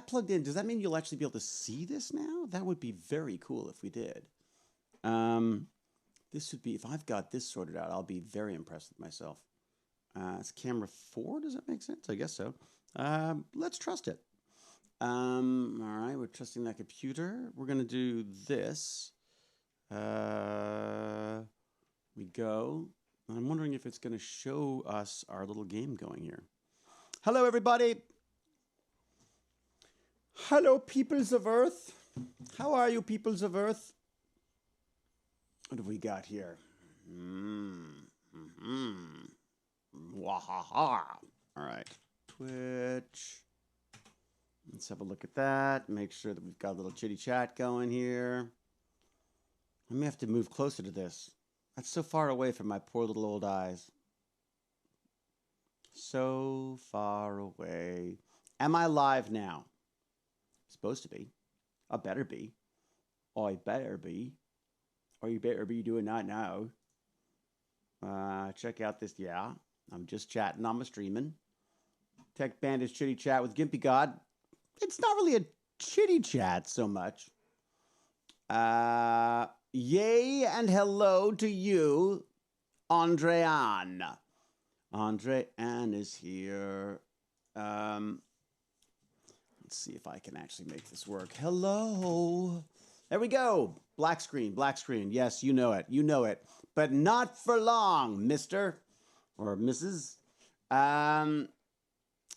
that plugged in, does that mean you'll actually be able to see this now? That would be very cool if we did. This would be, if I've got this sorted out, I'll be very impressed with myself. It's camera 4, does that make sense? I guess so. Let's trust it. All right, we're trusting that computer. We're going to do this. We go. I'm wondering if it's going to show us our little game going here. Hello, everybody. Hello, peoples of Earth. How are you, peoples of Earth? What have we got here? Wahaha. All right. Twitch. Let's have a look at that. Make sure that we've got a little chitty chat going here. I may have to move closer to this. That's so far away from my poor little old eyes. So far away. Am I live now? Supposed to be. I better be. I better be. Or you better be doing that now. Check out this. Yeah, I'm just chatting on my streaming. TechBandits chitty chat with GimpyGod. It's not really a chitty chat so much. Yay and hello to you, Andreanne. Andreanne is here. Let's see if I can actually make this work. Hello. There we go. Black screen, black screen. Yes, you know it. You know it. But not for long, mister or Mrs. There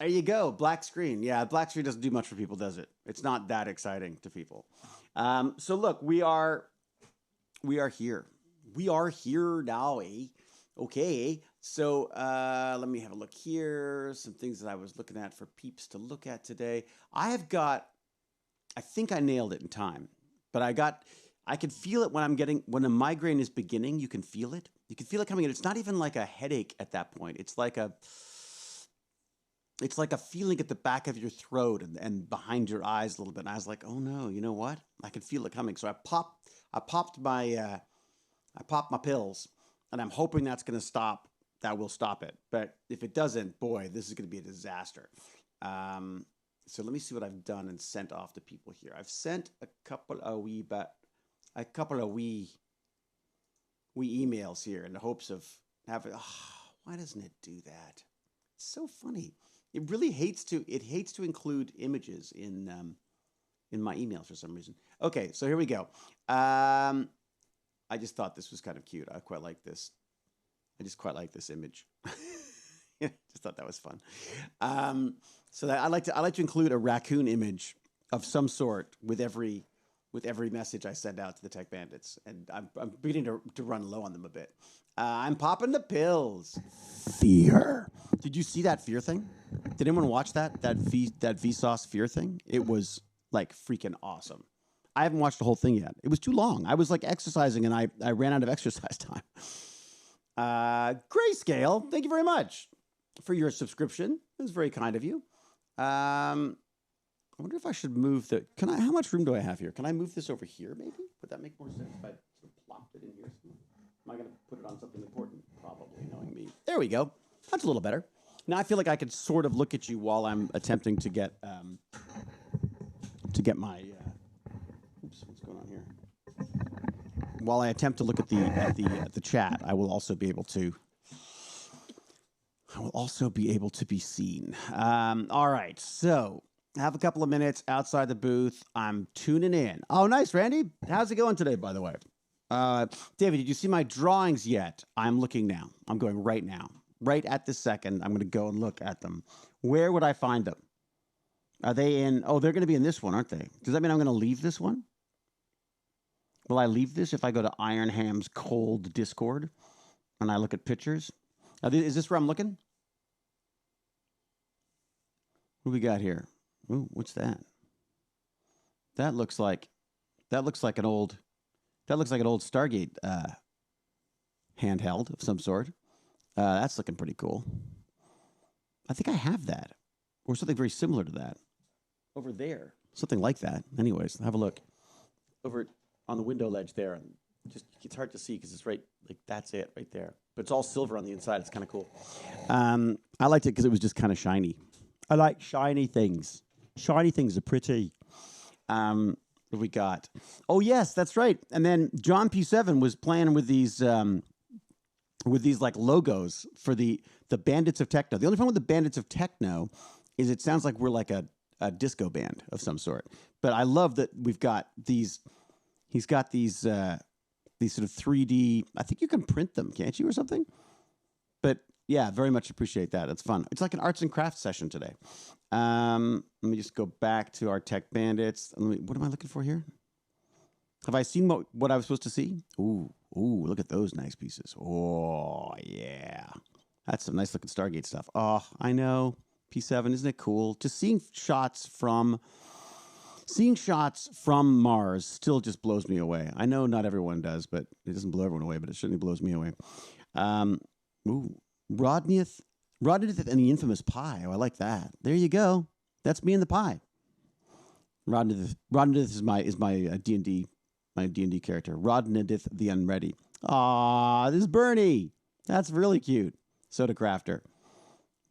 you go. Black screen. Yeah, black screen doesn't do much for people, does it? It's not that exciting to people. So look, we are here. We are here now, eh? Okay. So let me have a look here. Some things that I was looking at for peeps to look at today. I think I nailed it in time, but I can feel it when a migraine is beginning. You can feel it. You can feel it coming in. It's not even like a headache at that point. It's like a feeling at the back of your throat and behind your eyes a little bit. And I was like, oh no, you know what? I can feel it coming. So I popped my pills, and I'm hoping that's going to stop. That will stop it. But if it doesn't, boy, this is going to be a disaster. So let me see what I've done and sent off to people here. I've sent a couple of wee emails here in the hopes of having. Oh, why doesn't it do that? It's so funny. It really hates to include images in my emails for some reason. Okay, so here we go. I just thought this was kind of cute. I quite like this. I just quite like this image. Just thought that was fun. So that I like to include a raccoon image of some sort with every message I send out to the Tech Bandits, and I'm beginning to run low on them a bit. I'm popping the pills. Fear. Did you see that fear thing? Did anyone watch that Vsauce fear thing? It was like freaking awesome. I haven't watched the whole thing yet. It was too long. I was like exercising, and I ran out of exercise time. Grayscale, thank you very much for your subscription. It was very kind of you. I wonder if I should move how much room do I have here? Can I move this over here maybe? Would that make more sense if I sort of plopped it in here? Am I going to put it on something important? Probably, knowing me. There we go. That's a little better. Now I feel like I could sort of look at you while I'm attempting to get my oops, what's going on here? While I attempt to look at the chat, I will also be able to be seen. All right, so have a couple of minutes outside the booth. I'm tuning in. Oh, nice, Randy. How's it going today, by the way? David, did you see my drawings yet? I'm looking now. I'm going right now. Right at this second, I'm going to go and look at them. Where would I find them? Are they in? Oh, they're going to be in this one, aren't they? Does that mean I'm going to leave this one? Will I leave this if I go to Iron Ham's cold Discord and I look at pictures? Is this where I'm looking? What do we got here? Ooh, what's that? That looks like an old Stargate handheld of some sort. That's looking pretty cool. I think I have that, or something very similar to that over there. Something like that. Anyways, have a look over on the window ledge there, and just it's hard to see because it's right, like that's it right there. But it's all silver on the inside. It's kind of cool. I liked it because it was just kind of shiny. I like shiny things. Shiny things are pretty. What have we got? Oh yes, that's right. And then John P7 was playing with these like logos for the Bandits of Techno. The only problem with the Bandits of Techno is it sounds like we're like a disco band of some sort. But I love that we've got these. He's got these sort of 3D. I think you can print them, can't you, or something? But yeah, very much appreciate that. It's fun. It's like an arts and crafts session today. Let me just go back to our Tech Bandits. What am I looking for here? Have I seen what I was supposed to see? Ooh, look at those nice pieces. Oh, yeah. That's some nice looking Stargate stuff. Oh, I know. P7, isn't it cool? Just seeing shots from Mars still just blows me away. I know not everyone does, but it doesn't blow everyone away, but it certainly blows me away. Rodneyth and the infamous pie. Oh, I like that. There you go. That's me and the pie. Rodneyth is my D&D character. Rodneyth the Unready. Aw, this is Bernie. That's really cute. Soda Crafter.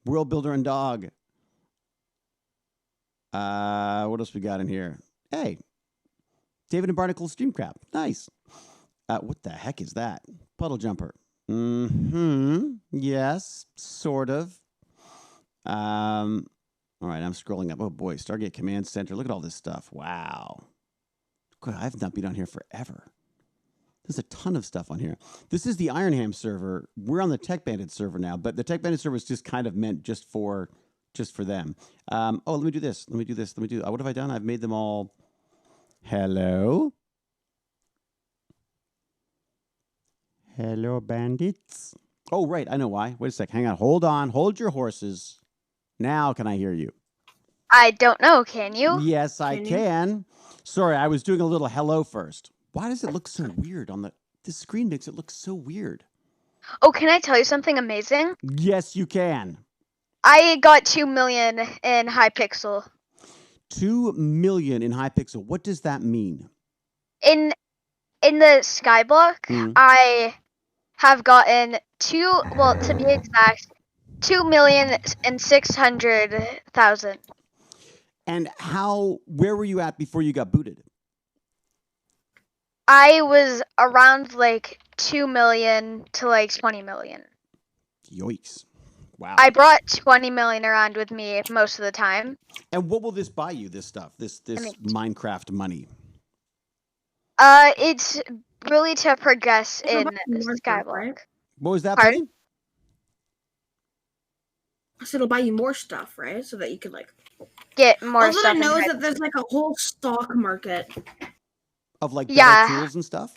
World Builder and Dog. What else we got in here? Hey, David and Barnacle Stream Crab. Nice. What the heck is that? Puddle Jumper. Yes, sort of. All right, I'm scrolling up. Oh boy, Stargate Command Center. Look at all this stuff. Wow. God, I've not been on here forever. There's a ton of stuff on here. This is the Ironham server. We're on the TechBandits server now, but the TechBandits server is just kind of meant just for them. Let me do this. What have I done? I've made them all. Hello, bandits. Oh, right. I know why. Wait a sec. Hang on. Hold on. Hold your horses. Now can I hear you? I don't know. Can you? Yes, I can. Sorry, I was doing a little hello first. Why does it look so weird on the screen? Makes it look so weird. Oh, can I tell you something amazing? Yes, you can. I got 2 million in Hypixel. 2 million in Hypixel. What does that mean? In the Skyblock, I have gotten to be exact, 2,600,000. And where were you at before you got booted? I was around like 2 million to like 20 million. Yikes. Wow. I brought 20 million around with me most of the time. And what will this buy you, this stuff, this Minecraft money? It's really to progress in Skyblock. Right? What was that, Pardon? Penny? So it'll buy you more stuff, right? So that you could like get more stuff. All that I know is that there's like a whole stock market of like better tools and stuff.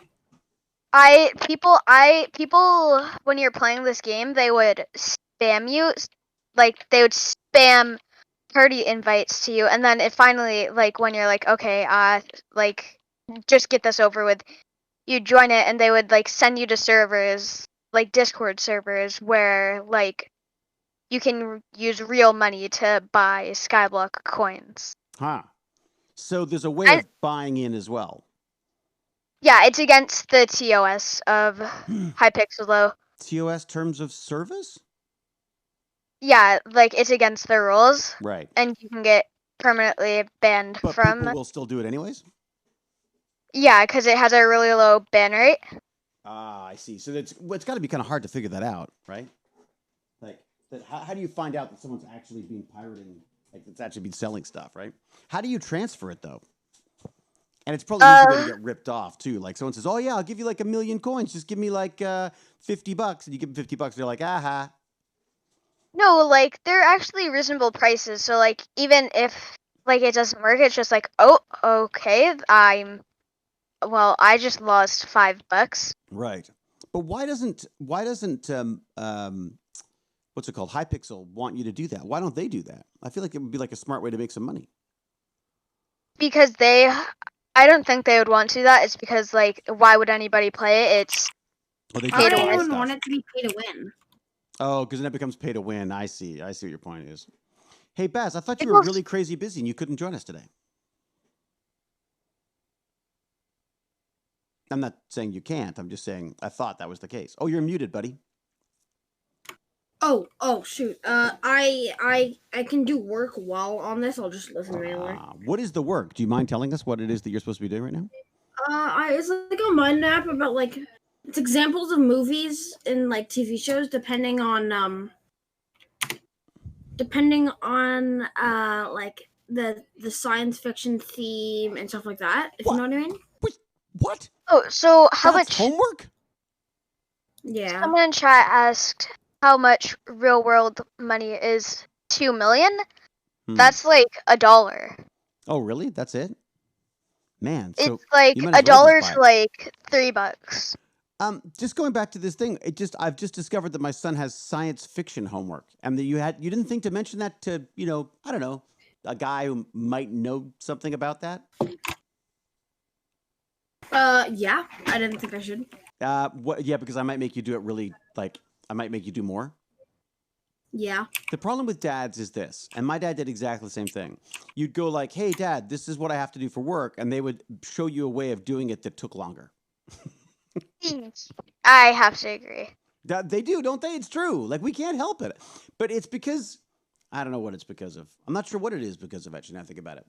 People when you're playing this game, they would spam you, like they would spam party invites to you, and then it finally, like when you're like, okay, like just get this over with, you join it, and they would like send you to servers, like Discord servers, where like you can use real money to buy Skyblock coins. Huh. So there's a way of buying in as well. Yeah, it's against the TOS of Hypixel, though. TOS terms of service? Yeah, like it's against their rules. Right. And you can get permanently banned but from. People will still do it anyways? Yeah, because it has a really low ban rate. Ah, I see. So it's got to be kind of hard to figure that out, right? Like, how do you find out that someone's actually been pirating, like it's actually been selling stuff, right? How do you transfer it, though? And it's probably easy way to get ripped off, too. Like, someone says, oh, yeah, I'll give you like 1 million coins. Just give me like $50. And you give them $50. They're like, aha. No, like, they're actually reasonable prices. So, like, even if, like, it doesn't work, it's just like, oh, okay, I just lost $5. Right. But why doesn't what's it called? Hypixel want you to do that? Why don't they do that? I feel like it would be like a smart way to make some money. Because I don't think they would want to do that. It's because, like, why would anybody play it? It's pay to win. Everyone want it to be pay to win. Oh, because then it becomes pay to win. I see what your point is. Hey, Baz, I thought you were really crazy busy and you couldn't join us today. I'm not saying you can't. I'm just saying I thought that was the case. Oh, you're muted, buddy. Oh, shoot. I can do work while on this. I'll just listen anyway. What is the work? Do you mind telling us what it is that you're supposed to be doing right now? It's like a mind map about like it's examples of movies and like TV shows depending on like the science fiction theme and stuff like that. If What? you know what I mean. What? Oh, so how That's much? homework? Yeah. Someone in chat asked how much real world money is 2 million. That's like $1. Oh, really? That's it? Man, so It's like you might as well just $1 buy to like $3. just going back to this thing, I've just discovered that my son has science fiction homework, and that you didn't think to mention that to, I don't know, a guy who might know something about that. Yeah. I didn't think I should. What? Yeah, because I might make you do it really, like, I might make you do more. Yeah. The problem with dads is this, and my dad did exactly the same thing. You'd go like, "Hey, Dad, this is what I have to do for work," and they would show you a way of doing it that took longer. I have to agree. They do, don't they? It's true. Like, we can't help it. But it's because, I don't know what it's because of. I'm not sure what it is because of, actually, now I think about it.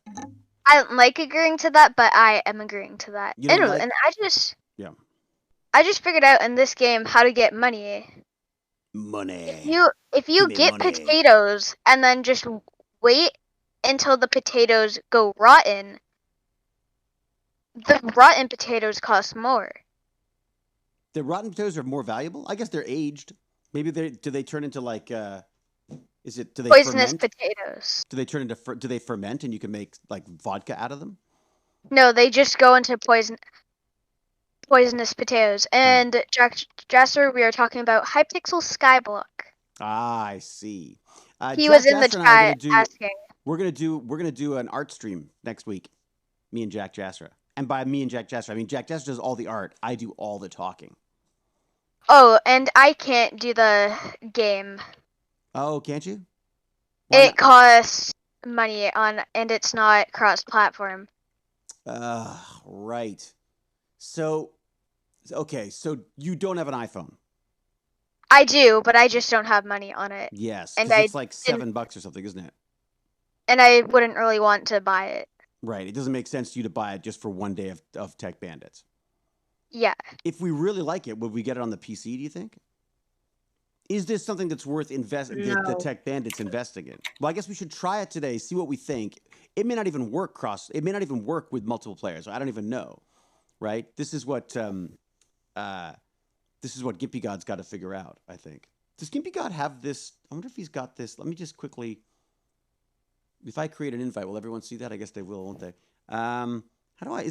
I don't like agreeing to that, but I am agreeing to that. You don't And I just figured out in this game how to get money. Money. If you get money. potatoes and then just wait until the potatoes go rotten, the rotten potatoes cost more. The rotten potatoes are more valuable? I guess they're aged. Maybe do they turn into like do they poisonous ferment? Potatoes? Do they turn into do they ferment and you can make like vodka out of them? No, they just go into poisonous potatoes. And Jack Jasser, we are talking about Hypixel Skyblock. Ah, I see. He Jack was in the Jasser and I chat asking. We're gonna do an art stream next week. Me and Jack Jasser. And by me and Jack Jasser, I mean Jack Jasser does all the art. I do all the talking. Oh, and I can't do the game. Oh, can't you? It costs money and it's not cross-platform. Right. So, okay, so you don't have an iPhone. I do, but I just don't have money on it. Yes, and it's like $7 or something, isn't it? And I wouldn't really want to buy it. Right. It doesn't make sense to you to buy it just for one day of Tech Bandits. Yeah. If we really like it, would we get it on the PC, do you think? Is this something that's worth the Tech Bandits investing in? Well, I guess we should try it today, see what we think. It may not even work it may not even work with multiple players. I don't even know. Right? This is what GimpyGod's got to figure out, I think. Does GimpyGod have this? I wonder if he's got this. Let me just quickly, if I create an invite, will everyone see that? I guess they will, won't they? Is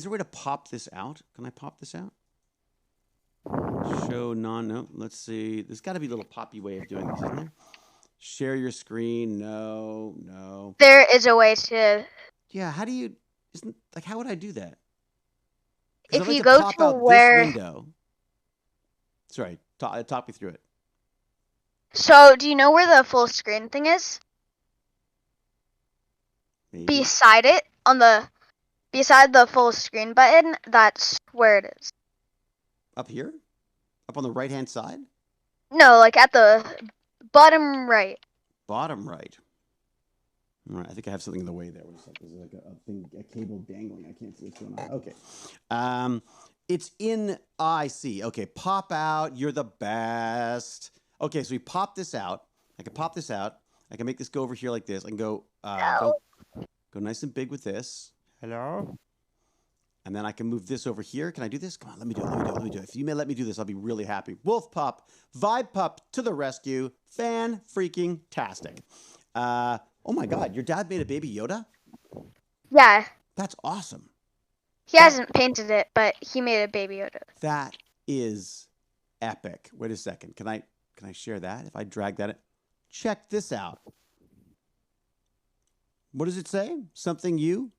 there a way to pop this out? Can I pop this out? Show no, let's see. There's got to be a little poppy way of doing this, isn't there? Share your screen, no. There is a way to. Yeah, how would I do that? If you go to where. This window. Sorry, talk me through it. So, do you know where the full screen thing is? Maybe. Beside it, beside the full screen button, that's where it is. Up here? Up on the right-hand side? No, like at the bottom right. Bottom right. All right, I think I have something in the way there. There's like a cable dangling. I can't see what's going on. Okay. It's in, I see. Okay, pop out. You're the best. Okay, so we pop this out. I can pop this out. I can make this go over here like this. I can go nice and big with this. Hello? And then I can move this over here. Can I do this? Come on, let me do it. If you may let me do this, I'll be really happy. Wolf Pup, Vibe Pup to the rescue. Fan-freaking-tastic. Oh my God, your dad made a Baby Yoda? Yeah. That's awesome. He hasn't painted it, but he made a Baby Yoda. That is epic. Wait a second. Can I share that? If I drag that in? Check this out. What does it say? Something you?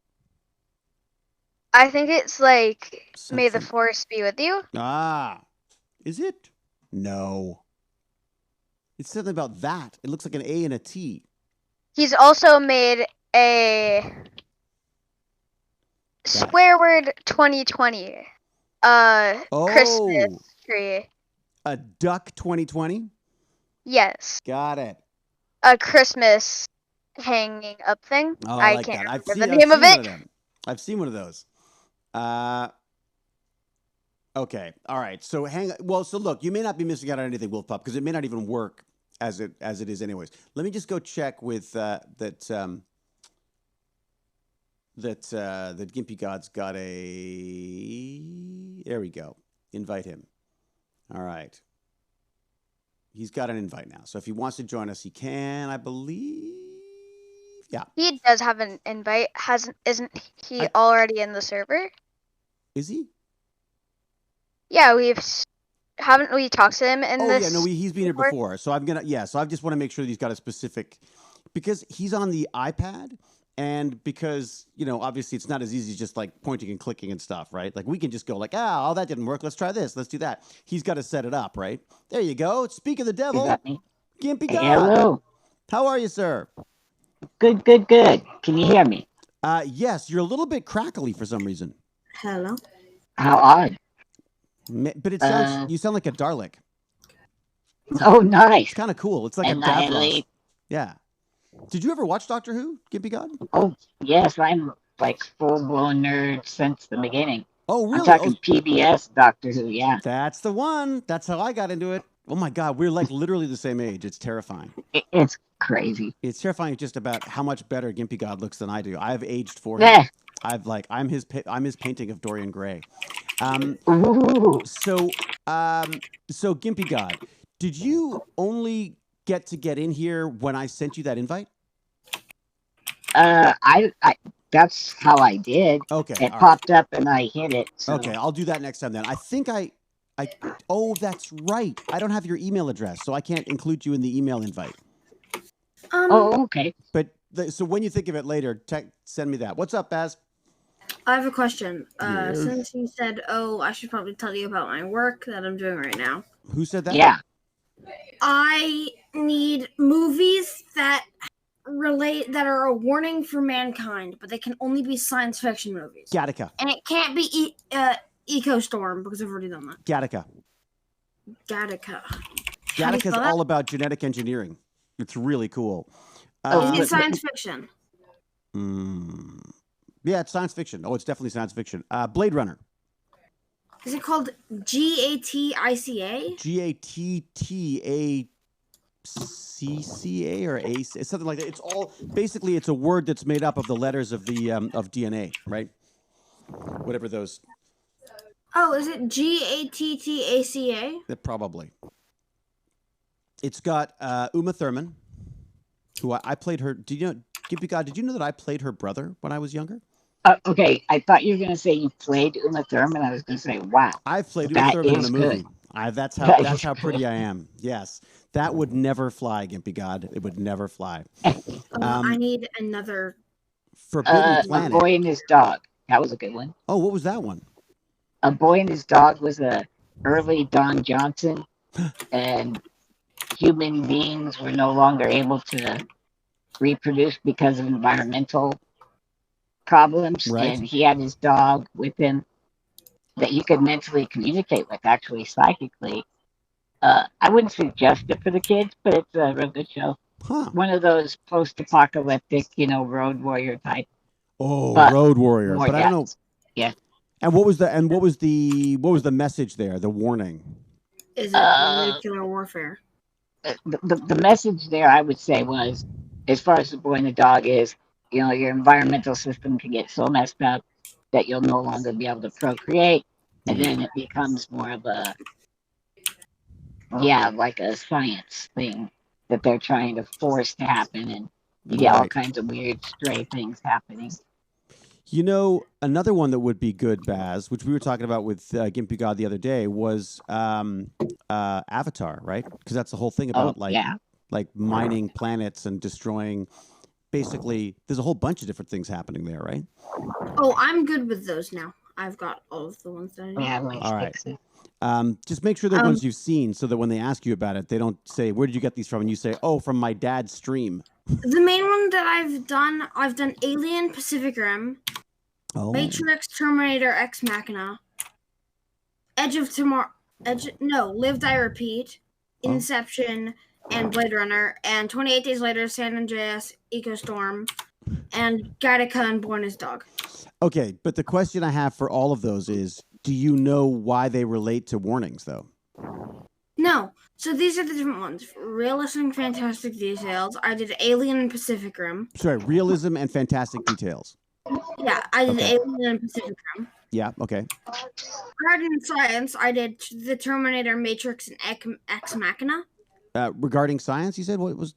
I think it's like, may the force be with you. Ah. Is it? No. It's something about that. It looks like an A and a T. He's also made a swear word 2020 Christmas tree. A duck 2020? Yes, Got it. a Christmas hanging up thing. Oh, I like can't that. I've remember seen the name of one it. of them. I've seen one of those. Okay. All right. So so look, you may not be missing out on anything, Wolf Pup, because it may not even work as it is anyways. Let me just go check with that GimpyGod's got a. There we go. Invite him. All right. He's got an invite now. So if he wants to join us, he can, I believe. Yeah. He does have an invite. Isn't he already in the server? Is he? Yeah, haven't we talked to him in this? Oh yeah, no, he's been here before. So I'm gonna so I just want to make sure that he's got a specific, because he's on the iPad, and because obviously it's not as easy as just like pointing and clicking and stuff, right? Like we can just go like, oh, that didn't work. Let's try this. Let's do that. He's got to set it up, right? There you go. Speak of the devil, Is that me? GimpyGod. Hey, hello. How are you, sir? Good, good, good. Can you hear me? Yes, you're a little bit crackly for some reason. Hello. How odd. But it sounds, you sound like a Dalek. Oh, nice. It's kind of cool. It's like a Davros. Yeah. Did you ever watch Doctor Who, GimpyGod? Oh, yes. I'm like full-blown nerd since the beginning. Oh, really? I'm talking PBS Doctor Who, yeah. That's the one. That's how I got into it. Oh, my God. We're like literally the same age. It's terrifying. It's crazy. It's terrifying just about how much better GimpyGod looks than I do. I've aged for him. I'm his painting of Dorian Gray. So GimpyGod, did you only get in here when I sent you that invite? I that's how I did. Okay. It popped up and I hit it. So. Okay, I'll do that next time then. I think oh, that's right. I don't have your email address, so I can't include you in the email invite. Oh, okay. But so when you think of it later, send me that. What's up, Baz? I have a question. Since you said, I should probably tell you about my work that I'm doing right now. Who said that? Yeah. I need movies that are a warning for mankind, but they can only be science fiction movies. Gattaca. And it can't be EcoStorm, because I've already done that. Gattaca. Gattaca is all about genetic engineering. It's really cool. Is it science fiction? Yeah, it's science fiction. Oh, it's definitely science fiction. Blade Runner. Is it called GATICA? GATTACCA or A? It's something like that. It's all basically it's a word that's made up of the letters of the of DNA, right? Whatever those. Oh, is it GATTACA? Probably. It's got Uma Thurman, who I played her. GimpyGod, did you know that I played her brother when I was younger? Okay, I thought you were going to say you played Uma Thurman. I was going to say, wow. I've played Uma Thurman in a movie. That's how pretty I am. Yes. That would never fly, GimpyGod. It would never fly. I need another. Forbidden Planet. A Boy and His Dog. That was a good one. Oh, what was that one? A Boy and His Dog was a early Don Johnson, and human beings were no longer able to reproduce because of environmental problems. Right. And he had his dog with him that you could mentally communicate with, actually psychically. I wouldn't suggest it for the kids, but it's a real good show. Huh. One of those post-apocalyptic, road warrior type. Oh, Road Warrior. But I don't know. Yeah. And what was the message there? The warning. Is it nuclear warfare? The message there, I would say, was, as far as The Boy and the Dog is, your environmental system can get so messed up that you'll no longer be able to procreate, and then it becomes more of like a science thing that they're trying to force to happen, and you get all kinds of weird stray things happening. Another one that would be good, Baz, which we were talking about with GimpyGod the other day, was Avatar, right? Because that's the whole thing about like mining planets and destroying. Basically, there's a whole bunch of different things happening there, right? Oh, I'm good with those now. I've got all of the ones that I need. Yeah, all right. Just make sure they're ones you've seen, so that when they ask you about it, they don't say, "Where did you get these from?" And you say, "Oh, from my dad's stream." The main one that I've done Alien, Pacific Rim, Matrix, Terminator, Ex Machina, Edge of Tomorrow, Live, Die, Repeat, Inception, and Blade Runner, and 28 Days Later, San Andreas, EcoStorm, and Gattaca and Born as Dog. Okay, but the question I have for all of those is, do you know why they relate to warnings, though? No. So these are the different ones. Realism and Fantastic Details. I did Alien and Pacific Rim. Sorry, realism and fantastic details. Yeah, I did Okay. Alien and Pacific Rim. Yeah, okay. Art and Science, I did The Terminator, Matrix, and Ex Machina. Regarding science, you said what was?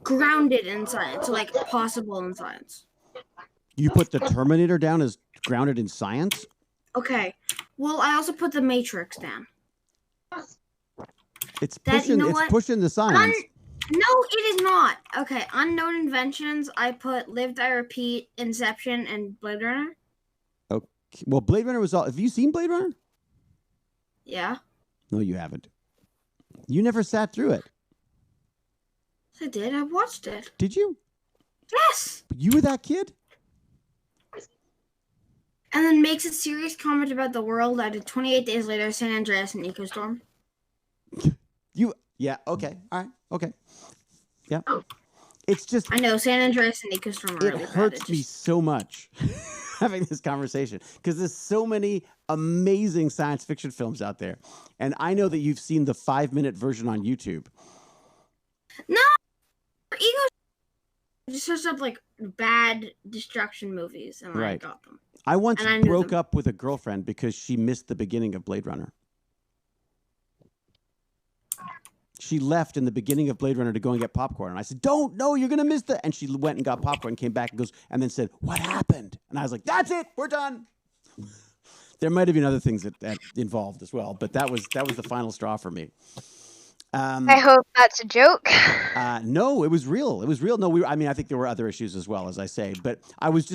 Grounded in science, so like possible in science. You put the Terminator down as grounded in science? Okay. Well, I also put The Matrix down. It's That- pushing. you know It's what? pushing the science. No, it is not. Okay, Unknown Inventions, I put Lived, I Repeat, Inception, and Blade Runner. Well, Blade Runner was all. Have you seen Blade Runner? Yeah. No, you haven't. You never sat through it, I did. I watched it. did you? Yes. You were that kid? And then makes a serious comment about the world. I did 28 Days Later, San Andreas, and EcoStorm. Yeah. Okay. All right. Okay. Yeah. It's just I know San Andreas and EcoStorm are it really bad. hurts It me just- so much having this conversation because there's so many amazing science fiction films out there, and I know that you've seen the 5-minute version on YouTube. Ego just searched up like bad destruction movies, and I Right. got them. I once And I knew broke them. up with a girlfriend because she missed the beginning of Blade Runner. She left in the beginning of Blade Runner to go and get popcorn. And I said, "Don't, no, you're going to miss that." And she went and got popcorn, came back and goes, and then said, "What happened?" And I was like, "That's it. We're done." There might have been other things that involved as well, but that was the final straw for me. I hope that's a joke. No, it was real. It was real. No, I think there were other issues as well, as I say. But I was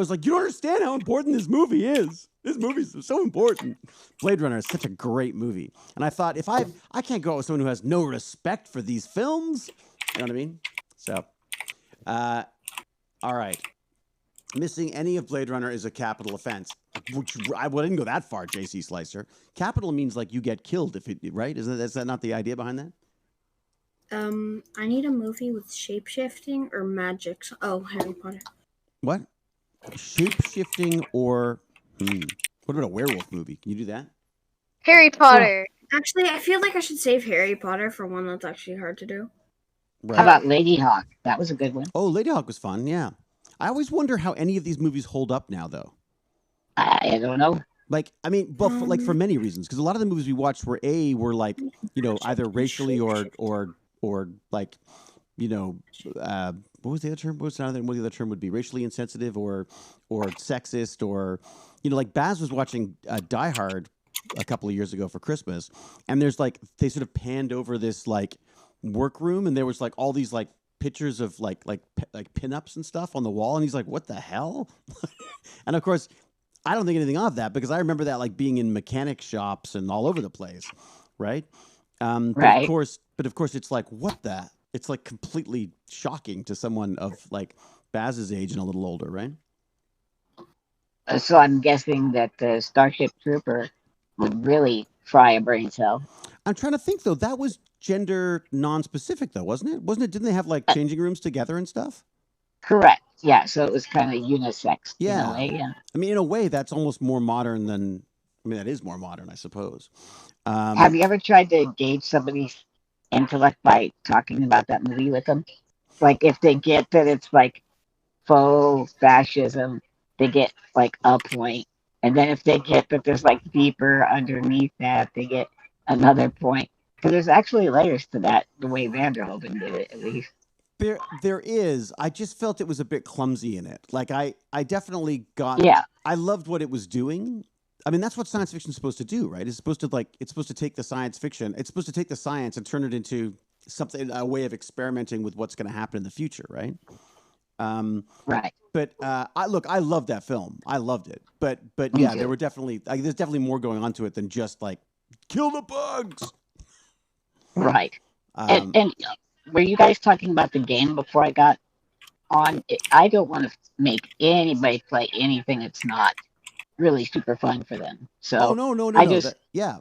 like, you don't understand how important this movie is. This movie's so important. Blade Runner is such a great movie. And I thought, if I can't go out with someone who has no respect for these films. You know what I mean? So, all right. Missing any of Blade Runner is a capital offense. Which I didn't go that far, JC Slicer. Capital means like you get killed if it, right? Is that not the idea behind that? I need a movie with shape-shifting or magic. Oh, Harry Potter. What? Shape-shifting or what about a werewolf movie? Can you do that? Harry Potter. Actually, I feel like I should save Harry Potter for one that's actually hard to do. Right. How about Lady Hawk? That was a good one. Oh, Lady Hawk was fun, yeah. I always wonder how any of these movies hold up now, though. I don't know. Like, I mean, but for many reasons, because a lot of the movies we watched were like, either racially or like, what was the other term? What the other term would be? Racially insensitive or sexist or, like Baz was watching Die Hard a couple of years ago for Christmas, and there's like they sort of panned over this like workroom, and there was like all these like pictures of like pinups and stuff on the wall, and he's like, "What the hell?" And of course, I don't think anything of that because I remember that like being in mechanic shops and all over the place, right? Right. But of course, it's like what the? It's like completely shocking to someone of like Baz's age and a little older, right? So I'm guessing that the Starship Trooper would really fry a brain cell. I'm trying to think though. That was gender non-specific though, wasn't it? Didn't they have like changing rooms together and stuff? Correct. Yeah. So it was kind of unisex. Yeah. In a way, yeah. I mean, in a way, that's almost more modern than. I mean, that is more modern, I suppose. Have you ever tried to gauge somebody's intellect by talking about that movie with them? Like, if they get that it's like faux fascism, they get like a point. And then if they get that there's like deeper underneath that, they get another point. Because there's actually layers to that, the way Vanderhoeven did it, at least. There is. I just felt it was a bit clumsy in it. Like I definitely got. Yeah. I loved what it was doing. I mean, that's what science fiction is supposed to do, right? It's supposed to take the science fiction. It's supposed to take the science and turn it into something, a way of experimenting with what's going to happen in the future, right? Right. But I loved that film. I loved it. But yeah, there were definitely there's definitely more going on to it than just like kill the bugs. Right. And were you guys talking about the game before I got on? I don't want to make anybody play anything that's not really super fun for them. So no. I just yeah.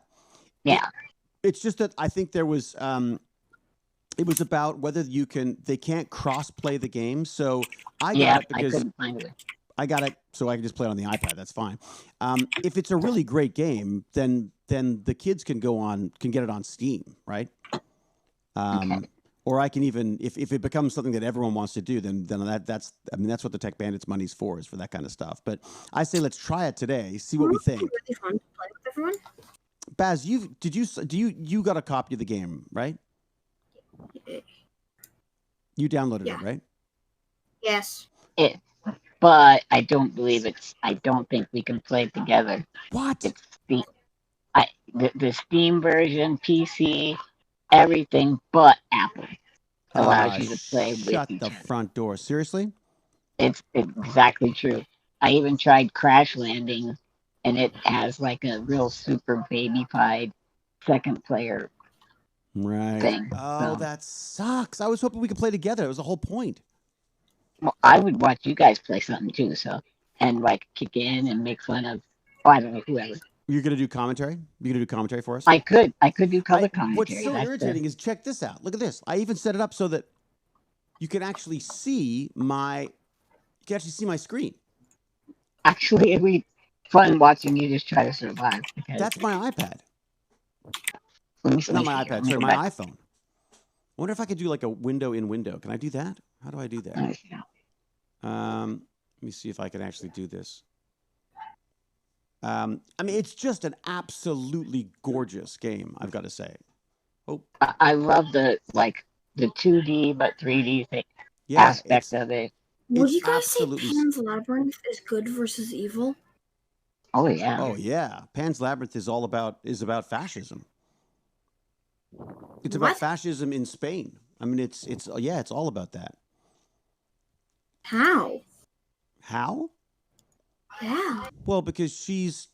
Yeah. It's just that I think there was It was about whether they can't cross-play the game. So I got Yeah, it I because couldn't find it. I got it so I can just play it on the iPad. That's fine. If it's a really great game, then the kids can get it on Steam, right? Okay. Or I can even if it becomes something that everyone wants to do, then that's what the TechBandits money's for, is for that kind of stuff. But I say let's try it today, see what we think. Really fun to play with everyone. Baz, you got a copy of the game, right? You downloaded it, right? Yes. But I don't think we can play it together. What? It's the Steam version, PC, everything but Apple allows you to play with Shut each the other. front door. Seriously? It's exactly true. I even tried Crash Landing, and it has like a real super baby-fied second player Right. thing. Oh, So, that sucks. I was hoping we could play together. It was the whole point. well, I would watch you guys play something too. So, and like kick in and make fun of, I don't know, whoever. You're gonna do commentary? You're gonna do commentary for us? I could do color commentary. What's so irritating is, check this out. Look at this. I even set it up so that you can actually see my screen. Actually, it'd be fun watching you just try to survive. That's my iPad. Not Not my iPad. Sorry, my iPhone. I wonder if I could do like a window in window. Can I do that? How do I do that? Let me see if I can actually do this. I mean, it's just an absolutely gorgeous game, I've got to say. Oh, I love the 2D but 3D aspect of it. Would you guys say Pan's Labyrinth is good versus evil? Oh yeah. Oh yeah. Pan's Labyrinth is about fascism. It's about fascism in Spain. I mean, it's all about that. How? How? Yeah. Well, because she's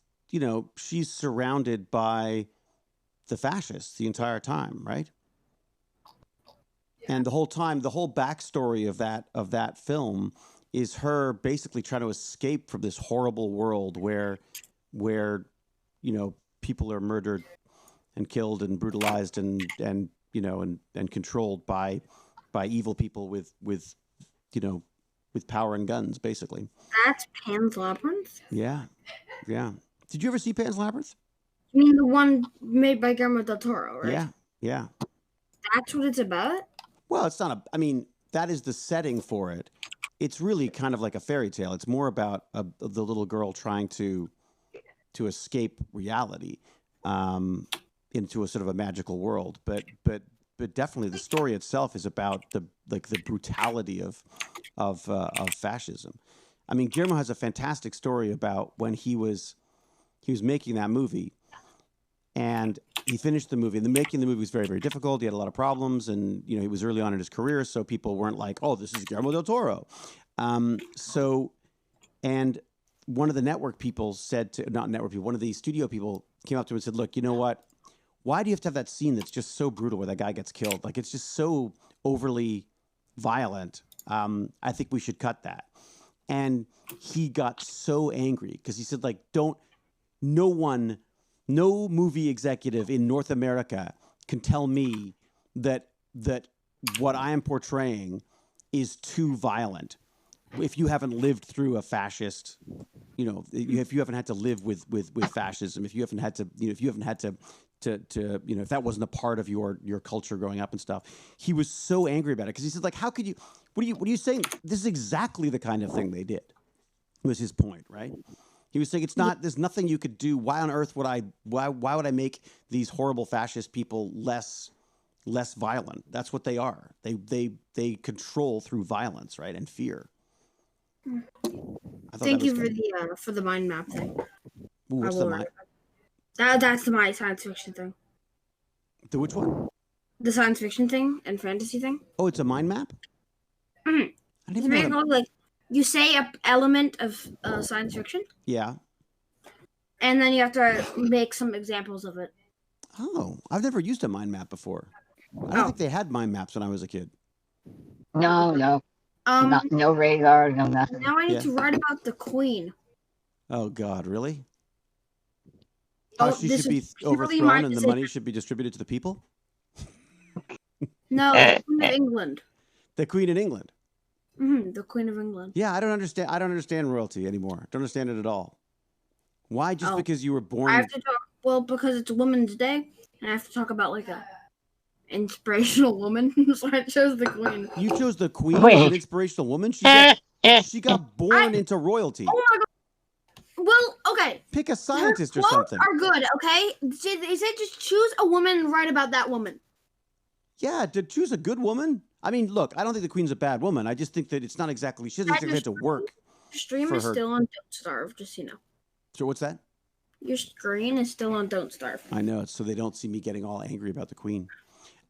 surrounded by the fascists the entire time, right? And the whole time, the whole backstory of that film is her basically trying to escape from this horrible world where people are murdered and killed and brutalized and controlled by evil people with power and guns, basically. That's Pan's Labyrinth? Yeah. Yeah. Did you ever see Pan's Labyrinth? You mean the one made by Guillermo del Toro, right? Yeah. Yeah. That's what it's about? Well, it's not that is the setting for it. It's really kind of like a fairy tale. It's more about the little girl trying to escape reality into a sort of a magical world. But definitely the story itself is about the brutality of fascism. I mean, Guillermo has a fantastic story about when he was making that movie, and he finished the movie. And making the movie was very, very difficult. He had a lot of problems, and he was early on in his career, so people weren't like, "Oh, this is Guillermo del Toro." And one of the network people one of the studio people came up to him and said, "Look, you know what? Why do you have to have that scene that's just so brutal where that guy gets killed? Like, it's just so overly violent. I think we should cut that." And he got so angry because he said, like, no movie executive in North America can tell me that what I am portraying is too violent. If you haven't lived through a fascist, if you haven't had to live with fascism, if you haven't had to, if that wasn't a part of your culture growing up and stuff, he was so angry about it because he said, like, how could you? What are you saying? This is exactly the kind of thing they did. Was his point, right? He was saying it's not. There's nothing you could do. Why on earth would I? Why would I make these horrible fascist people less violent? That's what they are. They control through violence, right, and fear. Thank you for the mind map thing. Ooh, what's the mind? That's my science fiction thing. The which one? The science fiction thing and fantasy thing. Oh, it's a mind map? Mm-hmm. I didn't even know like you say an element of science fiction. Yeah. And then you have to make some examples of it. Oh, I've never used a mind map before. I don't think they had mind maps when I was a kid. No. No radar, no nothing. Now I need to write about the Queen. Oh God, really? How she should be overthrown and the money should be distributed to the people? No, the Queen of England. The Queen in England. The Queen of England. Yeah, I don't understand royalty anymore. Don't understand it at all. Why? Just Oh. because you were born? I have to talk. Well, because it's Women's Day, and I have to talk about like a inspirational woman. So I chose the Queen. You chose the Queen as an inspirational woman. She got born into royalty. Oh my god. Well, okay. Pick a scientist Her or quotes something. are good, okay? They said just choose a woman and write about that woman. Yeah, to choose a good woman. I mean, look, I don't think the Queen's a bad woman. I just think that it's not exactly. She doesn't exactly have to work. Your stream is still on Don't Starve, just so you know. So what's that? Your screen is still on Don't Starve. I know, it's so they don't see me getting all angry about the Queen.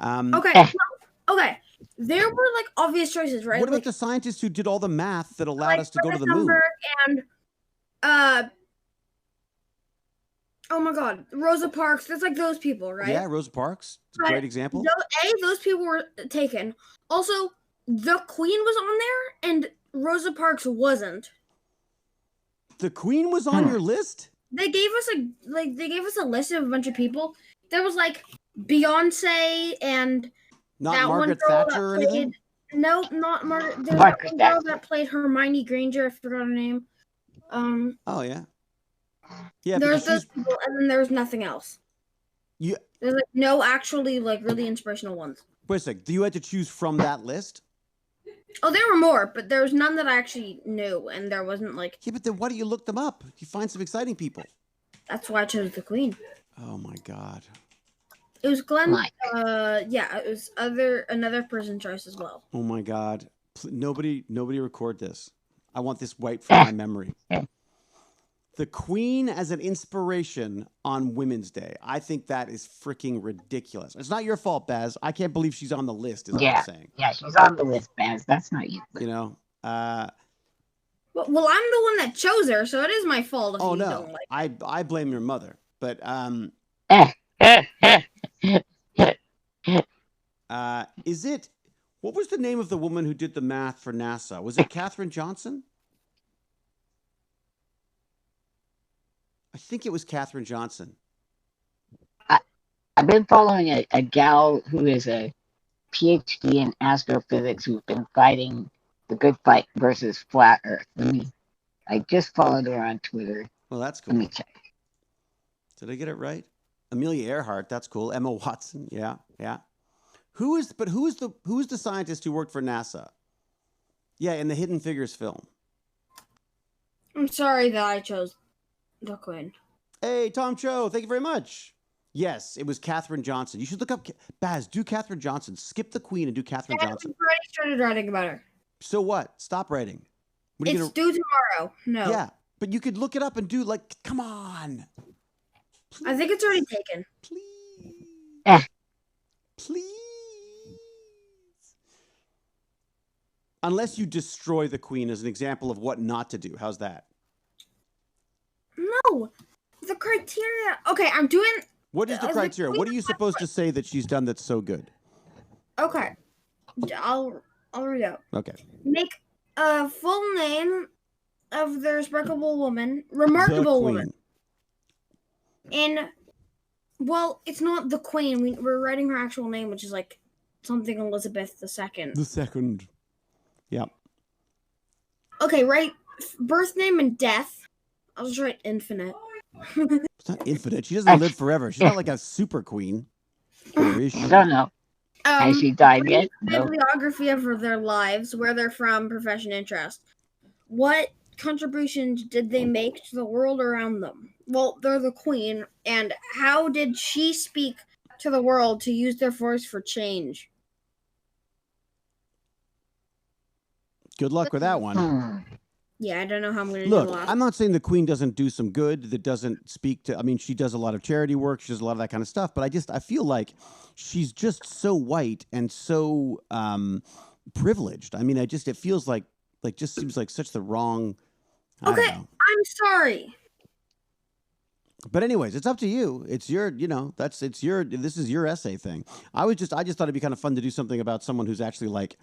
Okay. Okay. There were like obvious choices, right? What about the scientists who did all the math that allowed us to go to the moon? And oh my god, Rosa Parks. There's like those people, right? Yeah, Rosa Parks. It's a great example. Those people were taken. Also, the Queen was on there, and Rosa Parks wasn't. The Queen was on your list? They gave us a list of a bunch of people. There was like Beyonce and not that Margaret one girl Thatcher or that played, anything? No, not Margaret. There's that one girl that played Hermione Granger. I forgot her name. Oh yeah. Yeah. There's those people, and then there's nothing else. Yeah. There's like no actually like really inspirational ones. Wait a sec. You had to choose from that list? Oh, there were more, but there was none that I actually knew, and there wasn't like. Yeah, but then why don't you look them up? You find some exciting people. That's why I chose the Queen. Oh my god. It was Glenn. Yeah, it was another person choice as well. Oh my god. Nobody record this. I want this wiped from my memory. The Queen as an inspiration on Women's Day. I think that is freaking ridiculous. It's not your fault, Baz. I can't believe she's on the list, is what I'm saying. Yeah, she's on the list, Baz. That's not you. You know? Well, I'm the one that chose her, so it is my fault if you don't like her. I blame your mother. But is it, what was the name of the woman who did the math for NASA? Was it Katherine Johnson? I think it was Katherine Johnson. I've been following a gal who is a PhD in astrophysics who's been fighting the good fight versus flat Earth. I just followed her on Twitter. Well, that's cool. Let me check. Did I get it right? Amelia Earhart, that's cool. Emma Watson, yeah. Who is the scientist who worked for NASA? Yeah, in the Hidden Figures film. I'm sorry that I chose the Queen. Hey, Tom Cho, thank you very much. Yes, it was Katherine Johnson. You should look up Baz. Do Katherine Johnson. Skip the Queen and do Katherine Johnson. I've already started writing about her. So what? Stop writing. What it's due tomorrow. No. Yeah, but you could look it up and do come on. Please. I think it's already taken. Please. Please. Unless you destroy the Queen as an example of what not to do. How's that? No. The criteria. Okay, I'm doing. What is the criteria? What are you supposed to say that she's done that's so good? Okay. I'll read out. Okay. Make a full name of the remarkable woman. Well, it's not the Queen. We're writing her actual name, which is like something Elizabeth II. The second. Yeah. Okay, write birth name and death. I'll just write infinite. It's not infinite. She doesn't live forever. She's not like a super queen. Or is she? I don't know. Has she died yet? Bibliography of their lives, where they're from, profession, interest. What contributions did they make to the world around them? Well, they're the Queen, and how did she speak to the world to use their voice for change? Good luck with that one. Yeah, I don't know how I'm going to do Look, that. I'm not saying the Queen doesn't do some good, that doesn't speak to, I mean, she does a lot of charity work, she does a lot of that kind of stuff, but I feel like she's just so white and so privileged. I mean, it feels like just seems like such the wrong, Okay, I'm sorry. But anyways, it's up to you. It's your, this is your essay thing. I just thought it'd be kind of fun to do something about someone who's actually like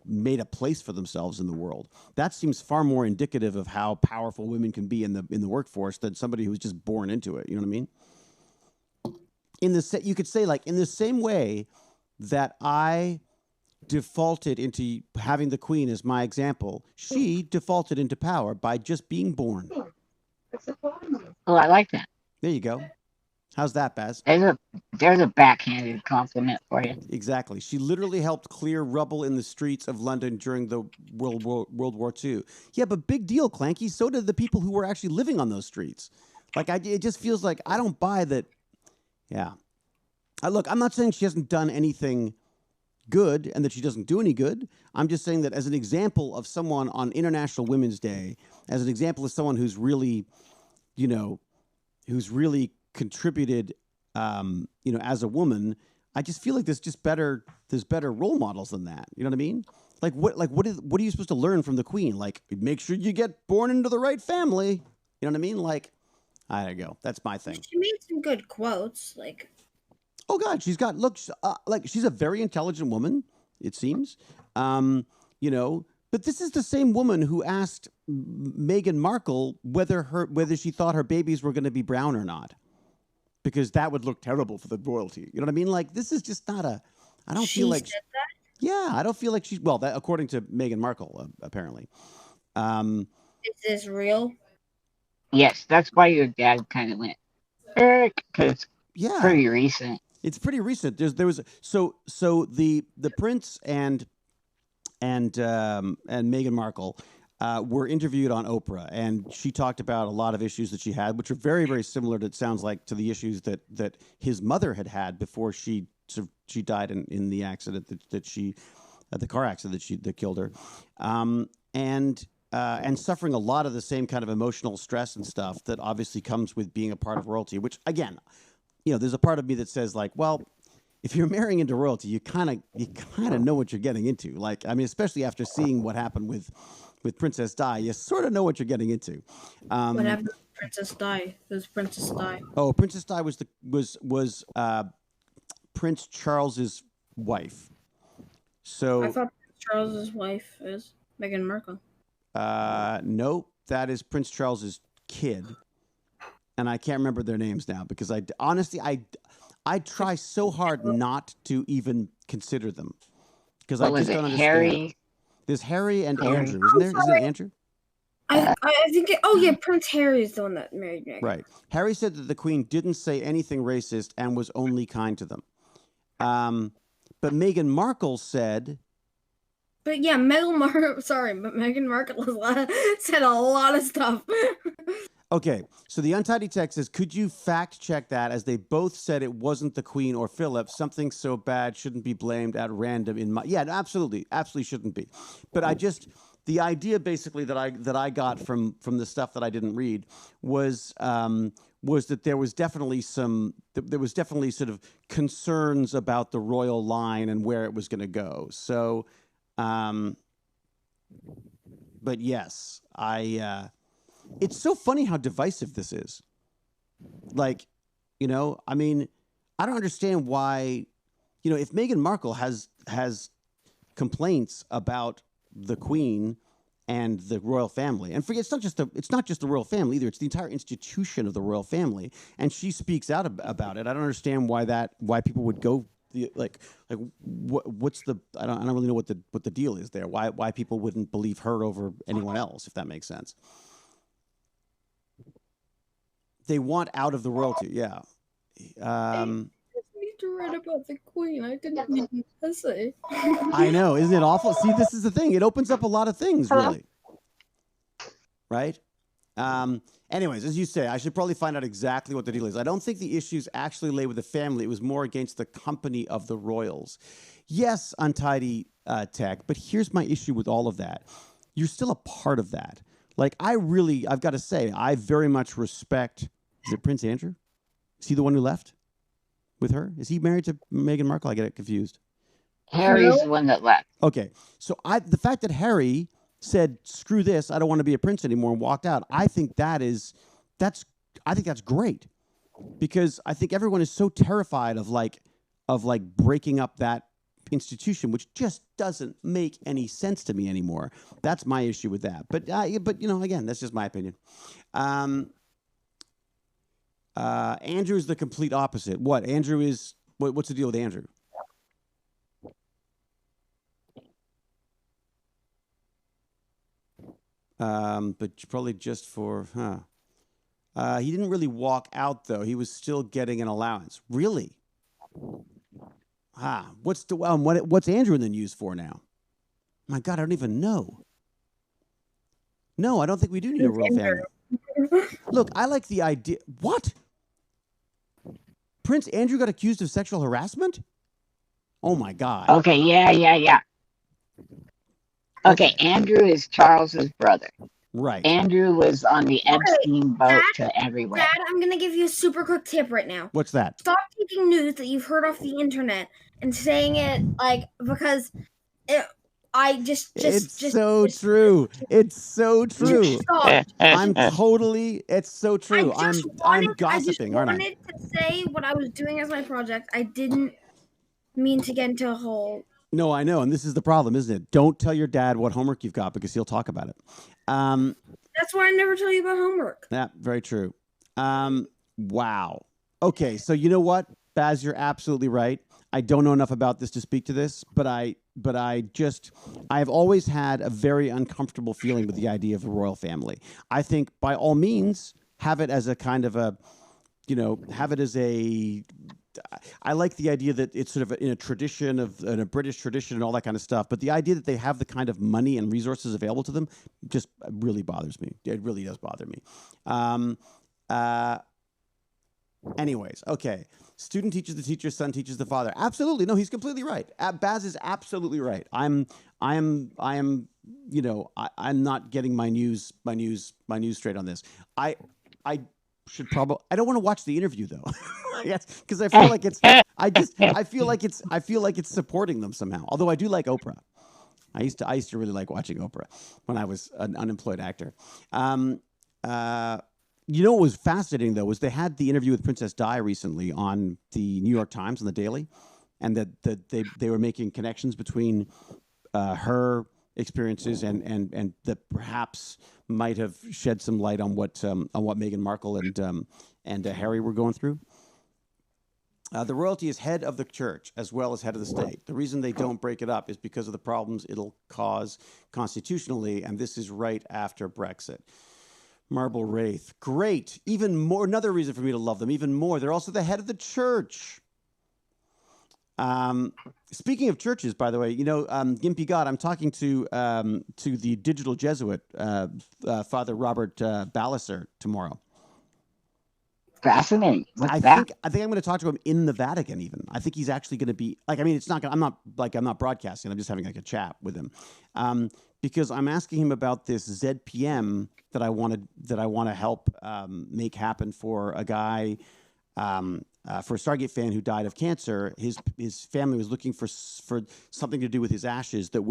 made a place for themselves in the world. That seems far more indicative of how powerful women can be in the workforce than somebody who's just born into it. You know what I mean? you could say, like, in the same way that I defaulted into having the queen as my example, she defaulted into power by just being born. Oh, I like that. There you go. How's that, Baz? There's a backhanded compliment for you. Exactly. She literally helped clear rubble in the streets of London during the World War II. Yeah, but big deal, Clanky. So did the people who were actually living on those streets. Like, it just feels like I don't buy that. Yeah. Look, I'm not saying she hasn't done anything good and that she doesn't do any good. I'm just saying that as an example of someone on International Women's Day, as an example of someone who's really, who's really contributed, as a woman, I just feel like there's better role models than that. You know what I mean? What are you supposed to learn from the queen? Like, make sure you get born into the right family. You know what I mean? Like, I don't go. That's my thing. She made some good quotes, like. Oh God, she's a very intelligent woman. It seems, But this is the same woman who asked Meghan Markle whether she thought her babies were going to be brown or not, because that would look terrible for the royalty. You know what I mean? Like, this is just not a. I don't feel like. She said that? Yeah, I don't feel like she's. Well, that according to Meghan Markle, apparently. Is this real? Yes, that's why your dad kind of went, because it's pretty recent. It's pretty recent. There was the prince and Meghan Markle were interviewed on Oprah, and she talked about a lot of issues that she had, which are very, very similar to, it sounds like, to the issues that his mother had before she died in the accident the car accident that killed her, and suffering a lot of the same kind of emotional stress and stuff that obviously comes with being a part of royalty, which, again, there's a part of me that says, like, well, if you're marrying into royalty, you kind of know what you're getting into. Like, I mean, especially after seeing what happened with Princess Di, you sort of know what you're getting into. What happened to Princess Di? Who's Princess Di? Oh, Princess Di was Prince Charles's wife. So I thought Prince Charles's wife is Meghan Markle. Nope, that is Prince Charles's kid. And I can't remember their names now because I try so hard not to even consider them because I just don't understand. Harry? There's Harry and Andrew, isn't there? Isn't it Andrew? I think. Prince Harry is the one that married Meghan. Right. Harry said that the Queen didn't say anything racist and was only kind to them. But Meghan Markle said. But yeah, Meghan Markle said a lot of stuff. Okay, so the Untidy Text says, could you fact check that, as they both said it wasn't the Queen or Philip? Something so bad shouldn't be blamed at random in my... Yeah, absolutely shouldn't be. But the idea basically that I got from the stuff that I didn't read was that there was definitely sort of concerns about the royal line and where it was going to go. So, but yes, it's so funny how divisive this is. Like, I mean, I don't understand why, if Meghan Markle has complaints about the Queen and the royal family, and forget, it's not just the royal family either. It's the entire institution of the royal family, and she speaks out about it. I don't understand why people would go what's the I don't really know what the deal is there. Why people wouldn't believe her over anyone else, if that makes sense. They want out of the royalty, yeah. I need to write about the Queen. I didn't read an essay. I know, isn't it awful? See, this is the thing. It opens up a lot of things, really. Right? Anyways, as you say, I should probably find out exactly what the deal is. I don't think the issues actually lay with the family. It was more against the company of the royals. Yes, Untidy Tech, but here's my issue with all of that. You're still a part of that. Like, I've got to say, I very much respect, is it Prince Andrew? Is he the one who left with her? Is he married to Meghan Markle? I get it confused. Harry's the one that left. Okay. So the fact that Harry said, screw this, I don't want to be a prince anymore, and walked out, I think that's great. Because I think everyone is so terrified of breaking up that institution, which just doesn't make any sense to me anymore. That's my issue with that. But again, that's just my opinion. Andrew is the complete opposite. What? Andrew is what's the deal with Andrew? But probably just for he didn't really walk out though. He was still getting an allowance. Really? What's Andrew in the news for now? My God, I don't even know. No, I don't think we do need a royal family. Look, I like the idea. What? Prince Andrew got accused of sexual harassment? Oh my God. Okay, yeah. Okay, Andrew is Charles's brother. Right. Andrew was on the Epstein boat to everywhere. Dad, I'm going to give you a super quick tip right now. What's that? Stop taking news that you've heard off the internet and saying it because it's so true. It's so true. Stop. It's so true. I'm gossiping, aren't I? I wanted to say what I was doing as my project. I didn't mean to get into a whole... No, I know, and this is the problem, isn't it? Don't tell your dad what homework you've got because he'll talk about it. That's why I never tell you about homework. Yeah, very true. Wow. Okay, so you know what, Baz, you're absolutely right. I don't know enough about this to speak to this, but I've always had a very uncomfortable feeling with the idea of a royal family. I think by all means, have it as a kind of a, I like the idea that it's sort of in a British tradition and all that kind of stuff. But the idea that they have the kind of money and resources available to them just really bothers me. It really does bother me. Anyways, okay. Student teaches the teacher, son teaches the father. Absolutely, no, he's completely right. Baz is absolutely right. I'm not getting my news straight on this. I should probably. I don't want to watch the interview though. Yes, because I feel like I feel like it's supporting them somehow. Although I do like Oprah. I used to really like watching Oprah when I was an unemployed actor. What was fascinating though was they had the interview with Princess Di recently on the New York Times on the Daily, and that they were making connections between her experiences and that perhaps might have shed some light on what Meghan Markle and Harry were going through. The royalty is head of the church as well as head of the state. The reason they don't break it up is because of the problems it'll cause constitutionally, and this is right after Brexit. Marble Wraith. Great. Even more. Another reason for me to love them even more. They're also the head of the church. Speaking of churches, by the way, GimpyGod, I'm talking to the digital Jesuit, Father Robert Balliser tomorrow. Fascinating. I think I'm going to talk to him in the Vatican. Even I think he's actually going to be it's not. I'm not broadcasting. I'm just having a chat with him, because I'm asking him about this ZPM that I want to help make happen for a guy, for a Stargate fan who died of cancer. His family was looking for something to do with his ashes that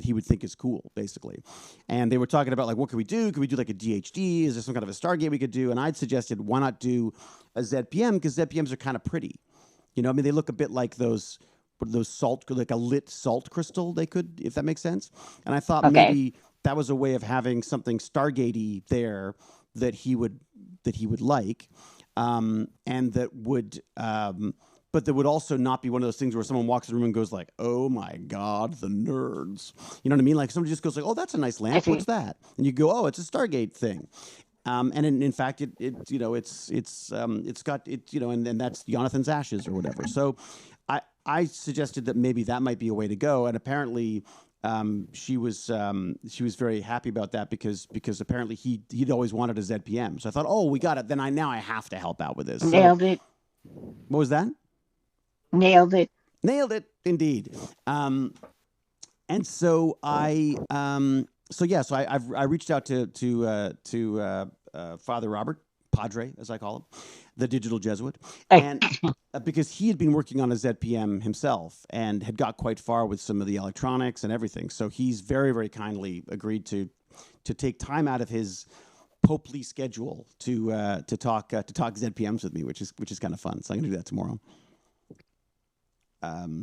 he would think is cool, basically. And they were talking about what could we do? Could we do like a DHD? Is there some kind of a Stargate we could do? And I'd suggested why not do a ZPM, because ZPMs are kind of pretty. They look a bit like those salt, like a lit salt crystal. They could, if that makes sense. And I thought maybe that was a way of having something Stargate-y there that he would like. And that would, but that would also not be one of those things where someone walks in the room and goes like, "Oh my God, the nerds!" You know what I mean? Like somebody just goes like, "Oh, that's a nice lamp. What's that?" And you go, "Oh, it's a Stargate thing." And in fact, it's got it, and that's Jonathan's ashes or whatever. So, I suggested that maybe that might be a way to go, and apparently. She was very happy about that because apparently he'd always wanted a ZPM. So I thought, oh, we got it. Then now I have to help out with this. Nailed it. What was that? Nailed it. Nailed it, indeed. And so I reached out to Father Robert, Padre as I call him, the digital Jesuit, and because he had been working on a ZPM himself and had got quite far with some of the electronics and everything. So he's very, very kindly agreed to take time out of his popely schedule to talk ZPMs with me, which is kind of fun. So I'm going to do that tomorrow.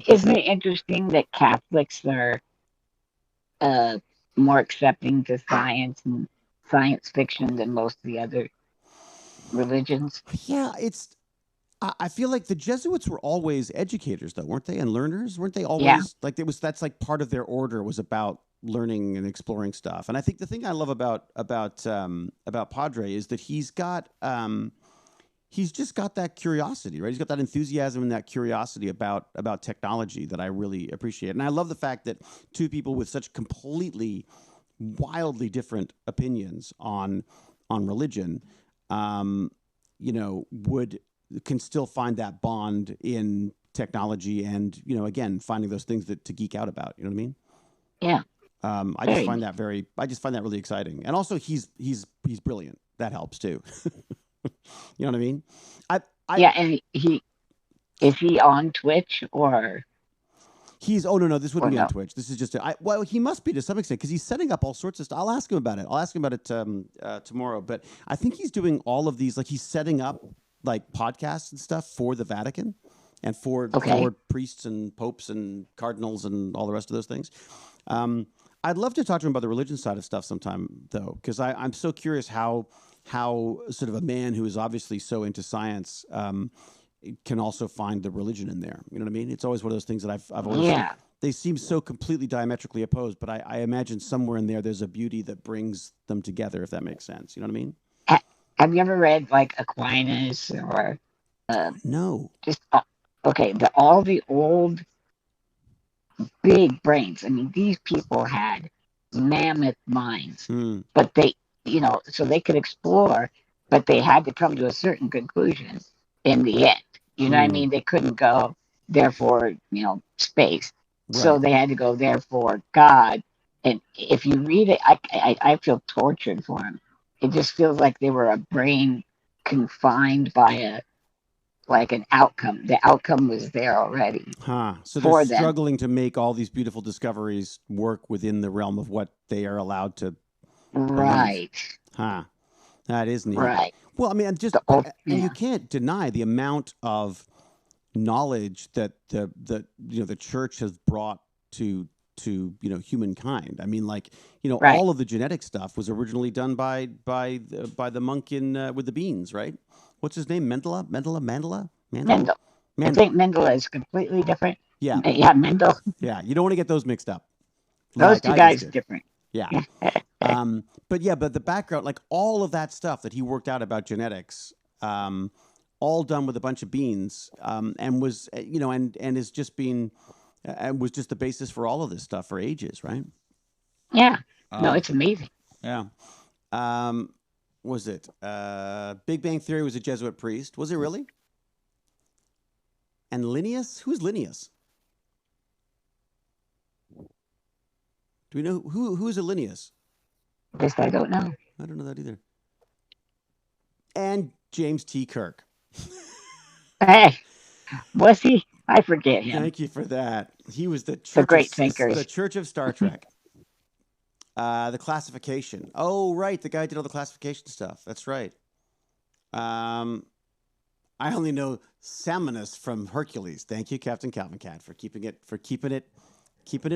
Isn't it interesting that Catholics are more accepting to science and science fiction than most of the other religions. Yeah, I feel like the Jesuits were always educators, though, weren't they? And learners, weren't they Yeah. always like that's like part of their order was about learning and exploring stuff. And I think the thing I love about Padre is that he's just got that curiosity, right? He's got that enthusiasm and that curiosity about technology that I really appreciate. And I love the fact that two people with such completely, wildly different opinions on religion, can still find that bond in technology and, again, finding those things that to geek out about. You know what I mean? Yeah. I just find that really exciting. And also he's brilliant. That helps too. You know what I mean? Yeah, and is he on Twitch or no, this wouldn't be on no? Twitch. This is just well, he must be to some extent because he's setting up all sorts of stuff. I'll ask him about it. Tomorrow. But I think he's doing all of these, like he's setting up like podcasts and stuff for the Vatican and for priests and popes and cardinals and all the rest of those things. I'd love to talk to him about the religion side of stuff sometime, though, because I'm so curious how sort of a man who is obviously so into science can also find the religion in there. You know what I mean? It's always one of those things that I've always they seem so completely diametrically opposed, but I imagine somewhere in there's a beauty that brings them together, if that makes sense. You know what I mean? Have you ever read like Aquinas or no? Just okay, all the old big brains. I mean, these people had mammoth minds, but they, so they could explore, but they had to come to a certain conclusion in the end. You know what I mean? They couldn't go, therefore, space. Right. So they had to go, therefore, God. And if you read it, I feel tortured for them. It just feels like they were a brain confined by an outcome. The outcome was there already. So they're struggling to make all these beautiful discoveries work within the realm of what they are allowed to Right. believe. That is neat. Right. Well, I mean, and you can't deny the amount of knowledge that the church has brought to humankind. I mean, like, all of the genetic stuff was originally done by the monk in with the beans, right? What's his name? Mendel. I think Mendel is completely different. Yeah. Yeah, Mendel. Yeah, you don't want to get those mixed up. Those two guys are different. Yeah. But the background, like all of that stuff that he worked out about genetics, all done with a bunch of beans, and was and is just being and was just the basis for all of this stuff for ages, right? Yeah. No, it's amazing. Yeah. Was it Big Bang Theory was a Jesuit priest? Was it really? And Linnaeus? Who's Linnaeus? Do we know who's a Linnaeus? This I don't know. I don't know that either. And James T. Kirk. Hey, was he? I forget him. Thank you for that. He was the great thinkers. The Church of Star Trek. The classification. Oh, right. The guy did all the classification stuff. That's right. I only know Salmonus from Hercules. Thank you, Captain Calvin Cat, for keeping it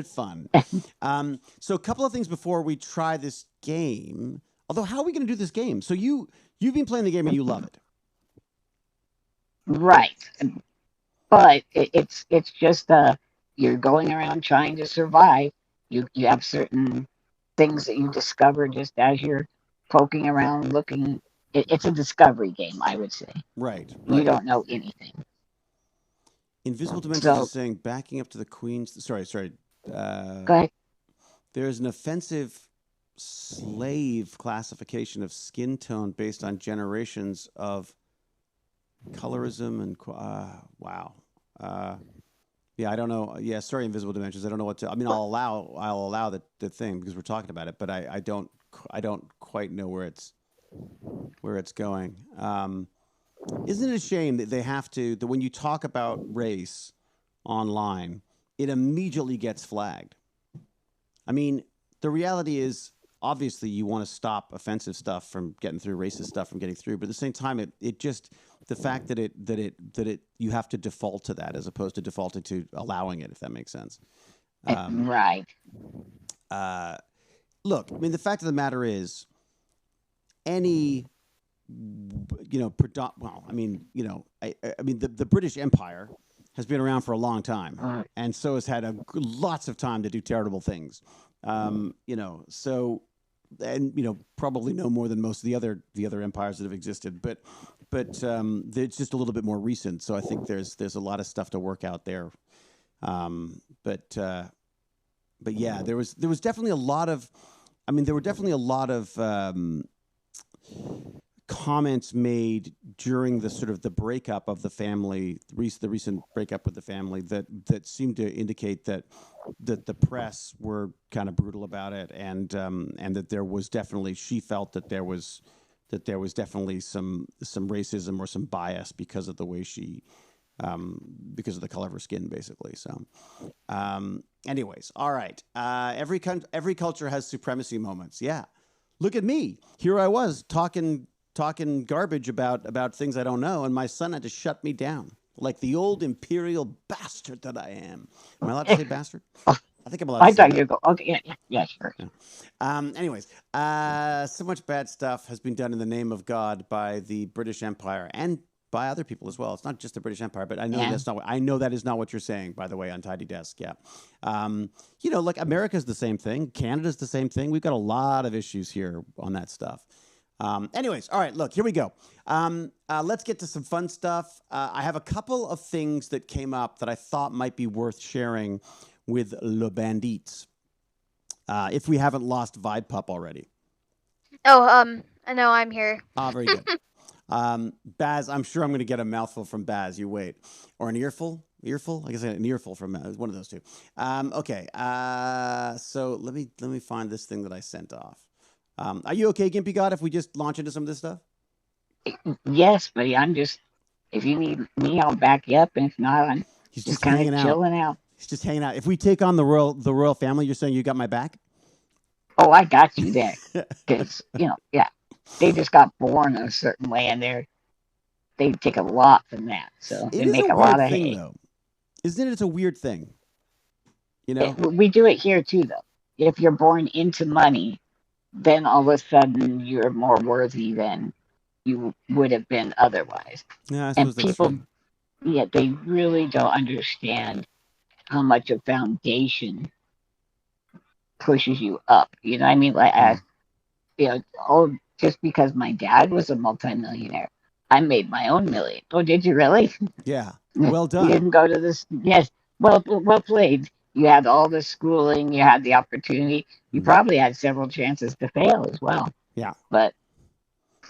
fun. So a couple of things before we try this game. Although, how are we going to do this game? So you've been playing the game and you love it, right? But it's just you're going around trying to survive. You have certain things that you discover just as you're poking around, looking. It's a discovery game, I would say. Right. You don't know anything. Invisible Dimensions is saying backing up to the Queen's. Sorry. Go ahead. There's an offensive slave classification of skin tone based on generations of colorism and wow. Yeah, I don't know. Yeah, sorry, Invisible Dimensions. I don't know what to. I mean, I'll allow the thing because we're talking about it, but I don't quite know where it's going. Isn't it a shame that they have to, that when you talk about race online, it immediately gets flagged? I mean, the reality is, obviously, you want to stop offensive stuff from getting through, racist stuff from getting through, but at the same time, it just, the fact that you have to default to that as opposed to defaulting to allowing it, if that makes sense. Right. Look, I mean, the fact of the matter is, any well, I mean, the British Empire has been around for a long time, and so has had lots of time to do terrible things. So, and probably no more than most of the other empires that have existed, but it's just a little bit more recent. So I think there's a lot of stuff to work out there. But yeah, there was definitely a lot of, there were definitely a lot of comments made during the sort of the breakup of the family, the recent breakup with the family, that seemed to indicate that the press were kind of brutal about it, and that there was definitely, she felt that there was definitely some racism or some bias because of the way she, because of the color of her skin, basically. So, anyways, all right. Every culture has supremacy moments. Yeah, look at me. Here I was talking garbage about things I don't know, and my son had to shut me down like the old imperial bastard that I am. Am I allowed to say bastard? I think I'm allowed to say I thought that. you'd go, okay, yeah, sure. Yeah. Anyways, so much bad stuff has been done in the name of God by the British Empire and by other people as well. It's not just the British Empire, but I know that is not what you're saying, by the way, on Tidy Desk. Yeah. Like America's the same thing. Canada's the same thing. We've got a lot of issues here on that stuff. Anyways, all right, look, here we go. Let's get to some fun stuff. I have a couple of things that came up that I thought might be worth sharing with Le Bandits, if we haven't lost Vibe Pup already. Oh, I know I'm here. Very good. Baz, I'm sure I'm going to get a mouthful from Baz. You wait. Or an earful? Earful? I guess an earful from one of those two. Okay. So let me find this thing that I sent off. Are you okay, GimpyGod, if we just launch into some of this stuff? Yes, buddy. If you need me, I'll back you up. And if not, I'm just kind of chilling out. He's just hanging out. If we take on the royal family, you're saying you got my back? Oh, I got you there. Because, yeah, they just got born a certain way, and they take a lot from that. So they make a lot of hay. Though. Isn't it? It's a weird thing. We do it here too, though. If you're born into money, then all of a sudden you're more worthy than you would have been otherwise. Yeah, I suppose and people, they really don't understand how much a foundation pushes you up. You know what I mean? Like, just because my dad was a multimillionaire, I made my own million. Oh, did you really? Yeah. Well done. You didn't go to this. Yes. Well played. You had all the schooling. You had the opportunity. You probably had several chances to fail as well. Yeah. But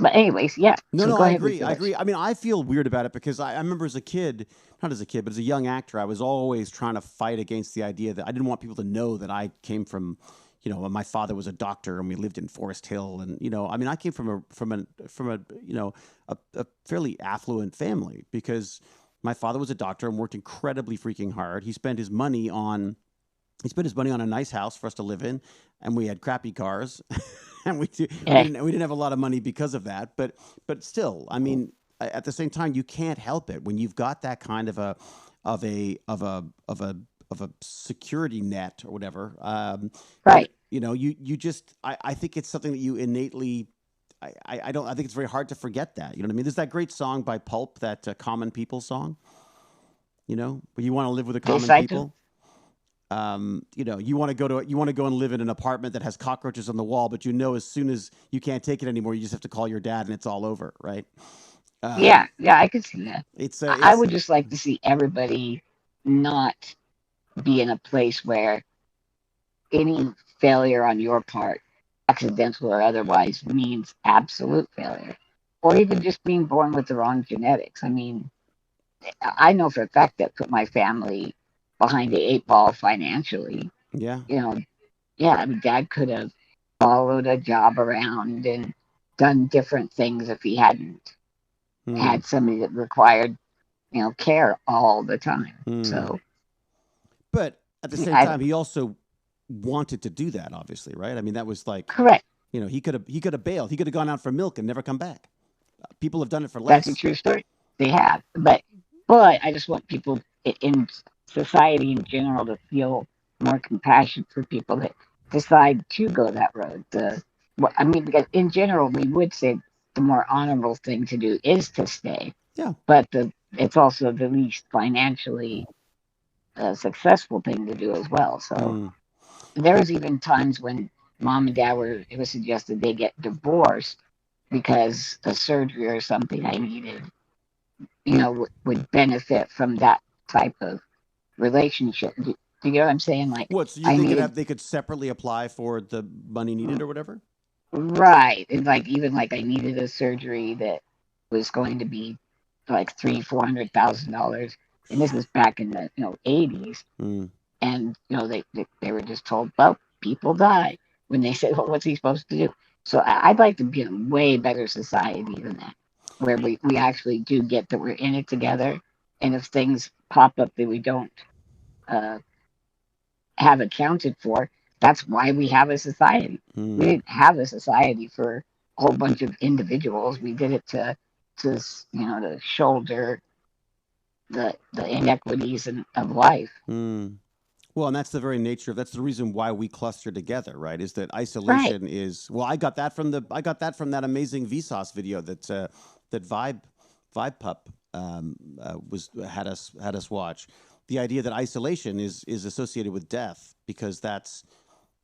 anyways, yeah. No, I agree. I mean, I feel weird about it because I remember as a kid, not as a kid, but as a young actor, I was always trying to fight against the idea that I didn't want people to know that I came from, my father was a doctor and we lived in Forest Hill, and I came from a fairly affluent family because my father was a doctor and worked incredibly freaking hard. He spent his money on a nice house for us to live in, and we had crappy cars. And we didn't have a lot of money because of that, but still, I mean, at the same time, you can't help it when you've got that kind of a security net or whatever. Right. You just I think it's something that you innately. I think it's very hard to forget that. You know what I mean? There's that great song by Pulp, that Common People song. Where you want to live with the common people. You want to go and live in an apartment that has cockroaches on the wall, but as soon as you can't take it anymore, you just have to call your dad and it's all over, right? Yeah, I can see that. I would just like to see everybody not be in a place where any failure on your part, accidental or otherwise, means absolute failure, or even just being born with the wrong genetics. I mean, I know for a fact that put my family behind the 8 ball financially. Yeah. I mean, Dad could have followed a job around and done different things if he hadn't had somebody that required, care all the time. So, but at the same time, he also wanted to do that, obviously, right? I mean, that was like correct. He could have bailed. He could have gone out for milk and never come back. People have done it for less. That's a true story. They have, but I just want people in society in general to feel more compassion for people that decide to go that road. Because in general, we would say the more honorable thing to do is to stay. Yeah. But it's also the least financially successful thing to do as well. So there was even times when mom and dad it was suggested they get divorced because a surgery or something I needed, would benefit from that type of relationship. Do you know what I'm saying? Like, What? So I needed, they could separately apply for the money needed or whatever? right. And like, even like I needed a surgery that was going to be like $400,000. And this was back in the, 80s. Mm. And, they were just told, well, people die. When they said, well, what's he supposed to do? So I'd like to be in a way better society than that, where we actually do get that we're in it together. And if things pop up that we don't uh, have accounted for, that's why we have a society. We didn't have a society for a whole bunch of individuals. We did it to shoulder the inequities of life. Well, and that's the very nature that's the reason why we cluster together, right? Is that Right. isolation is I got that from that amazing Vsauce video that Vibe Pup had us watch. The idea that isolation is associated with death, because that's,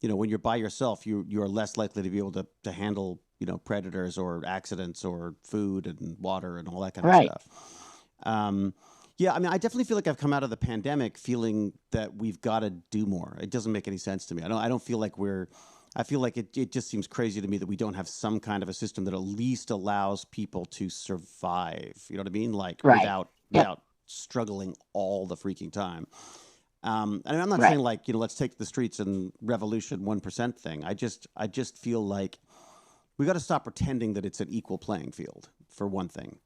when you're by yourself, you are less likely to be able to handle, predators or accidents or food and water and all that kind of Right. stuff. Yeah, I mean, I definitely feel like I've come out of the pandemic feeling that we've got to do more. It doesn't make any sense to me. I don't feel like I feel like it just seems crazy to me that we don't have some kind of a system that at least allows people to survive. You know what I mean? Like, Right. without struggling all the freaking time. And I'm not Right. saying like, let's take the streets and revolution 1% thing. I just feel like we got to stop pretending that it's an equal playing field, for one thing.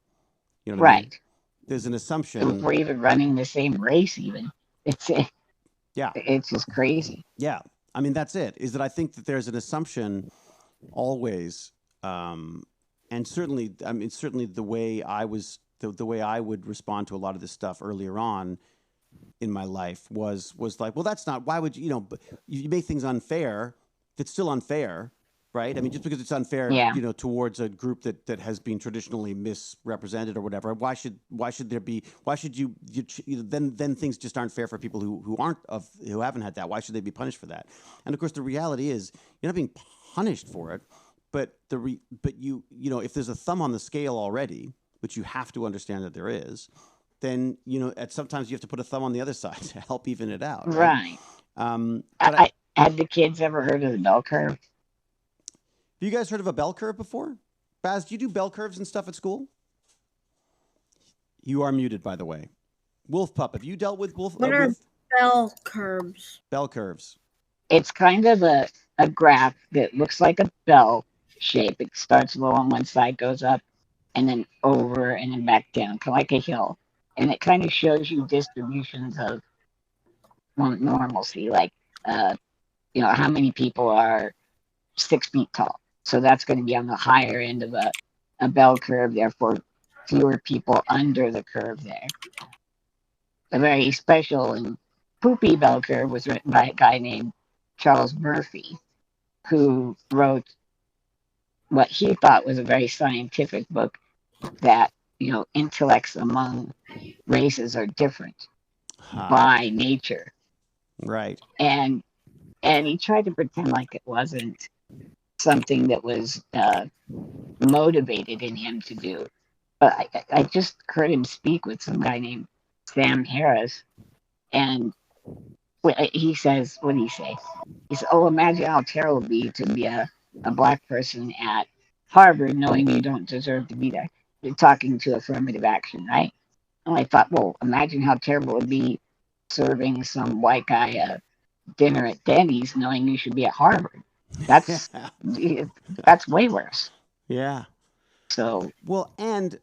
You know what I mean? Right. There's an assumption. If we're even running the same race, even it's just crazy. Yeah, I mean, that's it. Is that I think that there's an assumption always, and certainly the way the way I would respond to a lot of this stuff earlier on in my life was like, well, that's not. Why would you you make things unfair? It's still unfair. Right? I mean, just because it's unfair, Yeah. Towards a group that has been traditionally misrepresented or whatever, why should you then things just aren't fair for people who haven't had that? Why should they be punished for that? And of course, the reality is you're not being punished for it, but if there's a thumb on the scale already, which you have to understand that there is, then sometimes you have to put a thumb on the other side to help even it out. Right. But had the kids ever heard of the bell curve? Have you guys heard of a bell curve before? Baz, do you do bell curves and stuff at school? You are muted, by the way. Wolf Pup, have you dealt with What are bell curves? Bell curves. It's kind of a graph that looks like a bell shape. It starts low on one side, goes up, and then over, and then back down, kind of like a hill. And it kind of shows you distributions of normalcy, like how many people are 6 feet tall. So that's going to be on the higher end of a bell curve, therefore fewer people under the curve there. A very special and poopy bell curve was written by a guy named Charles Murphy, who wrote what he thought was a very scientific book that, intellects among races are different by nature. Right. And he tried to pretend like it wasn't something that was motivated in him to do. But I just heard him speak with some guy named Sam Harris, and he says, what did he say? He said, oh, imagine how terrible it would be to be a black person at Harvard knowing you don't deserve to be there. You're talking to affirmative action, right? And I thought, well, imagine how terrible it would be serving some white guy a dinner at Denny's knowing you should be at Harvard. That's way worse. Yeah. So and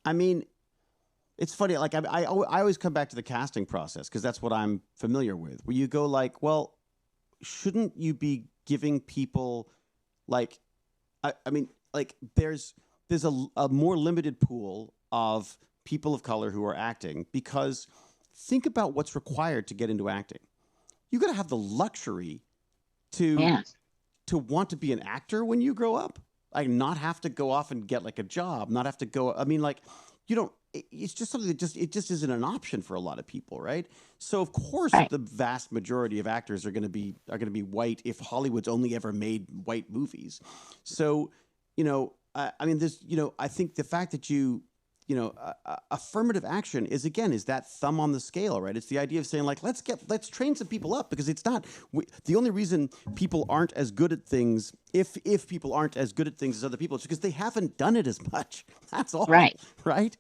I mean, it's funny. Like I always come back to the casting process because that's what I'm familiar with. Where you go like, well, shouldn't you be giving people like, I mean, like there's a more limited pool of people of color who are acting, because think about what's required to get into acting. You got to have the luxury to want to be an actor when you grow up. like not have to go off and get like a job, not have to go. I mean, like you don't. It's just something that just isn't an option for a lot of people, right? So of course, Right. the vast majority of actors are going to be white if Hollywood's only ever made white movies. So, I mean, there's, I think the fact that affirmative action is that thumb on the scale, right? It's the idea of saying like, let's train some people up, because it's not the only reason people aren't as good at things. If people aren't as good at things as other people, it's because they haven't done it as much. That's all, Right. right?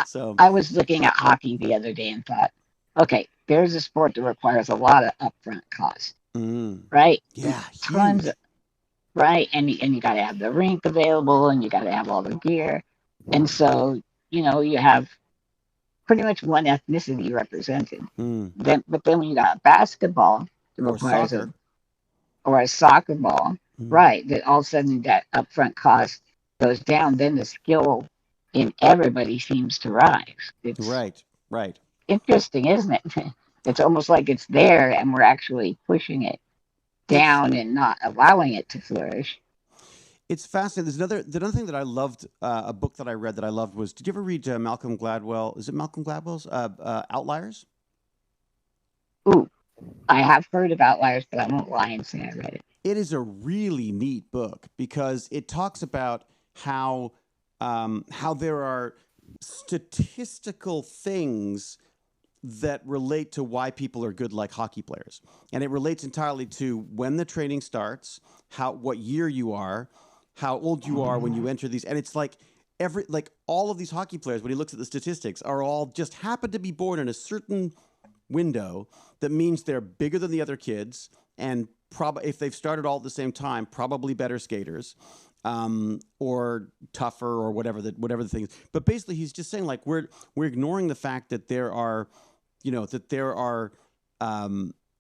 So I was looking at hockey the other day and thought, okay, there's a sport that requires a lot of upfront cost, right? yeah, Tons huge. of, right? And you got to have the rink available, and you got to have all the gear. And so, you have pretty much one ethnicity represented. But then when you got basketball that Or requires soccer. or a soccer ball, right, that all of a sudden that upfront cost goes down, then the skill in everybody seems to rise. It's Right. interesting, isn't it? It's almost like it's there and we're actually pushing it down and not allowing it to flourish. It's fascinating. There's another thing that I loved. A book that I read that I loved was. Did you ever read Malcolm Gladwell? Is it Malcolm Gladwell's Outliers? Ooh, I have heard of Outliers, but I won't lie and say I read it. It is a really neat book because it talks about how there are statistical things that relate to why people are good like hockey players, and it relates entirely to when the training starts, what year you are, how old you are when you enter these, and it's like all of these hockey players, when he looks at the statistics, are all just happen to be born in a certain window that means they're bigger than the other kids, and if they've started all at the same time, probably better skaters, or tougher, or whatever the thing is. But basically, he's just saying like we're ignoring the fact that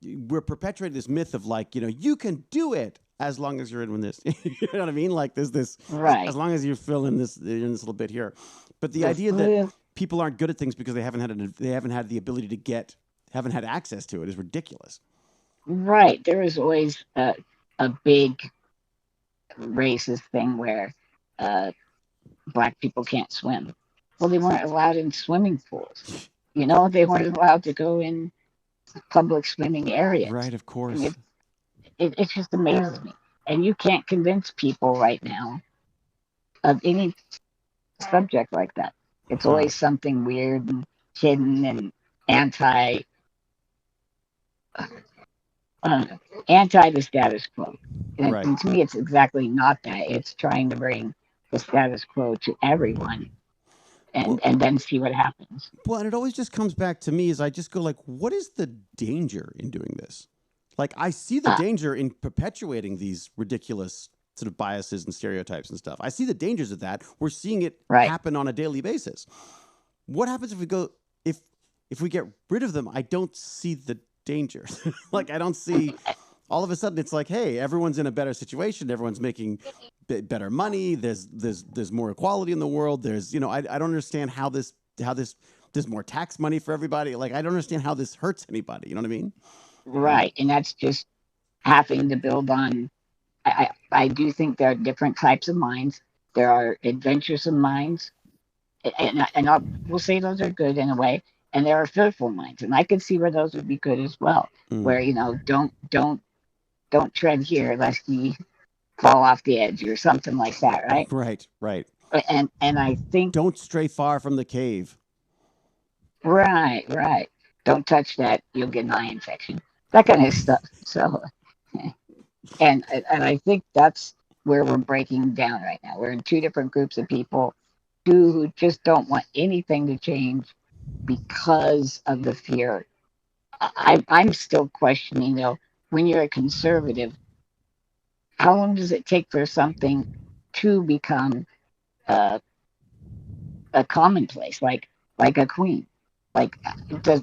we're perpetuating this myth of like you can do it as long as you're in this. You know what I mean? Like there's this, right, as long as you fill in this little bit here. But the idea that people aren't good at things because they haven't had the ability to haven't had access to it is ridiculous. Right. There is always a big racist thing where black people can't swim. Well, they weren't allowed in swimming pools. They weren't allowed to go in public swimming areas. Right, of course. I mean, it just amazes me. And you can't convince people right now of any subject like that. It's always something weird and hidden and anti the status quo. And to me, it's exactly not that. It's trying to bring the status quo to everyone and then see what happens. Well, and it always just comes back to me is I just go like, what is the danger in doing this? Like, I see the danger in perpetuating these ridiculous sort of biases and stereotypes and stuff. I see the dangers of that. We're seeing it happen on a daily basis. What happens if we get rid of them? I don't see the danger. Like, I don't see. All of a sudden, it's like, hey, everyone's in a better situation. Everyone's making better money. There's more equality in the world. There's I don't understand how there's more tax money for everybody. Like, I don't understand how this hurts anybody. You know what I mean? Right, and that's just having to build on. I do think there are different types of minds. There are adventuresome minds, and we'll say those are good in a way. And there are fearful minds, and I can see where those would be good as well. Where don't tread here lest you fall off the edge or something like that, right? Right. And I think don't stray far from the cave. Right. Don't touch that; you'll get an eye infection. That kind of stuff. So, and I think that's where we're breaking down right now. We're in two different groups of people, two who just don't want anything to change because of the fear. I'm still questioning though. When you're a conservative, how long does it take for something to become a commonplace, like a queen? Like,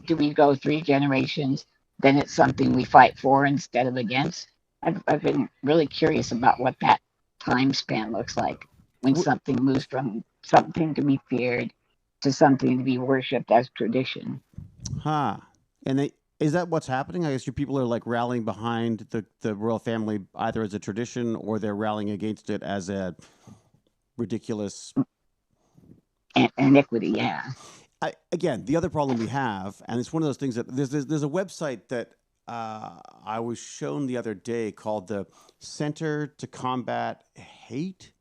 do we go 3 generations? Then it's something we fight for instead of against. I've been really curious about what that time span looks like when something moves from something to be feared to something to be worshipped as tradition. And Is that what's happening? I guess your people are like rallying behind the royal family either as a tradition or they're rallying against it as a ridiculous iniquity. Yeah. Again, the other problem we have, and it's one of those things that there's a website that I was shown the other day called the Center to Combat Hate.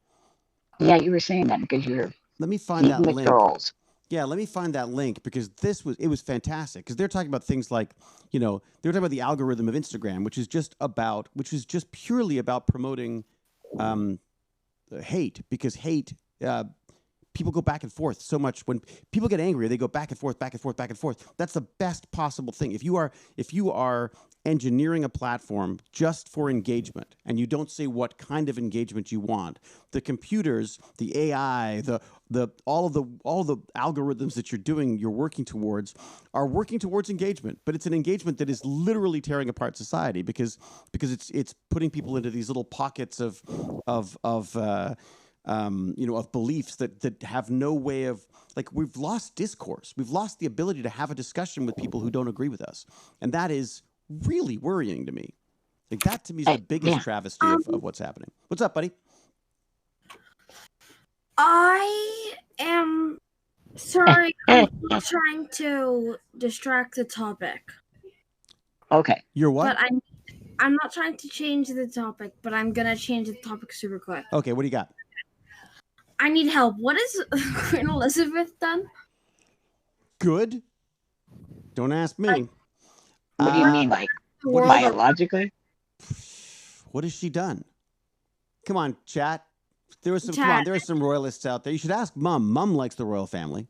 Yeah, you were saying that because you're Let me find that with link. girls. Yeah, let me find that link because it was fantastic because they're talking about things like, they were talking about the algorithm of Instagram, which is just purely about promoting hate because hate. People go back and forth so much. When people get angry, they go back and forth, back and forth, back and forth. That's the best possible thing. If you are engineering a platform just for engagement and you don't say what kind of engagement you want, the computers, the AI, all of the algorithms that you're working towards are working towards engagement, but it's an engagement that is literally tearing apart society because it's putting people into these little pockets of beliefs that have no way of, like, we've lost discourse. We've lost the ability to have a discussion with people who don't agree with us. And that is really worrying to me. Like, that to me is the biggest travesty of what's happening. What's up, buddy? I am sorry. I'm trying to distract the topic. Okay. You're what? But I'm not trying to change the topic, but I'm going to change the topic super quick. Okay, what do you got? I need help. What has Queen Elizabeth done? Good. Don't ask me. What do you mean, like, biologically? What has she done? Come on, chat. There are some royalists out there. You should ask Mum. Mum likes the royal family.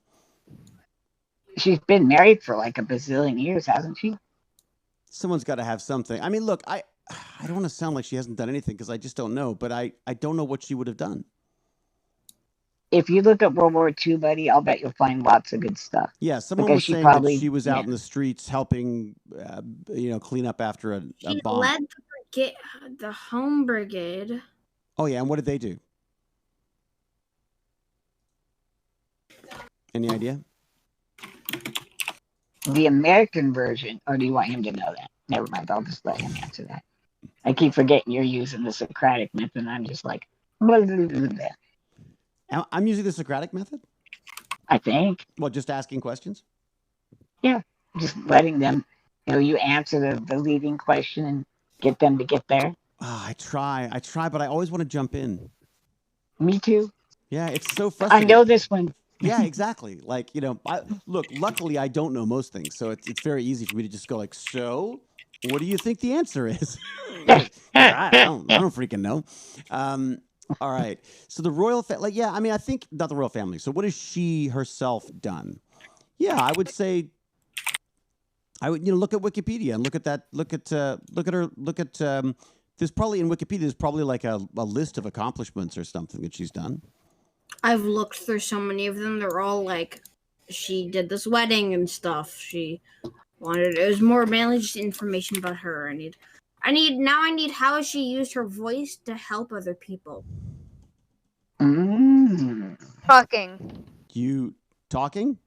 She's been married for like a bazillion years, hasn't she? Someone's got to have something. I mean, look, I don't want to sound like she hasn't done anything because I just don't know, but I don't know what she would have done. If you look at World War II, buddy, I'll bet you'll find lots of good stuff. Yeah, someone was saying that she was out in the streets helping, clean up after a bomb. She led the Home Brigade. Oh, yeah, and what did they do? Any idea? The American version, or do you want him to know that? Never mind, I'll just let him answer that. I keep forgetting you're using the Socratic method, and I'm just like, blah, blah, blah, blah. I'm using the Socratic method? I think. Well, just asking questions? Yeah, just letting them, you answer the leading question and get them to get there. Oh, I try, but I always want to jump in. Me too. Yeah, it's so frustrating. I know this one. Yeah, exactly. Like, luckily I don't know most things, so it's very easy for me to just go like, so what do you think the answer is? I don't freaking know. All right. So the royal family, I think not the royal family. So what has she herself done? Yeah, I would say look at Wikipedia and look at her. There's probably in Wikipedia there's probably like a list of accomplishments or something that she's done. I've looked through so many of them. They're all like, she did this wedding and stuff. It was more mainly just information about her. I need how she used her voice to help other people. Talking. You talking?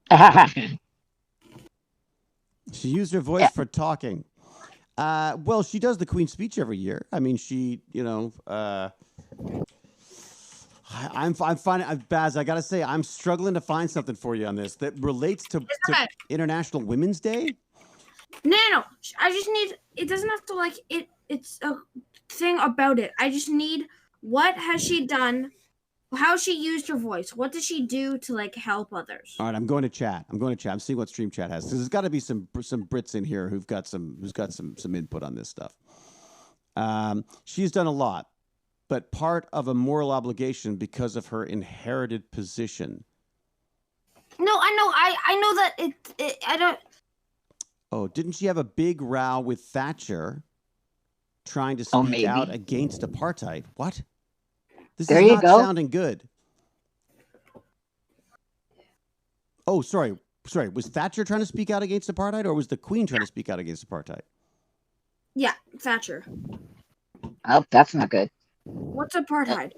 She used her voice for talking. Well, she does the Queen's Speech every year. I mean, she, I'm finding, Baz, I got to say, I'm struggling to find something for you on this that relates to International Women's Day. No. I just need, it doesn't have to it's a thing about it. I just need, what has she done? How she used her voice. What does she do to help others? All right, I'm going to chat. I'm seeing what Stream Chat has. There's got to be some Brits in here who's got some input on this stuff. She's done a lot, but part of a moral obligation because of her inherited position. No, I know. I know that I don't. Oh, didn't she have a big row with Thatcher trying to speak out against apartheid? What? This is not sounding good. Oh, sorry. Was Thatcher trying to speak out against apartheid, or was the Queen trying to speak out against apartheid? Yeah, Thatcher. Oh, that's not good. What's apartheid?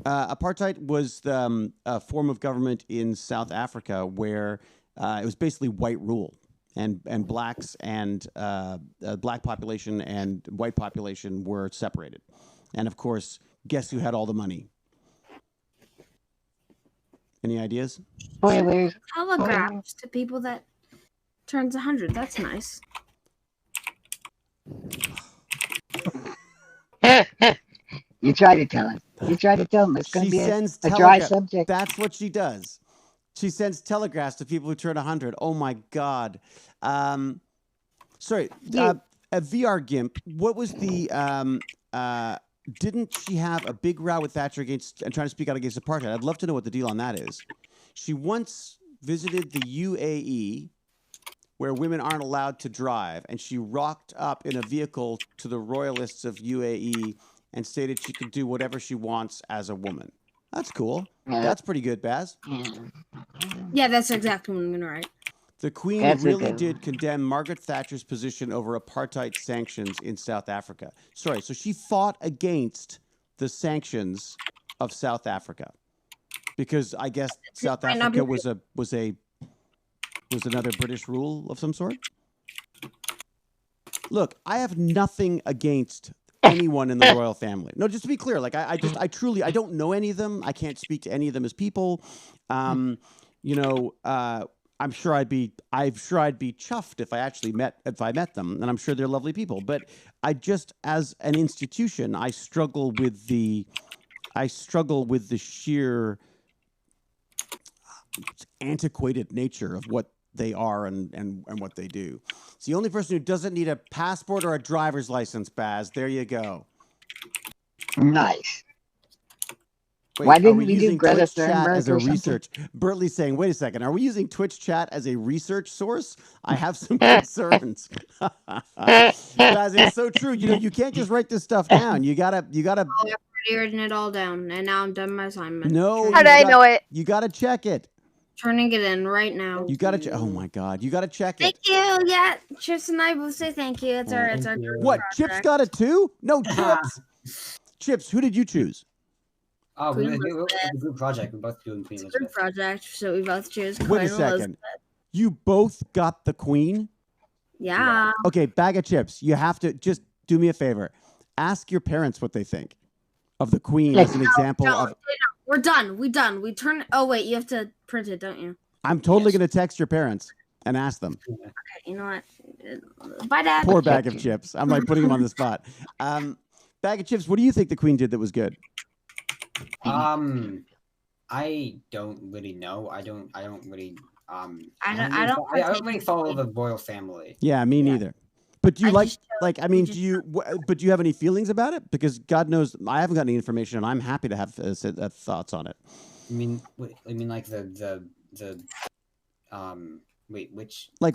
Apartheid was a form of government in South Africa where it was basically white rule. and blacks and black population and white population were separated. And of course, guess who had all the money? Any ideas? Spoilers. Telegraphs to people that turns 100. That's nice. You try to tell him. You try to tell him. It's going to be a dry subject. That's what she does. She sends telegraphs to people who turn 100. Oh my God. Sorry, a VR Gimp. What was the? Didn't she have a big row with Thatcher against and trying to speak out against apartheid? I'd love to know what the deal on that is. She once visited the UAE, where women aren't allowed to drive, and she rocked up in a vehicle to the royalists of UAE and stated she could do whatever she wants as a woman. That's cool. Yeah. That's pretty good, Baz. Yeah, that's exactly what I'm going to write. The Queen really did condemn Margaret Thatcher's position over apartheid sanctions in South Africa. Sorry, so she fought against the sanctions of South Africa because I guess South Africa was another British rule of some sort. Look, I have nothing against anyone in the royal family. No, just to be clear, like I truly don't know any of them. I can't speak to any of them as people. I'm sure I'd be chuffed if I met them, and I'm sure they're lovely people. But I just, as an institution, I struggle with the sheer antiquated nature of what they are and what they do. It's the only person who doesn't need a passport or a driver's license, Baz. There you go. Nice. Wait, why didn't we do Greta Thunberg as a research? Bertley's saying, wait a second, are we using Twitch chat as a research source? I have some concerns. Baz, it's so true. You can't just write this stuff down. You gotta. I've already written it all down, and now I'm done my assignment. No. How did I know it? You gotta check it. Turning it in right now. You gotta check. Oh my God, you gotta check it. Thank you. Yeah, Chips and I both say thank you. It's our what? project. Chips got it too? No, Chips. Chips, who did you choose? Oh, we did a group project. We both doing Queen Elizabeth. Group project, so we both choose. Wait a second. Elizabeth. You both got the Queen? Yeah. Okay, bag of chips. You have to just do me a favor. Ask your parents what they think of the Queen as an example of. We're done. We done. We turn. Oh wait, you have to print it, don't you? I'm totally going to text your parents and ask them. Okay, you know what? Bye, Dad. Poor bag of chips. I'm like putting him on the spot. Bag of chips. What do you think the Queen did that was good? I don't really know. I don't really. I don't really follow the royal family. Yeah, me neither. But do you do you have any feelings about it? Because God knows I haven't got any information, and I'm happy to have thoughts on it. I mean like the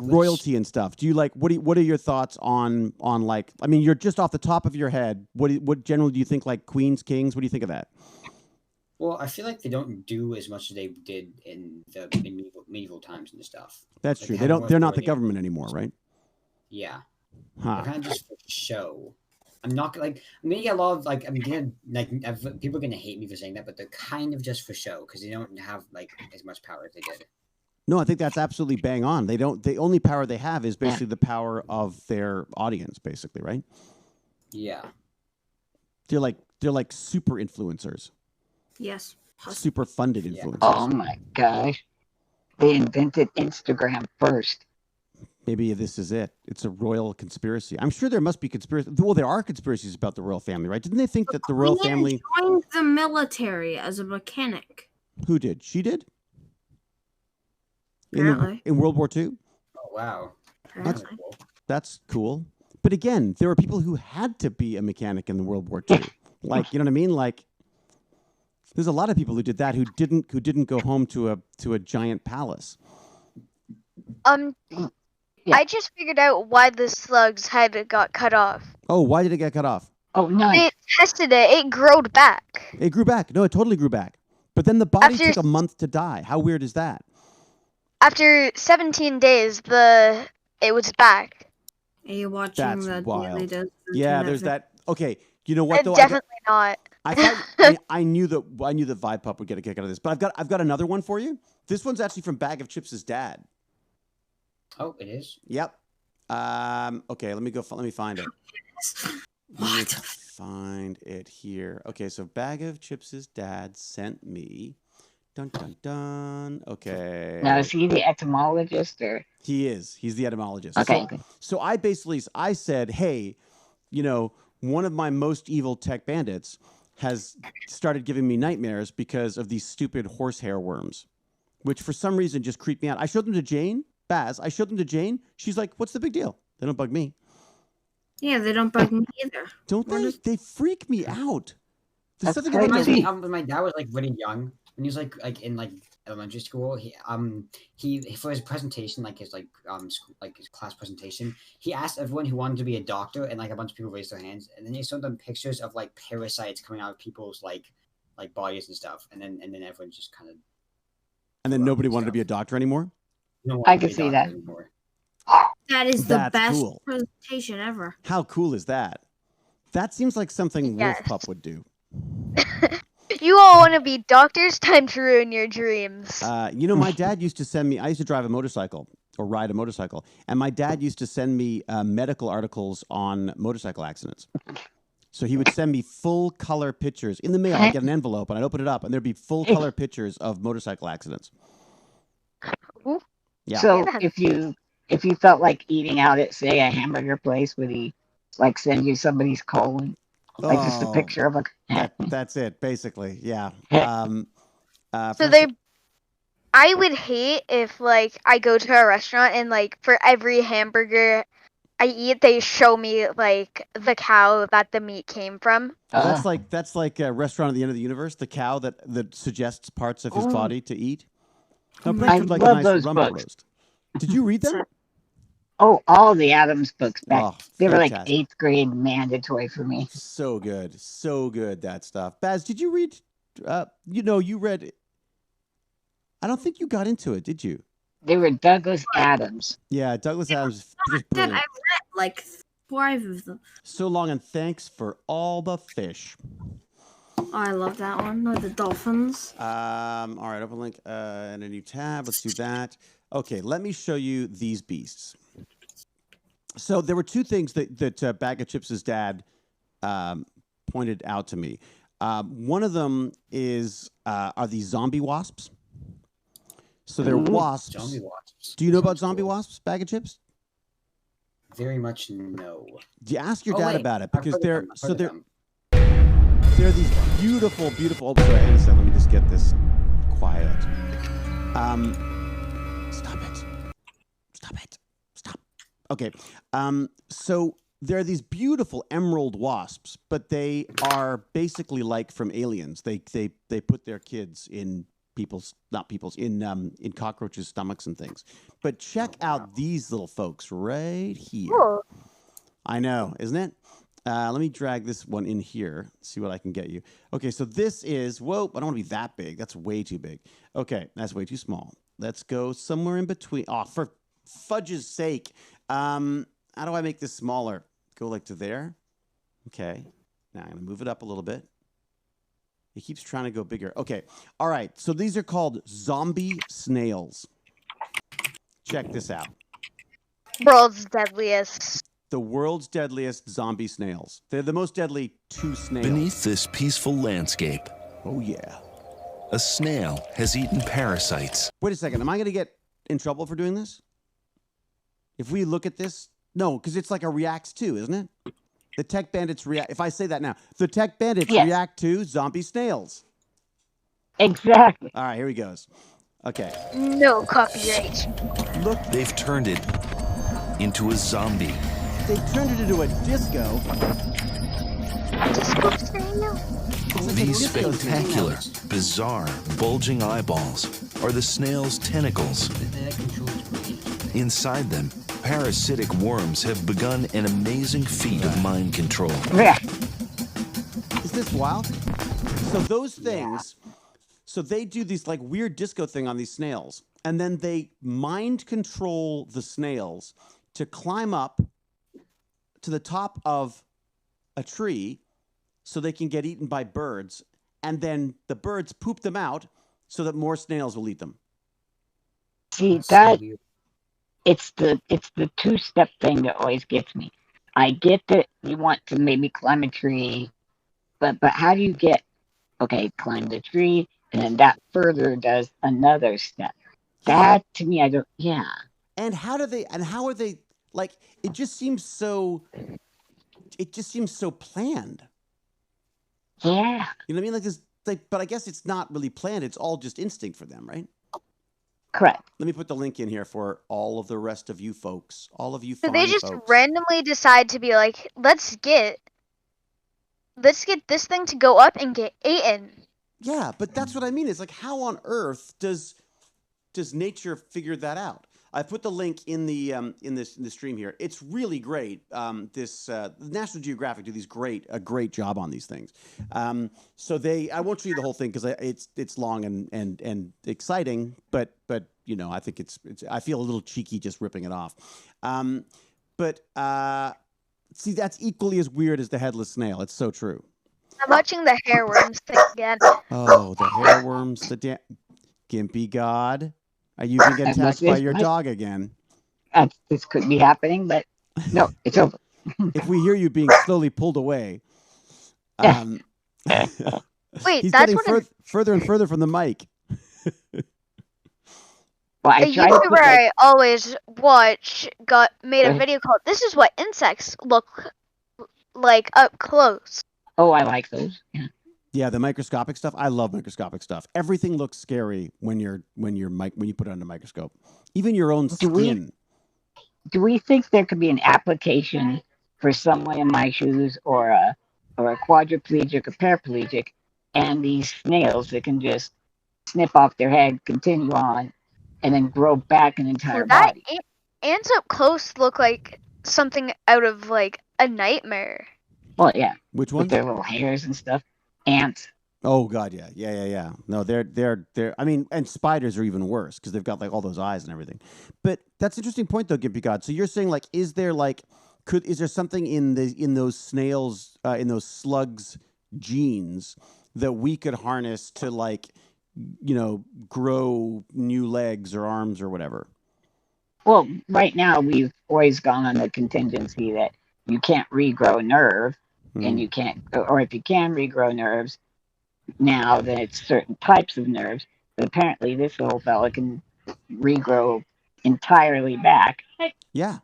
royalty and stuff. Do you like what are your thoughts on like? I mean, you're just off the top of your head. What generally do you think like queens, kings? What do you think of that? Well, I feel like they don't do as much as they did in the medieval times and stuff. That's like true. They're not the government anymore, right? Yeah. Huh. They're kind of just for show. I'm not I'm gonna get a lot of people are gonna hate me for saying that, but they're kind of just for show because they don't have like as much power as they did. No, I think that's absolutely bang on. They don't. The only power they have is basically the power of their audience, basically, right? Yeah. They're like super influencers. Yes. Super funded influencers. Oh my gosh. They invented Instagram first. Maybe this is it. It's a royal conspiracy. I'm sure there must be conspiracies. Well, there are conspiracies about the royal family, right? Didn't they think that the royal family joined the military as a mechanic? Who did? She did? Apparently. In World War II? Oh, wow. That's cool. But again, there were people who had to be a mechanic in the World War II. Like, you know what I mean? Like, there's a lot of people who did that who didn't go home to a giant palace. Yeah. I just figured out why the slug's head got cut off. Oh, why did it get cut off? Oh, nice. They tested it. It growed back. It grew back. No, it totally grew back. But then the body took a month to die. How weird is that? After 17 days, it was back. Are you watching That's that? wild. Yeah, there's that. Okay, you know what though? Definitely not. I thought I knew that Vibe Pup would get a kick out of this, but I've got another one for you. This one's actually from Bag of Chips' dad. Oh, it is. Yep. Okay, let me go. Let me find it. Let me find it here. Okay, so Bag of Chips' dad sent me. Dun dun dun. Okay. Now, is he the etymologist or? He is. He's the etymologist. Okay. So I said, hey, one of my most evil tech bandits has started giving me nightmares because of these stupid horsehair worms, which for some reason just creep me out. I showed them to Jane, Baz. I showed them to Jane. She's like, what's the big deal? They don't bug me. Yeah, they don't bug me either. Don't they? They freak me out. There's That's something crazy. about Reminds me those. when my dad was like really young, when he was like in like elementary school. He for his presentation, like his like his class presentation, he asked everyone who wanted to be a doctor, and like a bunch of people raised their hands, and then he showed them pictures of like parasites coming out of people's like bodies and stuff, and then everyone just kind of. And then nobody wanted to be a doctor anymore? I can see that. Anymore. That is the That's best cool. presentation ever. How cool is that? That seems like something Yes. Wolf Pup would do. You all want to be doctors? Time to ruin your dreams. My dad used to send me, I used to drive a motorcycle or ride a motorcycle, and my dad used to send me medical articles on motorcycle accidents. So he would send me full color pictures in the mail. I'd get an envelope and I'd open it up and there'd be full color pictures of motorcycle accidents. Ooh. Yeah. So Yeah. if you felt like eating out at, say, a hamburger place, would he like send you somebody's colon? Like just a picture of a. That's it, basically. Yeah. I would hate if like I go to a restaurant and like for every hamburger I eat, they show me like the cow that the meat came from. That's like a Restaurant at the End of the Universe, the cow that suggests parts of his body to eat. No, Brent would like a nice rump roast. Did you read them? Oh, all the Adams books back. They were like Fantastic. 8th grade mandatory for me. So good, that stuff. Baz, did you read? You read. I don't think you got into it, did you? They were Douglas Adams. Yeah, Douglas Adams is just I brilliant. read like 5 of them. So long, and thanks for all the fish. Oh, I love that one. No, the dolphins. All right, open link and a new tab. Let's do that. Okay, let me show you these beasts. So there were two things that Bag of Chips' dad pointed out to me. One of them are these zombie wasps. So they're wasps. Zombie wasps. Do you know about zombie wasps, Bag of Chips? Very much no. Do you ask your dad about it? Because they're these beautiful, beautiful. Oh, sorry, hang on a second. Let me just get this quiet. Stop it. Okay. So there are these beautiful emerald wasps, but they are basically like from Aliens. They put their kids in in cockroaches' stomachs and things. But check out these little folks right here. Cool. I know, isn't it? Let me drag this one in here, see what I can get you. Okay, so this is, whoa, I don't want to be that big. That's way too big. Okay, that's way too small. Let's go somewhere in between. Oh, for fudge's sake. How do I make this smaller? Go like to there. Okay, now I'm going to move it up a little bit. He keeps trying to go bigger. Okay, all right, so these are called zombie snails. Check this out. World's deadliest. The world's deadliest zombie snails. They're the most deadly two snails. Beneath this peaceful landscape, oh yeah, a snail has eaten parasites. Wait a second. Am I going to get in trouble for doing this? If we look at this, no, because it's like a reacts to, isn't it? The Tech Bandits react. If I say that now, the Tech Bandits react to zombie snails. Exactly. All right, here he goes. Okay. No copyright. Look, They've turned it into a zombie. they turned it into a disco. These spectacular, bizarre, bulging eyeballs are the snail's tentacles. Inside them, parasitic worms have begun an amazing feat of mind control. Yeah. Is this wild? So those things, so they do these like weird disco thing on these snails, and then they mind control the snails to climb up to the top of a tree so they can get eaten by birds, and then the birds poop them out so that more snails will eat them. See, that it's the two-step thing that always gets me. I get that you want to maybe climb a tree, but how do you get climb the tree and then that further does another step. Yeah. That to me, I don't. Yeah, And how do they? And how are they? Like, it just seems so. It just seems so planned. yeah, You know what I mean? Like this. Like, but I guess it's not really planned. It's all just instinct for them, right? correct. Let me put the link in here for all of the rest of you folks. All of you So fine they just folks. randomly decide to be like, let's get this thing to go up and get eaten. Yeah, but that's what I mean. It's like, how on earth does nature figure that out? I put the link in the stream here. It's really great. National Geographic do a great job on these things. So I won't show you the whole thing because it's long and exciting, but you know, I think it's I feel a little cheeky just ripping it off. But see, that's equally as weird as the headless snail. It's so true. I'm watching the hairworms thing again. Oh, the hairworms, GimpyGod. Are you being attacked by your dog again? This could be happening, but no, it's over. If we hear you being slowly pulled away, Wait, he's that's getting what further and further from the mic. Well, a YouTuber I always watch made a video called "This is what insects look like up close." Oh, I like those. Yeah. Yeah, the microscopic stuff. I love microscopic stuff. Everything looks scary when you put it under a microscope. Even your own skin. Do we think there could be an application for someone in my shoes or a quadriplegic or paraplegic, and these snails that can just snip off their head, continue on, and then grow back an entire body? Ants up close look like something out of like a nightmare. Well, yeah. Which one? With their little hairs and stuff. Ants. Oh God, yeah. No, they're. I mean, and spiders are even worse because they've got like all those eyes and everything. But that's an interesting point, though, GimpyGod. So you're saying like, is there something in those snails, in those slugs' genes that we could harness to like, you know, grow new legs or arms or whatever? Well, right now we've always gone on the contingency that you can't regrow a nerve, and you can't, or if you can regrow nerves, now that it's certain types of nerves. But apparently, this little fella can regrow entirely back. Yeah.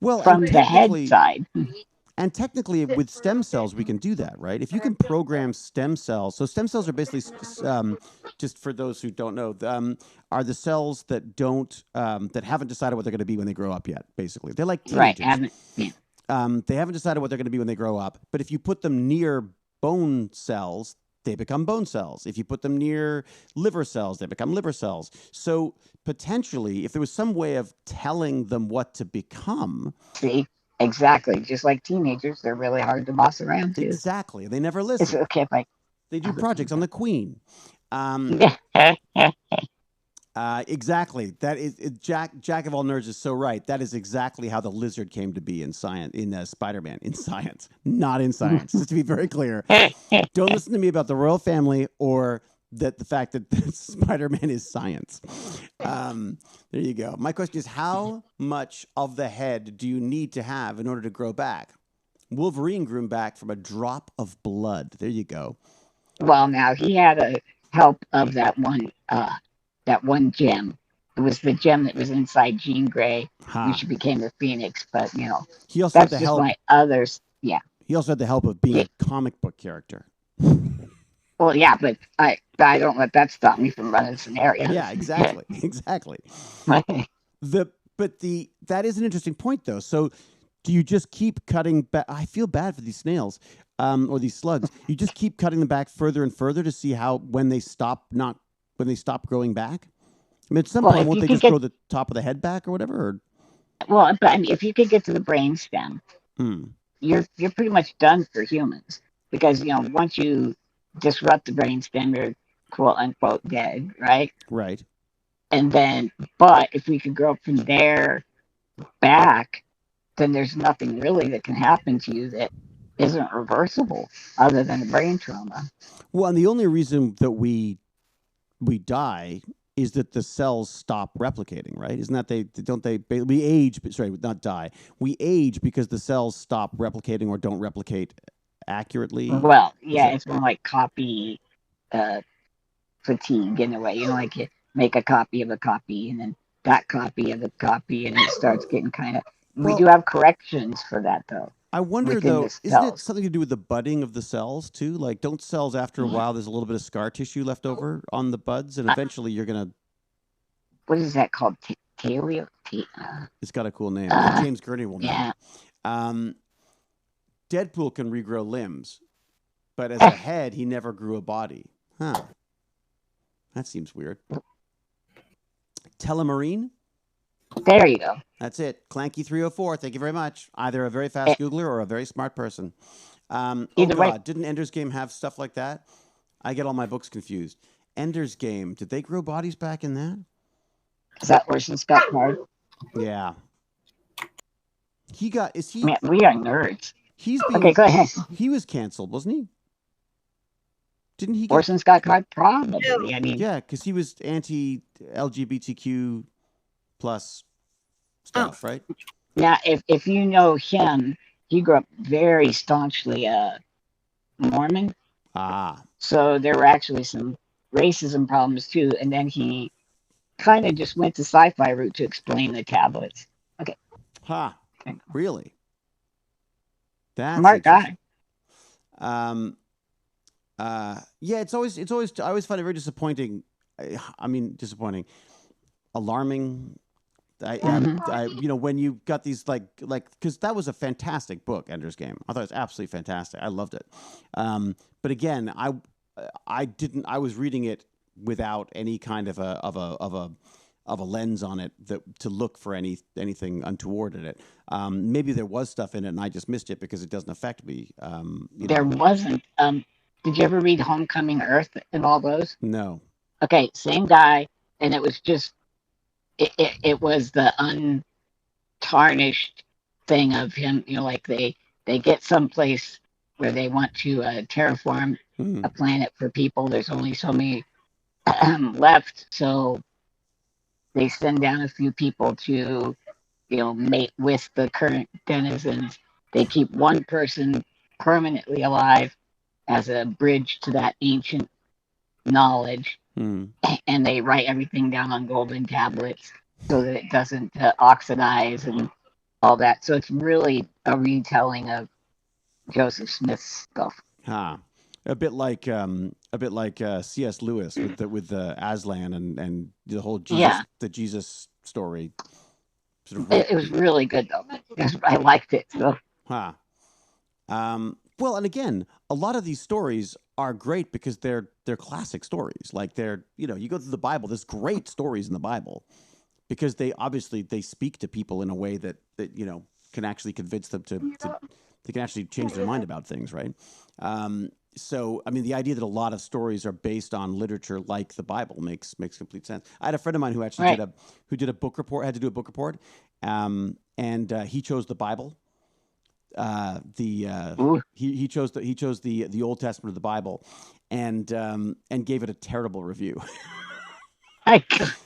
Well, from the head side. And technically, with stem cells, we can do that, right? If you can program stem cells, so stem cells are basically, just for those who don't know, are the cells that haven't decided what they're going to be when they grow up yet. Basically, they're like teenagers. They haven't decided what they're going to be when they grow up. But if you put them near bone cells, they become bone cells. If you put them near liver cells, they become liver cells. So potentially, if there was some way of telling them what to become. See, exactly. Just like teenagers, they're really hard to boss around to. Exactly. They never listen. It's okay, they do projects on the Queen. Exactly. That is Jack of all nerds is so right. That is exactly how the lizard came to be in science, in Spider-Man, in science, not in science. Just to be very clear, don't listen to me about the royal family or the fact that Spider-Man is science. There you go. My question is, how much of the head do you need to have in order to grow back? Wolverine grew back from a drop of blood. There you go. Well, now he had a help of that one gem. It was the gem that was inside Jean Grey, which became the Phoenix. But you know, he also that's had the just help. My others, yeah. He also had the help of being a comic book character. Well, yeah, but I don't let that stop me from running scenarios. Yeah, exactly, exactly. That is an interesting point, though. So, do you just keep cutting back? I feel bad for these snails or these slugs. You just keep cutting them back further and further to see when they stop growing back. I mean, at some point, won't they just grow the top of the head back or whatever? Or? Well, but I mean, if you could get to the brain stem, you're pretty much done for humans because once you disrupt the brain stem, you're quote unquote dead, right? Right. And then, but if we could grow from there back, then there's nothing really that can happen to you that isn't reversible other than a brain trauma. Well, and the only reason that we die is that the cells stop replicating, right? Isn't that we age, sorry, not die. We age because the cells stop replicating or don't replicate accurately. Well, yeah, it's more like copy fatigue in a way. Like you make a copy of a copy and then that copy of a copy, and it starts getting kind of. We do have corrections for that, though. I wonder, though, isn't it something to do with the budding of the cells, too? Like, don't cells, after a while, there's a little bit of scar tissue left over on the buds, and eventually you're going to... What is that called? It's got a cool name. James Gurney will know. Yeah. Deadpool can regrow limbs, but as a head, he never grew a body. Huh. That seems weird. Telemarine? There you go. That's it. Clanky304. Thank you very much. Either a very fast Googler or a very smart person. Either way. Didn't Ender's Game have stuff like that? I get all my books confused. Ender's Game. Did they grow bodies back in that? Is that Orson Scott Card? Yeah. Man, we are nerds. Okay, go ahead. He was canceled, wasn't he? Didn't he? Orson Scott Card? Probably. I mean, yeah, because he was anti-LGBTQ plus stuff, right? Now, if you know him, he grew up very staunchly Mormon. So there were actually some racism problems too, and then he kind of just went the sci-fi route to explain the tablets. Okay. Really? That's smart guy. Yeah, it's always. I always find it very disappointing. I mean, disappointing, alarming. When you got these like because that was a fantastic book, Ender's Game. I thought it was absolutely fantastic. I loved it. But again, I was reading it without any kind of a lens on it to look for anything untoward in it. Maybe there was stuff in it and I just missed it because it doesn't affect me. There wasn't. Did you ever read Homecoming Earth and all those? No. Okay, same guy, and it was just it was the untarnished thing of him. Like they get someplace where they want to terraform a planet for people. There's only so many left, so they send down a few people to mate with the current denizens. They keep one person permanently alive as a bridge to that ancient knowledge, and they write everything down on golden tablets so that it doesn't oxidize and all that. So it's really a retelling of Joseph Smith's stuff. A bit like C.S. Lewis with Aslan and the whole Jesus story. It was really good though. I liked it. So. Well, and again, a lot of these stories are great because they're classic stories. Like you go through the Bible, there's great stories in the Bible because they speak to people in a way that can actually convince them to they can actually change their mind about things, right? So, I mean, the idea that a lot of stories are based on literature like the Bible makes complete sense. I had a friend of mine who actually had to do a book report, and he chose the Bible. He chose the Old Testament of the Bible, and gave it a terrible review.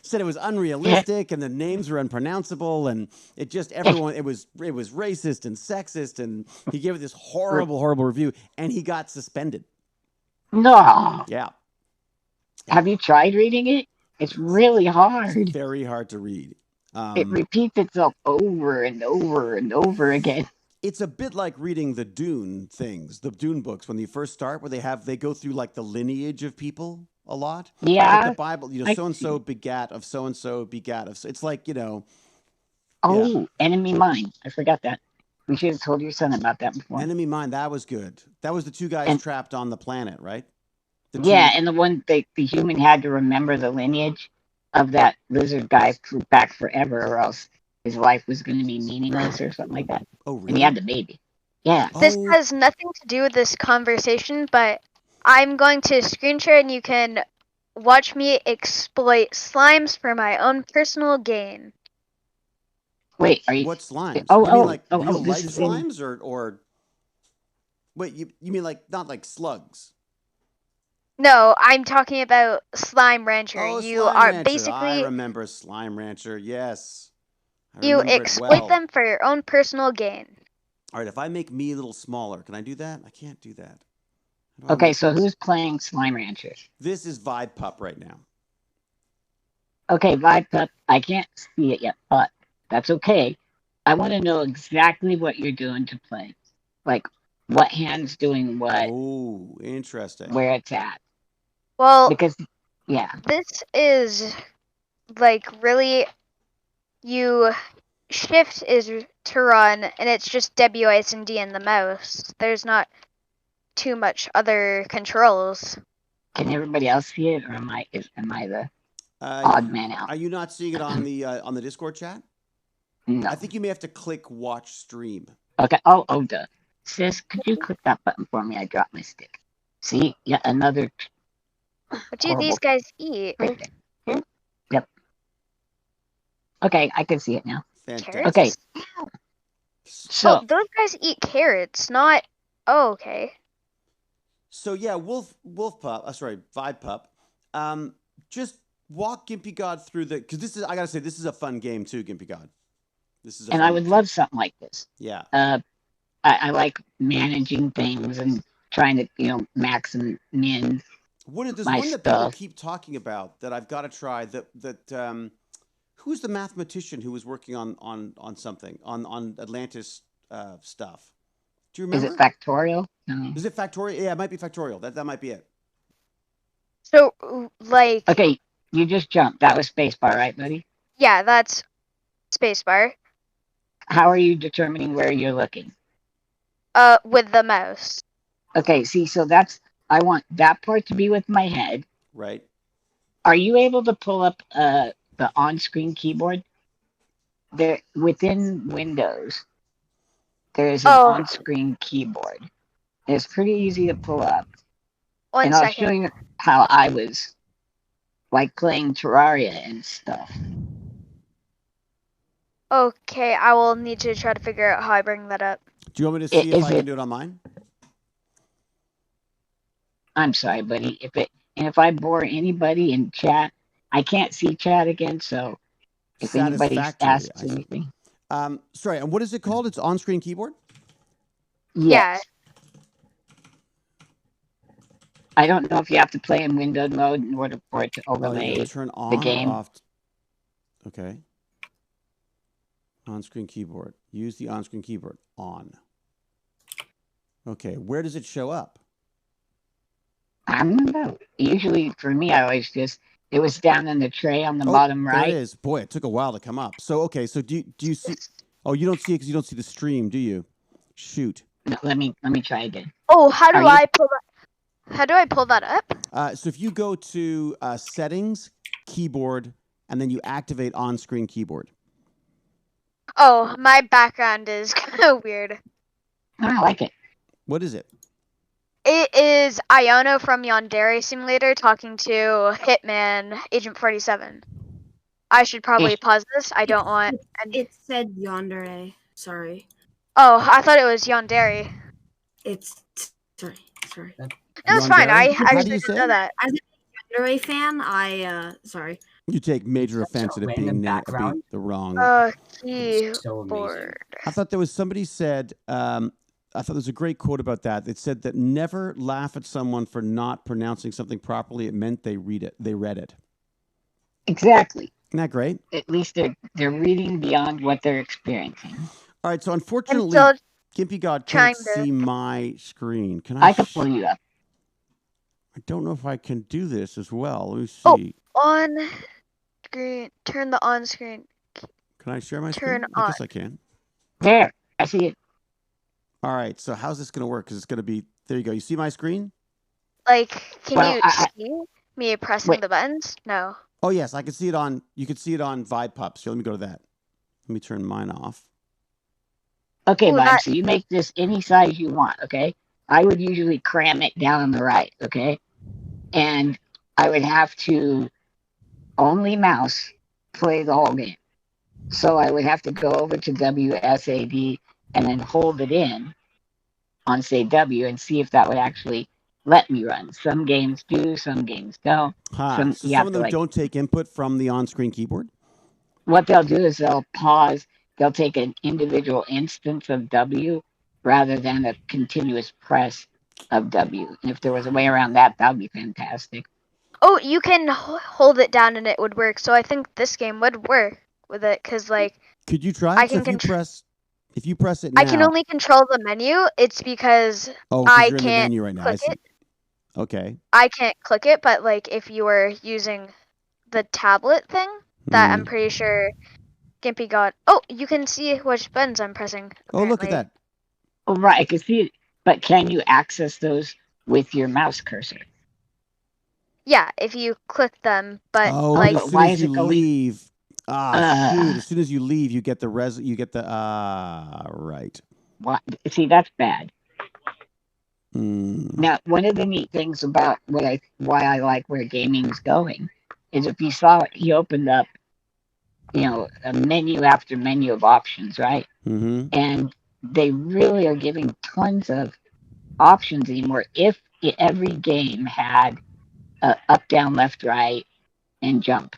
Said it was unrealistic and the names were unpronounceable and it just it was racist and sexist, and he gave it this horrible review and he got suspended. No. Yeah. Have you tried reading it? It's really hard. It's very hard to read. It repeats itself over and over and over again. It's a bit like reading the Dune books when you first start, where they go through like the lineage of people a lot. Yeah. Like the Bible, so and so begat of so and so begat of. It's like Enemy Mine. I forgot that. We should have told your son about that before. Enemy Mine. That was good. That was the two guys trapped on the planet, right? And the one the human had to remember the lineage of that lizard guy back forever, or else his life was going to be meaningless or something like that. Oh, really? And he had the baby. Yeah. This has nothing to do with this conversation, but I'm going to screen share and you can watch me exploit slimes for my own personal gain. Wait, are you... What slimes? You mean like real life this slimes or... Wait, you mean like not like slugs? No, I'm talking about Slime Rancher. Oh, You Slime are Rancher. I basically remember Slime Rancher. Yes. I you remember it exploit well. them for your own personal gain. All right, if I make me a little smaller, can I do that? I can't do that. Okay, so who's playing Slime Ranchers? This is Vibe Pup right now. Okay, Vibe Pup, I can't see it yet, but that's okay. I want to know exactly what you're doing to play. Like, what hand's doing what, Oh, interesting. where it's at. Well, Because, yeah. this is like really you shift is to run and it's just WS and D in the mouse. There's not too much other controls. Can everybody else see it, or am I the odd man out? Are you not seeing it on the Discord chat? No. I think you may have to click watch stream. Okay. Oh, duh. Sis, could you click that button for me? I dropped my stick. See? Yeah, another. What do these guys eat? Right there. Yep. Okay, I can see it now. Fantastic. Carrots? Okay. So, oh, those guys eat carrots, not. Oh, okay. So yeah, Wolf Pup. Vibe Pup. Just walk GimpyGod through because this is. I gotta say, this is a fun game too, GimpyGod. This is. And I would love something like this. Yeah. I like managing things and trying to max and min. There's my one that people stuff. keep talking about that I've got to try. Who's the mathematician who was working on something on Atlantis stuff? Do you remember? Is it Factorial? No. Is it Factorial? Yeah, it might be Factorial. That might be it. So, like. Okay, you just jumped. That was spacebar, right, buddy? Yeah, that's spacebar. How are you determining where you're looking? With the mouse. Okay, see, so I want that part to be with my head. Right. Are you able to pull up the on-screen keyboard? There, within Windows, there is an on-screen keyboard. It's pretty easy to pull up. One I'll second. show you how I was like playing Terraria and stuff. Okay, I will need to try to figure out how I bring that up. Do you want me to see if I can do it on mine? I'm sorry, buddy. If I bore anybody in chat, I can't see chat again. So if anybody asks anything, sorry. And what is it called? It's on-screen keyboard. Yes. Yeah. I don't know if you have to play in windowed mode in order for it to overlay turn on the game. Or off. Okay. On-screen keyboard. Use the on-screen keyboard. On. Okay. Where does it show up? I don't know. Usually for me, I always it was down in the tray on the bottom right. There it is. Boy, it took a while to come up. So, okay. So do you see? Oh, you don't see it because you don't see the stream, do you? Shoot. No, let me try again. Oh, how do I pull that? How do I pull that up? So if you go to settings, keyboard, and then you activate on-screen keyboard. Oh, my background is kind of weird. I like it. What is it? It is Iono from Yandere Simulator talking to Hitman Agent 47. I should probably pause this. I don't want. It said Yandere. Sorry. Oh, I thought it was Yandere. It's sorry. No, it's fine. I actually didn't know that. As a Yandere fan, sorry. You take major offense at it being the wrong. Keyboard. I thought there was somebody said. I thought there was a great quote about that. It said that never laugh at someone for not pronouncing something properly. It meant they read it. They read it. Exactly. Isn't that great? At least they're reading beyond what they're experiencing. All right. So unfortunately, GimpyGod can't see my screen. Can I? I can pull you up. I don't know if I can do this as well. Let me see. Oh, on screen. Turn the on screen. Can I share my screen? I guess I can. There. I see it. All right. So how's this going to work? Because it's going to be. There you go. You see my screen? Like, can you see me pressing the buttons? No. Oh yes, I can see it on. You can see it on Vibe Pup. So let me go to that. Let me turn mine off. Okay, Vibe. So you make this any size you want. Okay. I would usually cram it down on the right. Okay. And I would have to only mouse play the whole game. So I would have to go over to WSAD and then hold it in on say W and see if that would actually let me run. Some games do, some games don't. So You some have of to them don't take input from the on-screen keyboard? what they'll do is they'll pause. They'll take an individual instance of W rather than a continuous press of W. And if there was a way around that, that would be fantastic. Oh, you can hold it down and it would work. So I think this game would work with it because like Could you try I it? So can if you press it now. I can only control the menu. It's because because I you're in the can't menu right now. I click see. it. Okay. I can't click it, but like if you were using the tablet thing, that I'm pretty sure GimpyGod. Oh, you can see which buttons I'm pressing. Oh, look at Apparently. that. Oh, right, I can see it. But can you access those with your mouse cursor? Yeah, if you click them, but Oh, like but as soon why as is you it going? leave, shoot! Uh, As soon as you leave, you get the right. See, that's bad. Mm. Now, one of the neat things about why I like where gaming's going is if you saw it, he opened up, a menu after menu of options, right? Mm-hmm. And they really are giving tons of options anymore. If every game had up, down, left, right, and jump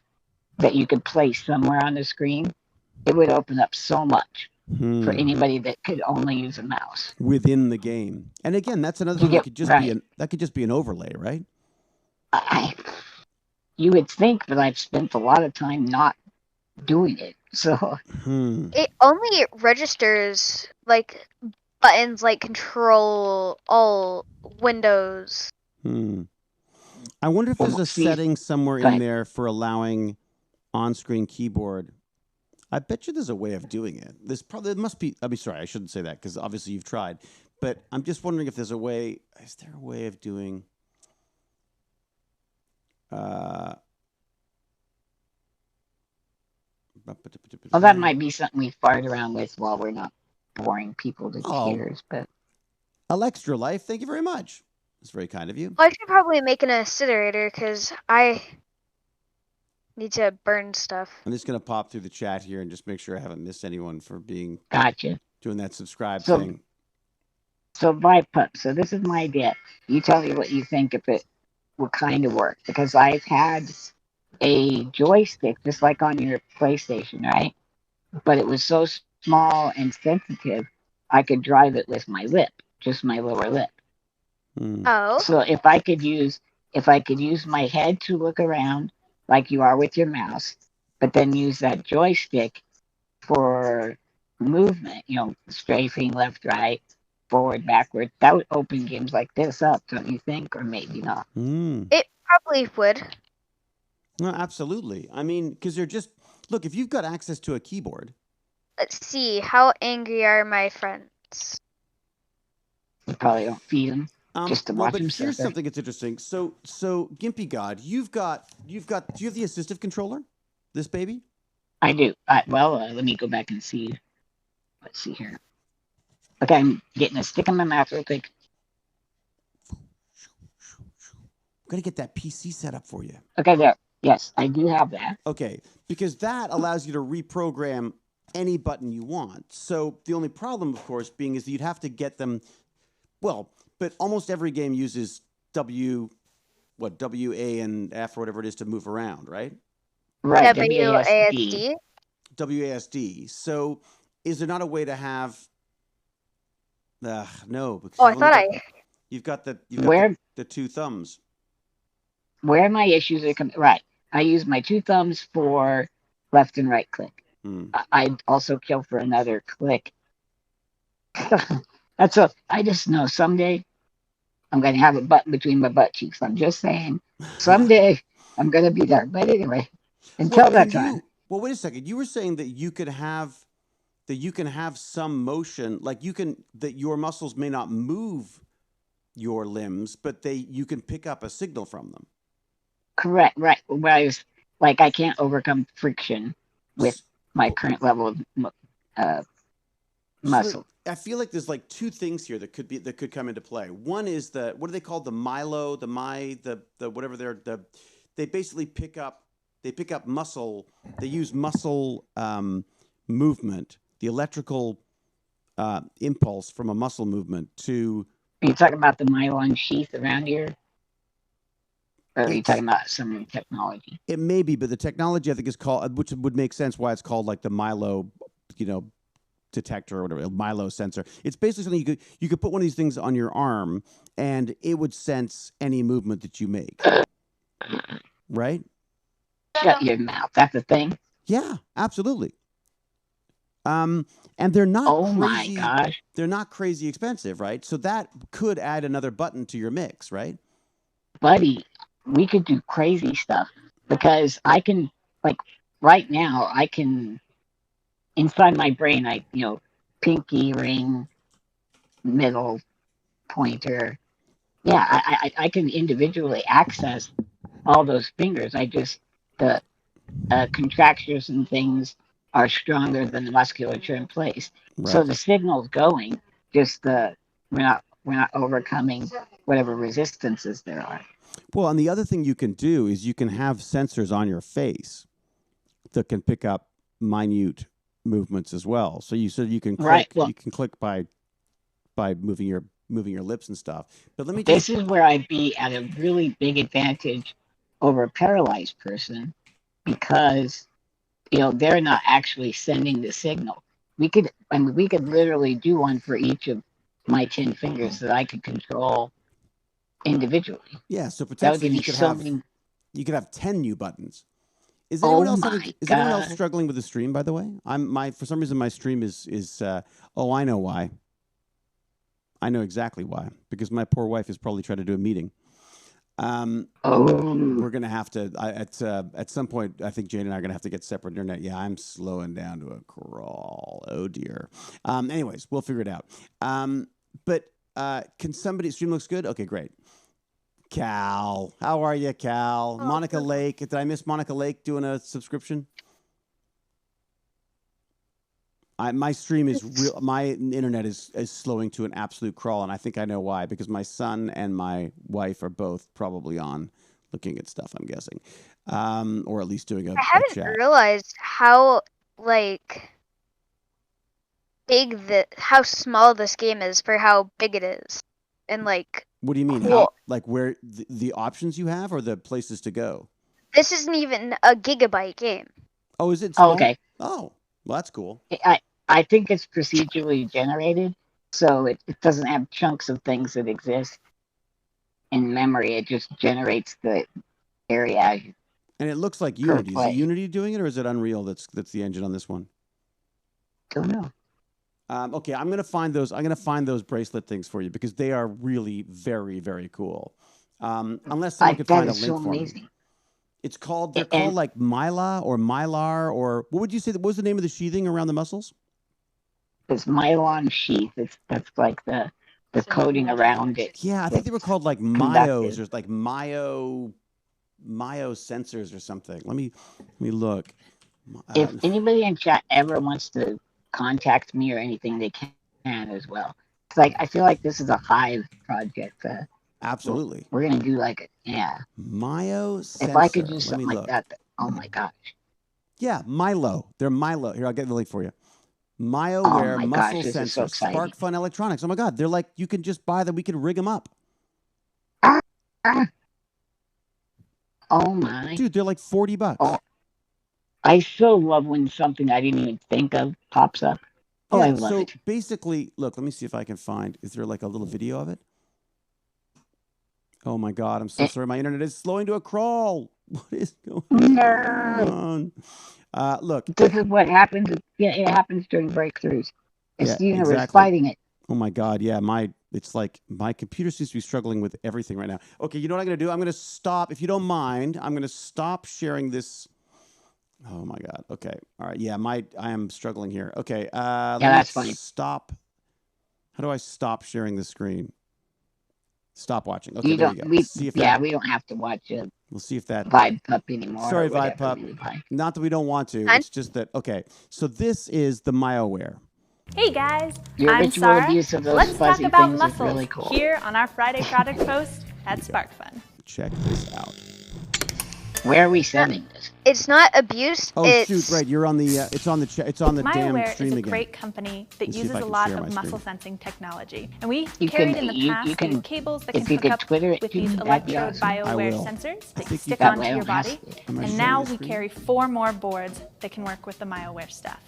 that you could place somewhere on the screen, it would open up so much for anybody that could only use a mouse Within the game. And again, that's another thing that could just right. be an overlay, right? You would think, but I've spent a lot of time not doing it. So it only registers like buttons like control all windows. I wonder if there's a setting somewhere in ahead. there for allowing on-screen keyboard. I bet you there's a way of doing it. There must be. I mean, sorry, I shouldn't say that because obviously you've tried. But I'm just wondering if there's a way. Is there a way of doing? Well, that might be something we fart around with while we're not boring people to tears. But Alextra Life, thank you very much. It's very kind of you. Well, I should probably make an incinerator because I need to burn stuff. I'm just going to pop through the chat here and just make sure I haven't missed anyone for being doing that subscribe thing. So Vipup, so this is my idea. You tell me what you think if it will kind of work. Because I've had a joystick just like on your PlayStation, right? But it was so small and sensitive, I could drive it with my lip, just my lower lip. Oh. So if I could use my head to look around like you are with your mouse, but then use that joystick for movement, strafing left, right, forward, backward, that would open games like this up, don't you think? Or maybe not. It probably would. No, absolutely. I mean, because they're just look, if you've got access to a keyboard. Let's see, how angry are my friends? You probably don't feed them. Just to watch but them here's suffer. something that's interesting. So GimpyGod, do you have the assistive controller? This baby? I do. Let me go back and see. Let's see here. Okay, I'm getting a stick in my mouth real quick. I'm gonna get that PC set up for you. Okay, there. Yes, I do have that. Okay, because that allows you to reprogram any button you want. So the only problem, of course, being is that you'd have to get them. Well, but almost every game uses W, A, and F or whatever it is to move around, right? Right. WASD. WASD. So, is there not a way to have? No. Because you've got the two thumbs. Where my issues are coming. Right. I use my two thumbs for left and right click. I also kill for another click. I just know someday I'm going to have a button between my butt cheeks. I'm just saying. Someday I'm going to be there. But anyway, until that time. Well, wait a second. You were saying that you can have some motion, like that your muscles may not move your limbs, but you can pick up a signal from them. Correct. Right. Whereas, I can't overcome friction with my current level of muscle. I feel like there's two things here that could come into play. One is what are they called? The Milo, whatever they basically pick up muscle. They use muscle movement, the electrical impulse from a muscle movement to Are you talking about the nylon sheath around your, or are you talking about some technology? It may be, but the technology I think is called, which would make sense why it's called like the Milo, detector or whatever, Milo sensor. It's basically something you could put one of these things on your arm, and it would sense any movement that you make. Right? Shut your mouth. That's a thing. Yeah, absolutely. And they're not Oh my crazy. gosh. They're not crazy expensive, right? So that could add another button to your mix, right? Buddy, we could do crazy stuff because I can, like, right now, I can, inside my brain, pinky ring, middle pointer. Yeah, I can individually access all those fingers. The contractures and things are stronger than the musculature in place. Right. So the signal's going, just we're not overcoming whatever resistances there are. Well, and the other thing you can do is you can have sensors on your face that can pick up minute movements as well. So you can click, right. Well, you can click by moving your lips and stuff. But let me this is where I'd be at a really big advantage over a paralyzed person because they're not actually sending the signal. We could literally do one for each of my 10 fingers that I could control individually. Yeah, so potentially you could have 10 new buttons. Is anyone else struggling with the stream, by the way? For some reason my stream is I know why. I know exactly why. Because my poor wife is probably trying to do a meeting. We're gonna have to at some point. I think Jane and I are gonna have to get separate internet. Yeah, I'm slowing down to a crawl. Oh dear. Anyways, we'll figure it out. But can somebody? Stream looks good. Okay, great. Cal, how are you, Cal? Oh, Monica Lake. Did I miss Monica Lake doing a subscription? My stream is real. My internet is slowing to an absolute crawl, and I think I know why. Because my son and my wife are both probably on looking at stuff. I'm guessing, or at least doing a I haven't chat. realized how how small this game is for how big it is, and What do you mean? cool. How, like where the options you have, or the places to go? This isn't even a gigabyte game. Oh, is it small? Okay. Oh, well, that's cool. I think it's procedurally generated, so it doesn't have chunks of things that exist in memory. It just generates the area. And it looks like Unity. Is it Unity doing it, or is it Unreal that's the engine on this one? Don't know. Okay, I'm gonna find those bracelet things for you because they are really very, very cool. Unless someone could find a link for me. It's called. They're called like Mylar or what would you say? What was the name of the sheathing around the muscles? This nylon sheath. That's like the coating around it. Yeah, I think they were called like myos or like myo sensors or something. Let me look. If anybody in chat ever wants to contact me or anything, they can as well. It's like I feel like this is a Hive project. Absolutely. We're gonna do Myo sensor. If I could do something like that, oh my gosh. Yeah, Milo. They're Milo. Here, I'll get the link for you. MyoWare muscle sensor, Spark Fun Electronics. Oh my God, they're like you can just buy them. We can rig them up. Oh my, dude, they're like $40. Oh, I so love when something I didn't even think of pops up. Oh, yeah, I love it. So basically, look, let me see if I can find. Is there like a little video of it? Oh my God, I'm so sorry. My internet is slowing to a crawl. What is going on? Look. This is what happens. Yeah, it happens during breakthroughs. It's the universe fighting it. Oh my God, yeah. It's like my computer seems to be struggling with everything right now. Okay, you know what I'm going to do? I'm going to stop. If you don't mind, I'm going to stop sharing this. Oh my God. Okay. All right. Yeah, I am struggling here. Okay. That's funny. Stop. How do I stop sharing the screen? Stop watching. Okay, there you go. We don't have to watch it. We'll see if that Vibe Pup anymore. Sorry, Vibe Pup. Not that we don't want to. It's just that. Okay, so this is the MyoWare. Hey guys, Your I'm ritual Sarah. Abuse of those Let's talk fuzzy about things muscles is really cool. here on our Friday product post at SparkFun. Check this out. Where are we sending this? It's not abuse. Oh it's shoot! Right, you're on the. It's on the. It's on the damn MyAware stream is a again. great company that Let's see if uses I a can lot share my of muscle screen. sensing technology. And we You carried can- in the you past can- these cables that if can you hook could up Twitter it with to these me, that'd be electrode awesome. I BioWare will. sensors I that think you stick can- onto That way I your don't have body. to. Am I And sharing now the we screen? carry 4 more boards that can work with the MyAware stuff.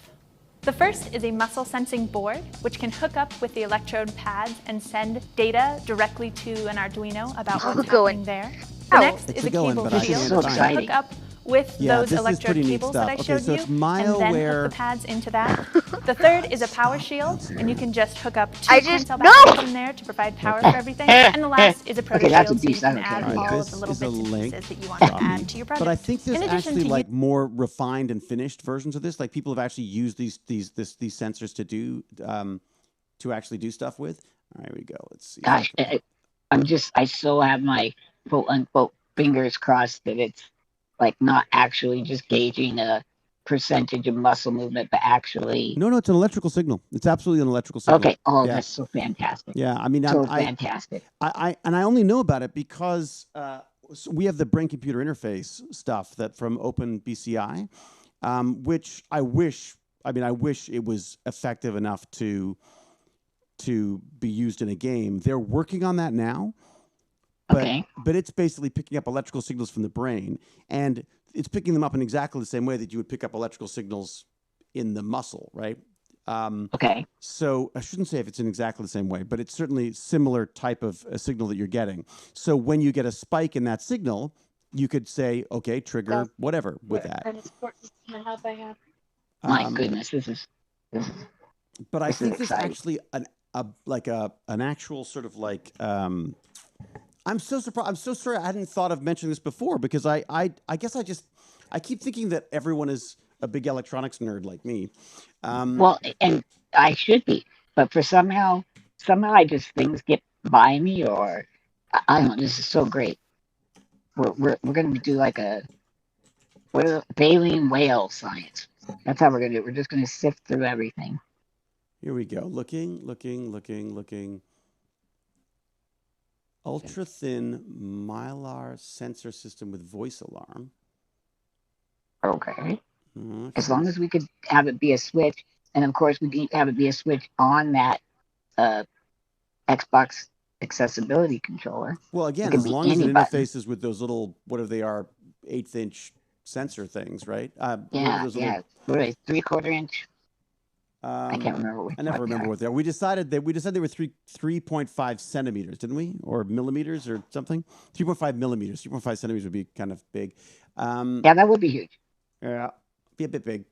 The first is a muscle sensing board, which can hook up with the electrode pads and send data directly to an Arduino about what's Going. happening there. The Ow. next It's is a going, cable but I shield, can't so which can exciting. hook up with Yeah, those this is electrode pretty neat cables that I stuff. Okay, showed so you, it's and then MyAware. hook the pads into that. The third is a power shield, and you can just hook up 2 I coin just- cell no! batteries in there to provide power for everything. And the last is a proto Okay, that's shield, so you abuse. I can don't add care. All right, all of this the little is a bits and link. pieces that you want to Drop me. add to your project. But I think there's In addition actually to like more refined and finished versions of this. Like people have actually used these sensors to do to actually do stuff with. All right, here we go. Let's see. Gosh, I still have my quote unquote fingers crossed that it's like not actually just gauging a percentage of muscle movement, but actually. No, it's an electrical signal. It's absolutely an electrical signal. Okay. Oh, Yeah. that's so fantastic. Yeah, I mean, So I fantastic. I only know about it because so we have the brain computer interface stuff that from OpenBCI, which I wish it was effective enough to be used in a game. They're working on that now. But it's basically picking up electrical signals from the brain, and it's picking them up in exactly the same way that you would pick up electrical signals in the muscle, right? Okay. So I shouldn't say if it's in exactly the same way, but it's certainly similar type of a signal that you're getting. So when you get a spike in that signal, you could say, okay, trigger whatever with that. My goodness, this is. But I This is think there's exciting. actually an actual sort of like. I'm so surprised. I'm so sorry. I hadn't thought of mentioning this before because I guess I keep thinking that everyone is a big electronics nerd like me. Well, and I should be, but for somehow I just things get by me, or I don't know. This is so great. We're going to do like a baleen whale science. That's how we're going to do it. We're just going to sift through everything. Here we go. Looking. Ultra thin mylar sensor system with voice alarm. Okay. Okay. As long as we could have it be a switch, and of course we can have it be a switch on that Xbox accessibility controller. Well, again, could as be long as any it button. interfaces with those little, whatever they are, 1/8-inch sensor things, right? Yeah, those yeah. What are they, 3/4 inch? I can't remember. I never remember what they are. We decided they were 3.5 centimeters, didn't we? Or millimeters or something? 3.5 millimeters. 3.5 centimeters would be kind of big. Yeah, that would be huge. Yeah, be a bit big.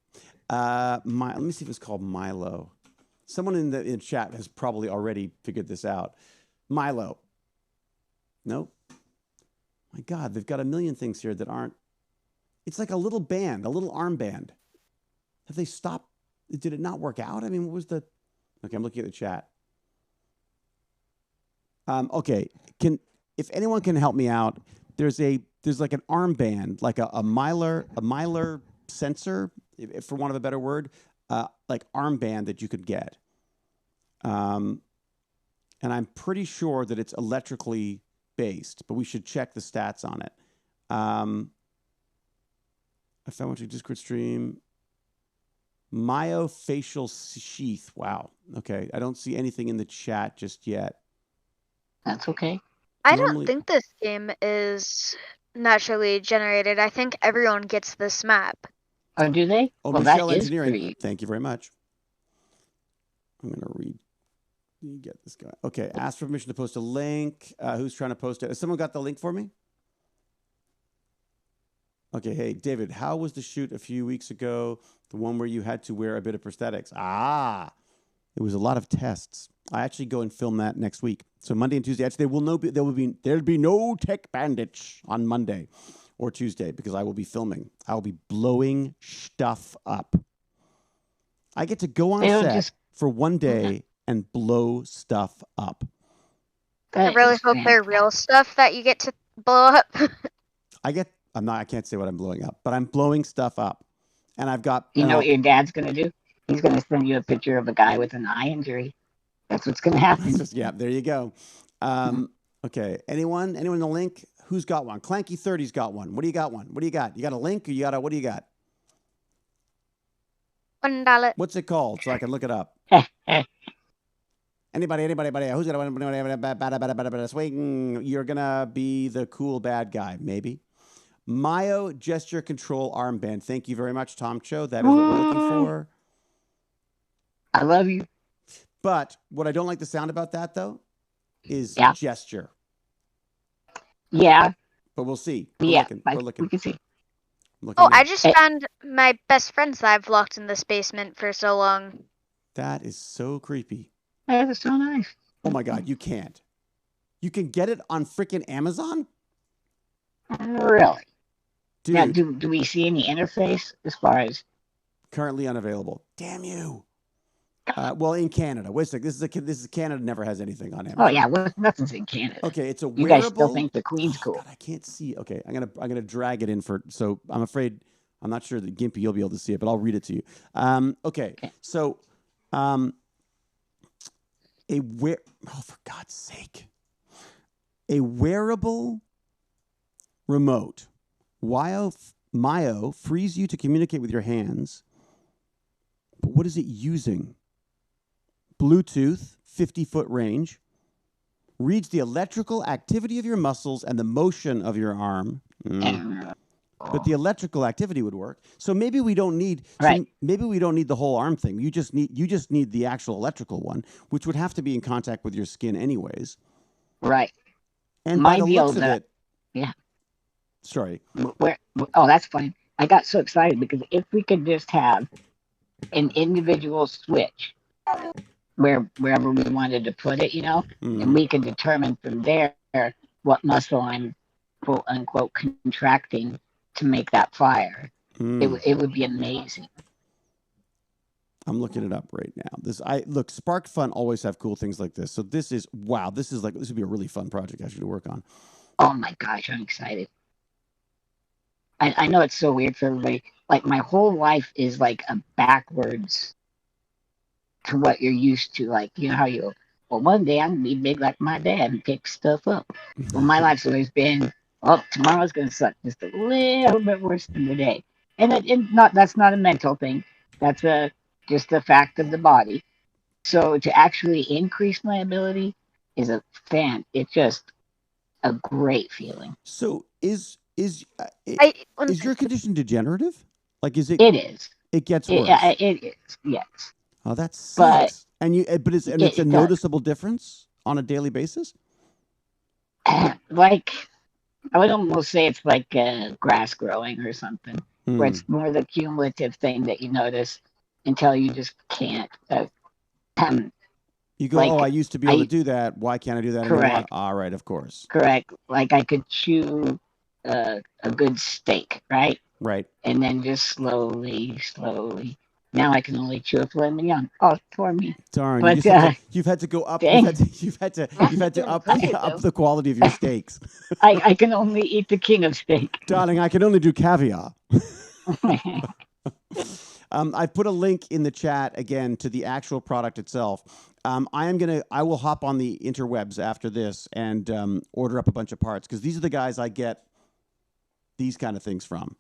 Let me see if it's called Milo. Someone in the chat has probably already figured this out. Milo. Nope. My God, they've got a million things here that aren't. It's like a little band, a little armband. Have they stopped? Did it not work out? I mean, what was the? Okay, I'm looking at the chat. Okay, if anyone can help me out, there's like an armband, like a mylar sensor, for want of a better word, like armband that you could get. And I'm pretty sure that it's electrically based, but we should check the stats on it. I found what you Discord stream. Myofacial sheath. Wow. Okay. I don't see anything in the chat just yet. That's okay. I Normally- don't think this game is naturally generated. I think everyone gets this map. Oh, do they? Oh, well, Michelle that is Engineering. pretty. Thank you very much. I'm going to read. You get this guy. Okay. Ask for permission to post a link. Who's trying to post it? Has someone got the link for me? Okay. Hey, David, how was the shoot a few weeks ago? The one where you had to wear a bit of prosthetics. It was a lot of tests. I actually go and film that next week. So Monday and Tuesday. Actually, there'll be no TechBandits on Monday or Tuesday because I will be filming. I will be blowing stuff up. I get to go on set for one day and blow stuff up. I really hope they're real stuff that you get to blow up. I can't say what I'm blowing up, but I'm blowing stuff up. And I've got. You know what your dad's going to do? He's going to send you a picture of a guy with an eye injury. That's what's going to happen. Yeah, there you go. Okay. Anyone the link? Who's got one? Clanky30's got one. What do you got one? What do you got? You got a link or you got what do you got? $1. What's it called so I can look it up? Anybody? Who's got one? Swing. You're going to be the cool bad guy, maybe. Mayo gesture control armband. Thank you very much, Tom Cho. That is what we're looking for. I love you. But what I don't like the sound about that, though, is gesture. Yeah. But we'll see. We're looking. We can see. I just found my best friends that I've locked in this basement for so long. That is so creepy. That is so nice. Oh my God, you can't. You can get it on freaking Amazon? Really? Dude. Now, do we see any interface as far as? Currently unavailable. Damn you. Well, in Canada. Wait a second. This is Canada never has anything on Amazon. Oh yeah, nothing's in Canada. Okay, it's a wearable. You guys still think the Queen's cool? God, I can't see. Okay, I'm gonna drag it in so I'm afraid I'm not sure that Gimpy you'll be able to see it, but I'll read it to you. Okay. So oh, for God's sake. A wearable remote. Mayo frees you to communicate with your hands. But what is it using? Bluetooth, 50-foot range, reads the electrical activity of your muscles and the motion of your arm. But the electrical activity would work. So maybe we don't need maybe we don't need the whole arm thing. You just need the actual electrical one, which would have to be in contact with your skin anyways. Right. And by the looks of it, yeah. Sorry. That's fine. I got so excited because if we could just have an individual switch wherever we wanted to put it, and we could determine from there what muscle I'm quote unquote contracting to make that fire. It would be amazing. I'm looking it up right now. Look, Spark Fun always have cool things like this. So this would be a really fun project actually to work on. Oh my gosh, I'm excited. I know it's so weird for everybody. Like my whole life is like a backwards to what you're used to. Like, how one day I'm going to be big like my dad and pick stuff up. Well, my life's always been, tomorrow's going to suck just a little bit worse than today. And that's not a mental thing. That's just a fact of the body. So to actually increase my ability is it's just a great feeling. So is your condition degenerative? Like, is it? It is. It gets worse. It is. Yes. Oh, that sucks. It's a noticeable difference on a daily basis. Like, I would almost say it's like grass growing or something, where it's more the cumulative thing that you notice until you just can't. You go, I used to be able to do that. Why can't I do that anymore? All right, of course. Correct. Like I could chew a good steak, right? Right. And then just slowly. Now I can only chew a filet mignon. Oh, for me. Darn. But, you've had to go up. You've had to up the quality of your steaks. I can only eat the king of steak. Darling, I can only do caviar. I put a link in the chat again to the actual product itself. I will hop on the interwebs after this and order up a bunch of parts because these are the guys I get these kind of things from,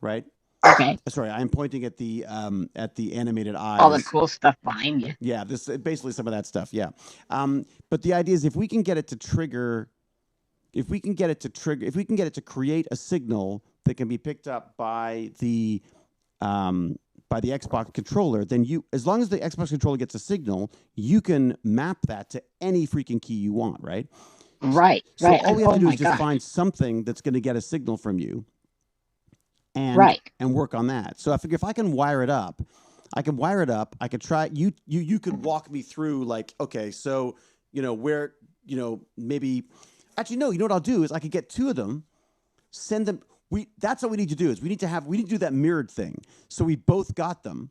right? Okay. Sorry, I'm pointing at the animated eyes. All the cool stuff behind you. Yeah, this basically some of that stuff. Yeah, but the idea is if we can get it to create a signal that can be picked up by the Xbox controller, then as long as the Xbox controller gets a signal, you can map that to any freaking key you want, right? Right. So all we have to do is just find something that's going to get a signal from you. And work on that. So I figure if I can wire it up, I could try. You could walk me through like, okay, so where maybe actually no. You know what I'll do is I could get two of them, send them. That's what we need to do is we need to do that mirrored thing. So we both got them.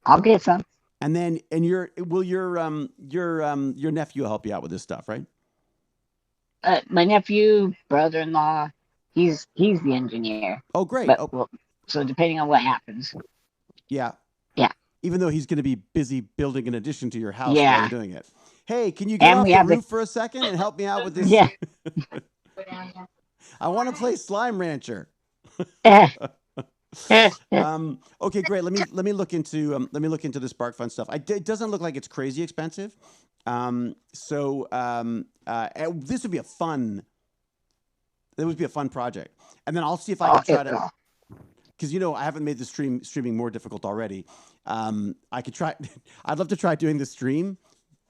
I'll get some. And then your nephew will help you out with this stuff, right? My nephew, brother-in-law. He's the engineer. Oh, great. But, so depending on what happens. Yeah. Yeah. Even though he's going to be busy building an addition to your house while you're doing it. Hey, can you get off the roof for a second and help me out with this? Yeah. I want to play Slime Rancher. Okay, great. Let me look into this Bark Fun stuff. It doesn't look like it's crazy expensive. This would be a fun. That would be a fun project, and then I'll see if I can try to. Because I haven't made the streaming more difficult already. I could try. I'd love to try doing the stream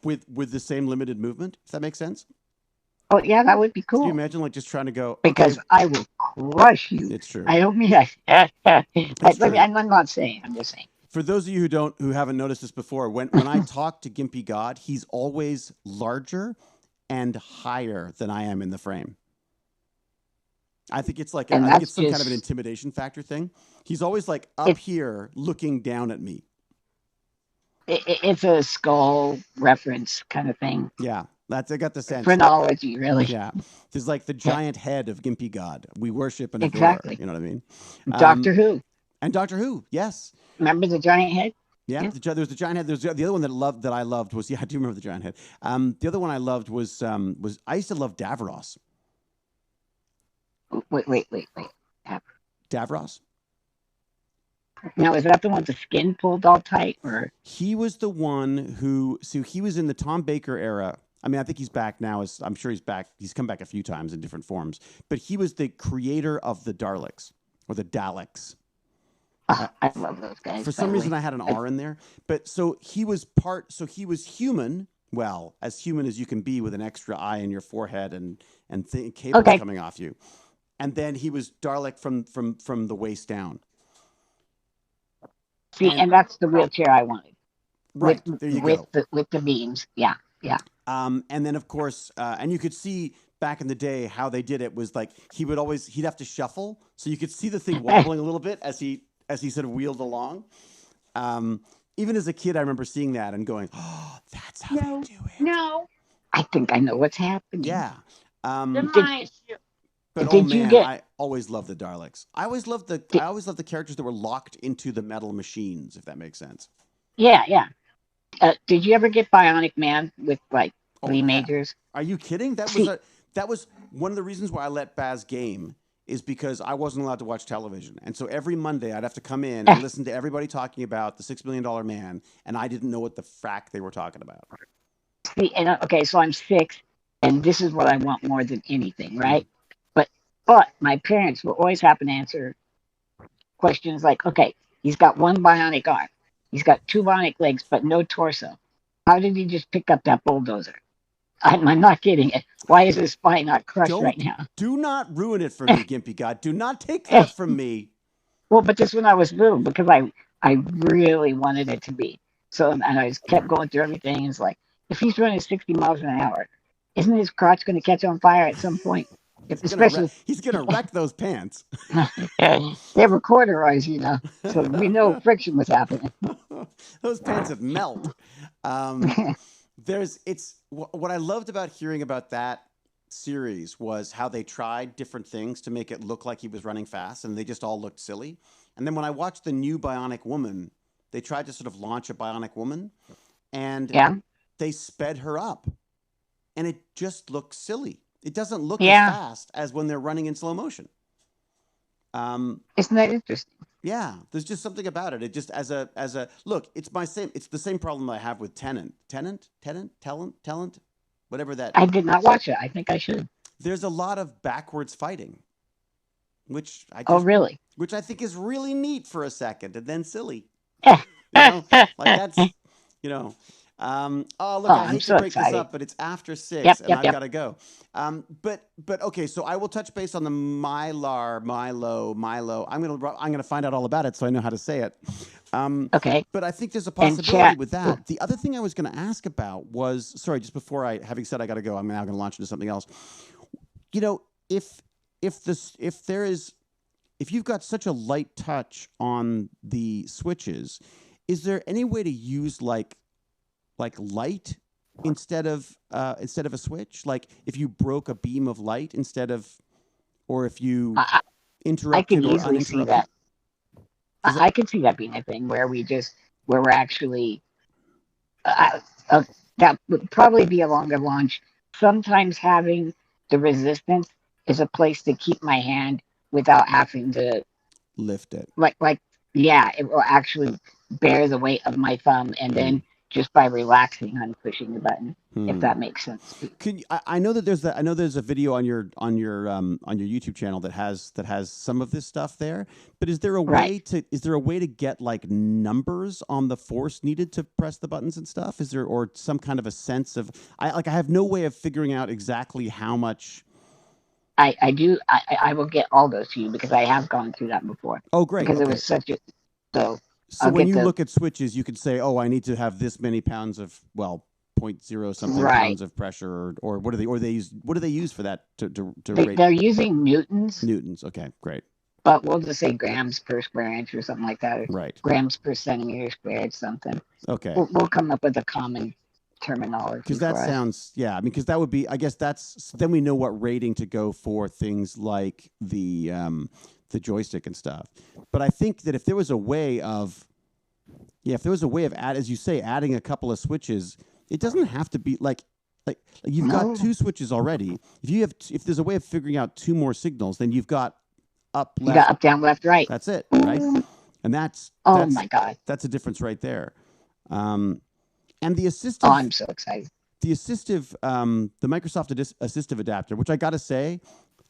with the same limited movement. If that makes sense. Oh yeah, that would be cool. Can you imagine like just trying to go? Because I will crush you. It's true. I don't mean I'm not saying. I'm just saying. For those of you who haven't noticed this before, when I talk to GimpyGod, he's always larger and higher than I am in the frame. I think it's like I think it's some kind of an intimidation factor thing. He's always like up here looking down at me. It's a skull reference kind of thing. Yeah, I got the sense. Phrenology, really. Yeah, there's like the giant head of GimpyGod. We worship and adore. Exactly. You know what I mean? Doctor Who. And Doctor Who, yes. Remember the giant head? Yeah, there's the giant head. There's the other one that I loved was I do remember the giant head. The other one I loved was I used to love Davros. Wait. Davros. Now, is that the one with the skin pulled all tight, or he was the one who? So he was in the Tom Baker era. I mean, I think he's back now. I'm sure he's back. He's come back a few times in different forms. But he was the creator of the Daleks or the Daleks. I love those guys. For some reason, I had an R in there. But so he was human. Well, as human as you can be with an extra eye in your forehead and cables coming off you. And then he was Dalek from the waist down. See, and that's the wheelchair I wanted. Right, there you go. With the beams, yeah. And then, of course, and you could see back in the day how they did it was like he'd have to shuffle, so you could see the thing wobbling a little bit as he sort of wheeled along. Even as a kid, I remember seeing that and going, "Oh, that's how they do it." No, I think I know what's happening. Yeah. But I always loved the Daleks. I always loved the characters that were locked into the metal machines, if that makes sense. Yeah. Did you ever get Bionic Man with like Lee Majors? Are you kidding? That was one of the reasons why I let Baz game is because I wasn't allowed to watch television, and so every Monday I'd have to come in and listen to everybody talking about the $6 Million Man, and I didn't know what the frack they were talking about. See, and so I'm 6, and this is what I want more than anything, right? But my parents will always happen to answer questions like, okay, he's got one bionic arm. He's got 2 bionic legs, but no torso. How did he just pick up that bulldozer? I'm not kidding it. Why is his spine not crushed right now? Do not ruin it for me, GimpyGod. Do not take that from me. Well, but just when I was little, because I really wanted it to be. So, and I just kept going through everything. It's like, if he's running 60 miles an hour, isn't his crotch going to catch on fire at some point? He's gonna wreck those pants. They were corduroys, so we know friction was happening. Those pants would melt. What I loved about hearing about that series was how they tried different things to make it look like he was running fast, and they just all looked silly. And then when I watched the new Bionic Woman, they tried to sort of launch a Bionic Woman, and they sped her up, and it just looks silly. It doesn't look as fast as when they're running in slow motion. Isn't that interesting? Yeah, there's just something about it. It just as a look, it's the same problem I have with Tenant, whatever that. I did not watch it. I think I should. There's a lot of backwards fighting, which really? Which I think is really neat for a second, and then silly. Like that's look, I hate to break this up, but it's after 6, and I've got to go. But okay, so I will touch base on the Milo. I'm gonna find out all about it so I know how to say it. Okay. But I think there's a possibility with that. The other thing I was going to ask about was, just before having said I got to go, I'm now going to launch into something else. If you've got such a light touch on the switches, is there any way to use like light instead of a switch? Like if you broke a beam of light or if you interrupted I can or easily see that. I could see that being a thing where we're actually that would probably be a longer launch. Sometimes having the resistance is a place to keep my hand without having to Lift it. Yeah, it will actually bear the weight of my thumb, and then just by relaxing, I'm pushing the button. If that makes sense. I know that there's a video on your YouTube channel that has some of this stuff there. But is there a way to get like numbers on the force needed to press the buttons and stuff? Is there, or some kind of a sense of I have no way of figuring out exactly how much. I do. I will get all those to you because I have gone through that before. Oh, great! Because it was such a So when you look at switches, you could say, "Oh, I need to have this many pounds of 0.0 something pounds of pressure," or what do they use for that to rate? They're using newtons. Newtons, okay, great. But we'll just say grams per square inch or something like that, or right? Grams per centimeter squared, something. Okay, we'll come up with a common terminology. Because that sounds, I mean, because that would be, I guess then we know what rating to go for things like the joystick and stuff. But I think that if there was a way of, as you say, adding a couple of switches, it doesn't have to be like you've got two switches already. If there's a way of figuring out two more signals, then you've got up, left. You got up, down, left, right. That's it, right? And that's my God, that's a difference right there. And the assistive. Oh, I'm so excited. The assistive, the Microsoft assistive adapter, which I got to say,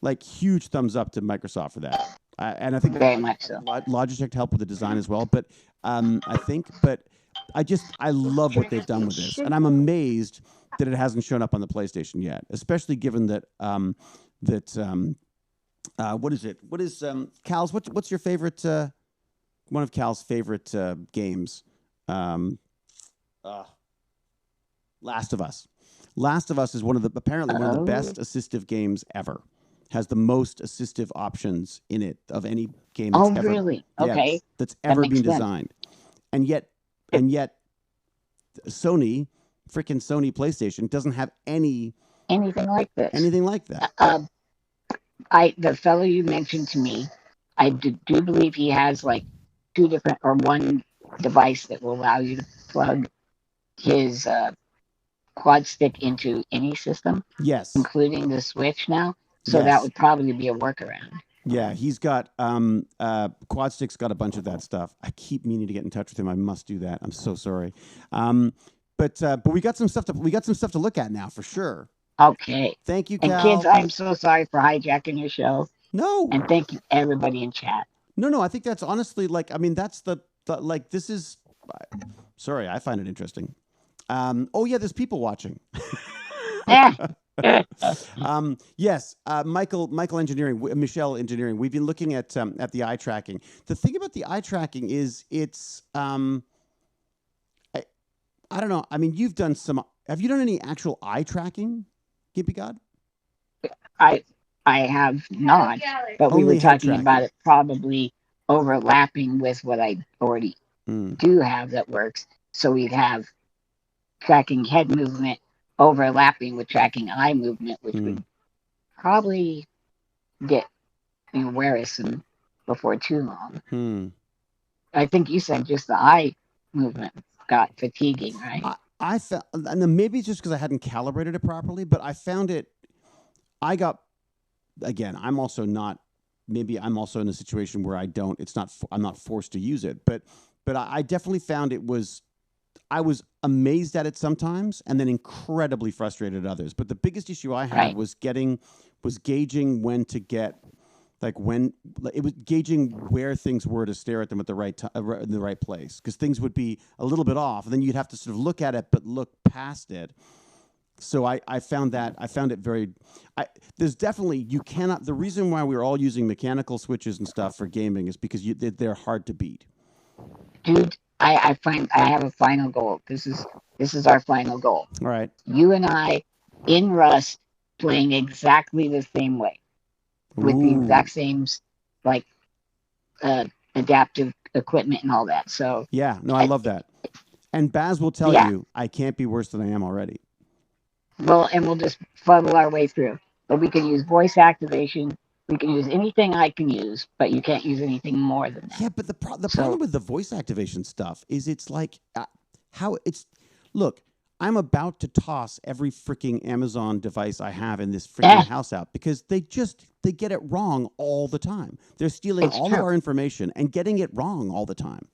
like, huge thumbs up to Microsoft for that. And I think very much so. Logitech helped with the design as well. But I love what they've done with this, and I'm amazed that it hasn't shown up on the PlayStation yet. Especially given that what is it? What is Cal's? What's your favorite? One of Cal's favorite games. Last of Us. Last of Us is apparently one of the best assistive games ever. Has the most assistive options in it of any game that's ever. Really? Okay. That's ever been designed. And yet Sony PlayStation doesn't have anything like this. Anything like that. The fellow you mentioned to me, I do believe he has like two different or one device that will allow you to plug his quad stick into any system. Yes. Including the Switch now. So that would probably be a workaround. Yeah, he's got quad stick's got a bunch of that stuff. I keep meaning to get in touch with him. I must do that. I'm so sorry. But we got some stuff to look at now for sure. Okay. Thank you, Cal. And kids, I'm so sorry for hijacking your show. No. And thank you everybody in chat. No, I think that's honestly that's the this is. Sorry, I find it interesting. There's people watching. Yes, Michael Engineering, Michelle Engineering. We've been looking at the eye tracking. The thing about the eye tracking is it's I don't know. I mean, have you done any actual eye tracking, GimpyGod? I have not, but we were talking about it probably overlapping with what I already do have that works. So we'd have tracking head movement overlapping with tracking eye movement, which would probably get wearisome before too long. I think you said just the eye movement got fatiguing, right? I felt, and then maybe it's just because I hadn't calibrated it properly, but I found it. I'm also in a situation where I'm not forced to use it, but I definitely found I was amazed at it sometimes and then incredibly frustrated at others. But the biggest issue I had was gauging when to get, gauging where things were to stare at them at the right time, in the right place. Because things would be a little bit off, and then you'd have to sort of look at it, but look past it. So I found it very, there's definitely, you cannot, the reason why we're all using mechanical switches and stuff for gaming is because they're hard to beat. Dude, I have a final goal. This is our final goal. All right. You and I in Rust playing exactly the same way with the exact same adaptive equipment and all that. So yeah, no, I love that. And Baz will tell you I can't be worse than I am already. Well, and we'll just fuddle our way through. But we can use voice activation. We can use anything I can use, but you can't use anything more than that. Yeah, but the problem with the voice activation stuff is it's like look, I'm about to toss every freaking Amazon device I have in this freaking house out because they get it wrong all the time. They're stealing all of our information and getting it wrong all the time.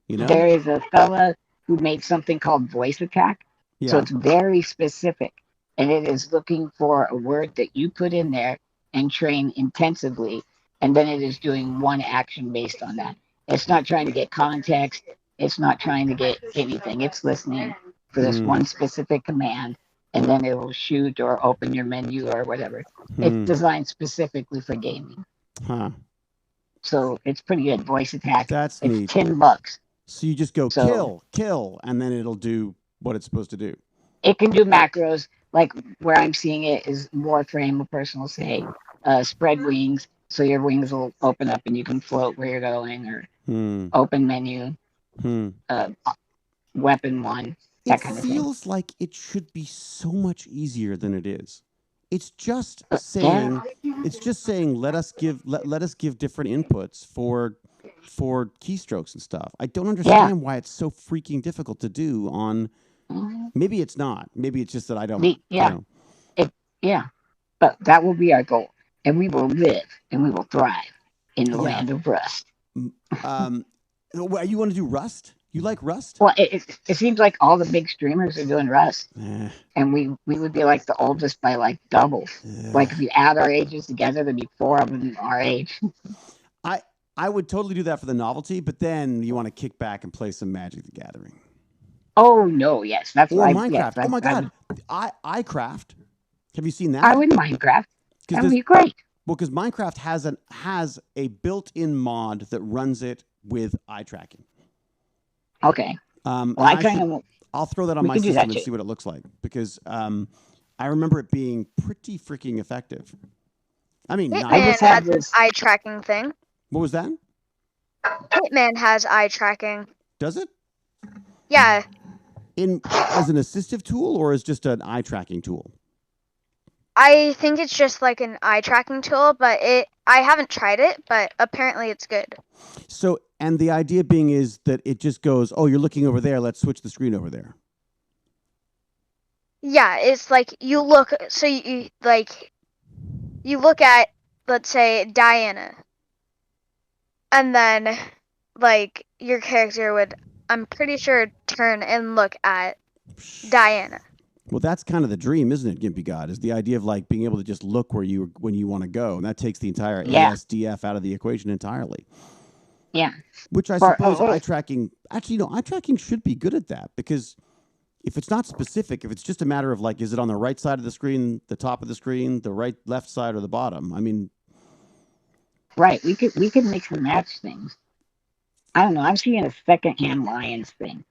You know? There is a fella who made something called Voice Attack. Yeah. So it's very specific. And it is looking for a word that you put in there and train intensively. And then it is doing one action based on that. It's not trying to get context. It's not trying to get anything. It's listening for this one specific command. And then it will shoot or open your menu or whatever. It's designed specifically for gaming. Huh. So it's pretty good. Voice Attack. That's it's neat. $10. So you just go kill, and then it'll do what it's supposed to do. It can do macros. Like where I'm seeing it is Warframe. A person will say, spread wings. So your wings will open up and you can float where you're going, or open menu, weapon one, that kind of thing. It feels like it should be so much easier than it is. It's just saying, let us give different inputs for keystrokes and stuff. I don't understand why it's so freaking difficult to do on. Maybe it's not. Maybe it's just that I don't. But that will be our goal, and we will live and we will thrive in the land of Rust. You want to do Rust? You like Rust? Well, it seems like all the big streamers are doing Rust, and we would be like the oldest by like double. Like if you add our ages together, there'd be 4 of them our age. I would totally do that for the novelty, but then you want to kick back and play some Magic the Gathering. Oh no, yes, that's or Minecraft. Oh my God, iCraft. Have you seen that? I would Minecraft. That would be great. Well, because Minecraft has a built-in mod that runs it with eye tracking. Okay. I'll throw that on my system and see what it looks like, because I remember it being pretty freaking effective. I mean, Hitman has this eye tracking thing. What was that? Hitman has eye tracking. Does it? Yeah. As an assistive tool or as just an eye tracking tool? I think it's just like an eye tracking tool, but I haven't tried it, but apparently it's good. So, and the idea being is that it just goes, oh, you're looking over there, let's switch the screen over there. Yeah, it's like you look, so you look at, let's say, Diana. And then, like, your character would, I'm pretty sure, turn and look at Diana. Well, that's kind of the dream, isn't it, GimpyGod? Is the idea of like being able to just look when you want to go, and that takes the entire ASDF out of the equation entirely. Yeah. Which I suppose eye tracking. Actually, eye tracking should be good at that, because if it's not specific, if it's just a matter of like, is it on the right side of the screen, the top of the screen, the right, left side, or the bottom? I mean, right. We could mix and match things. I don't know. I'm seeing a secondhand Lions thing.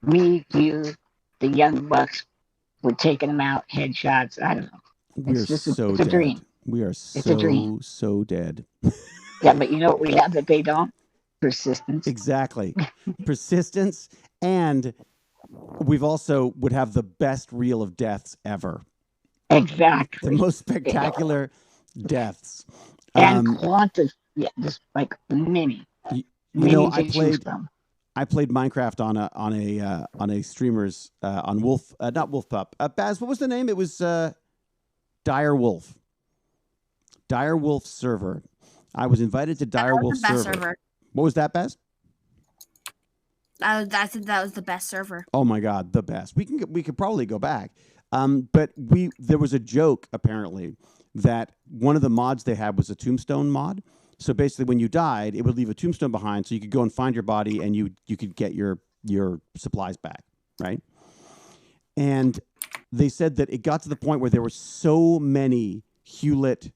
Me, you, the young bucks. We're taking them out, headshots. I don't know. It's a dream. We are so dead. Yeah, but you know what we have that they don't? Persistence. Exactly. Persistence, and we've also would have the best reel of deaths ever. Exactly. The most spectacular deaths. And quantum, just like many. I played Minecraft on a streamer's on Wolf, not Wolf Pup. Baz, what was the name? It was Dire Wolf. Dire Wolf server. I was invited to Dire Wolf server. What was that, Baz? That was the best server. Oh my God, the best. We could probably go back. But there was a joke apparently that one of the mods they had was a tombstone mod. So basically, when you died, it would leave a tombstone behind, so you could go and find your body, and you could get your supplies back, right? And they said that it got to the point where there were so many Hewlett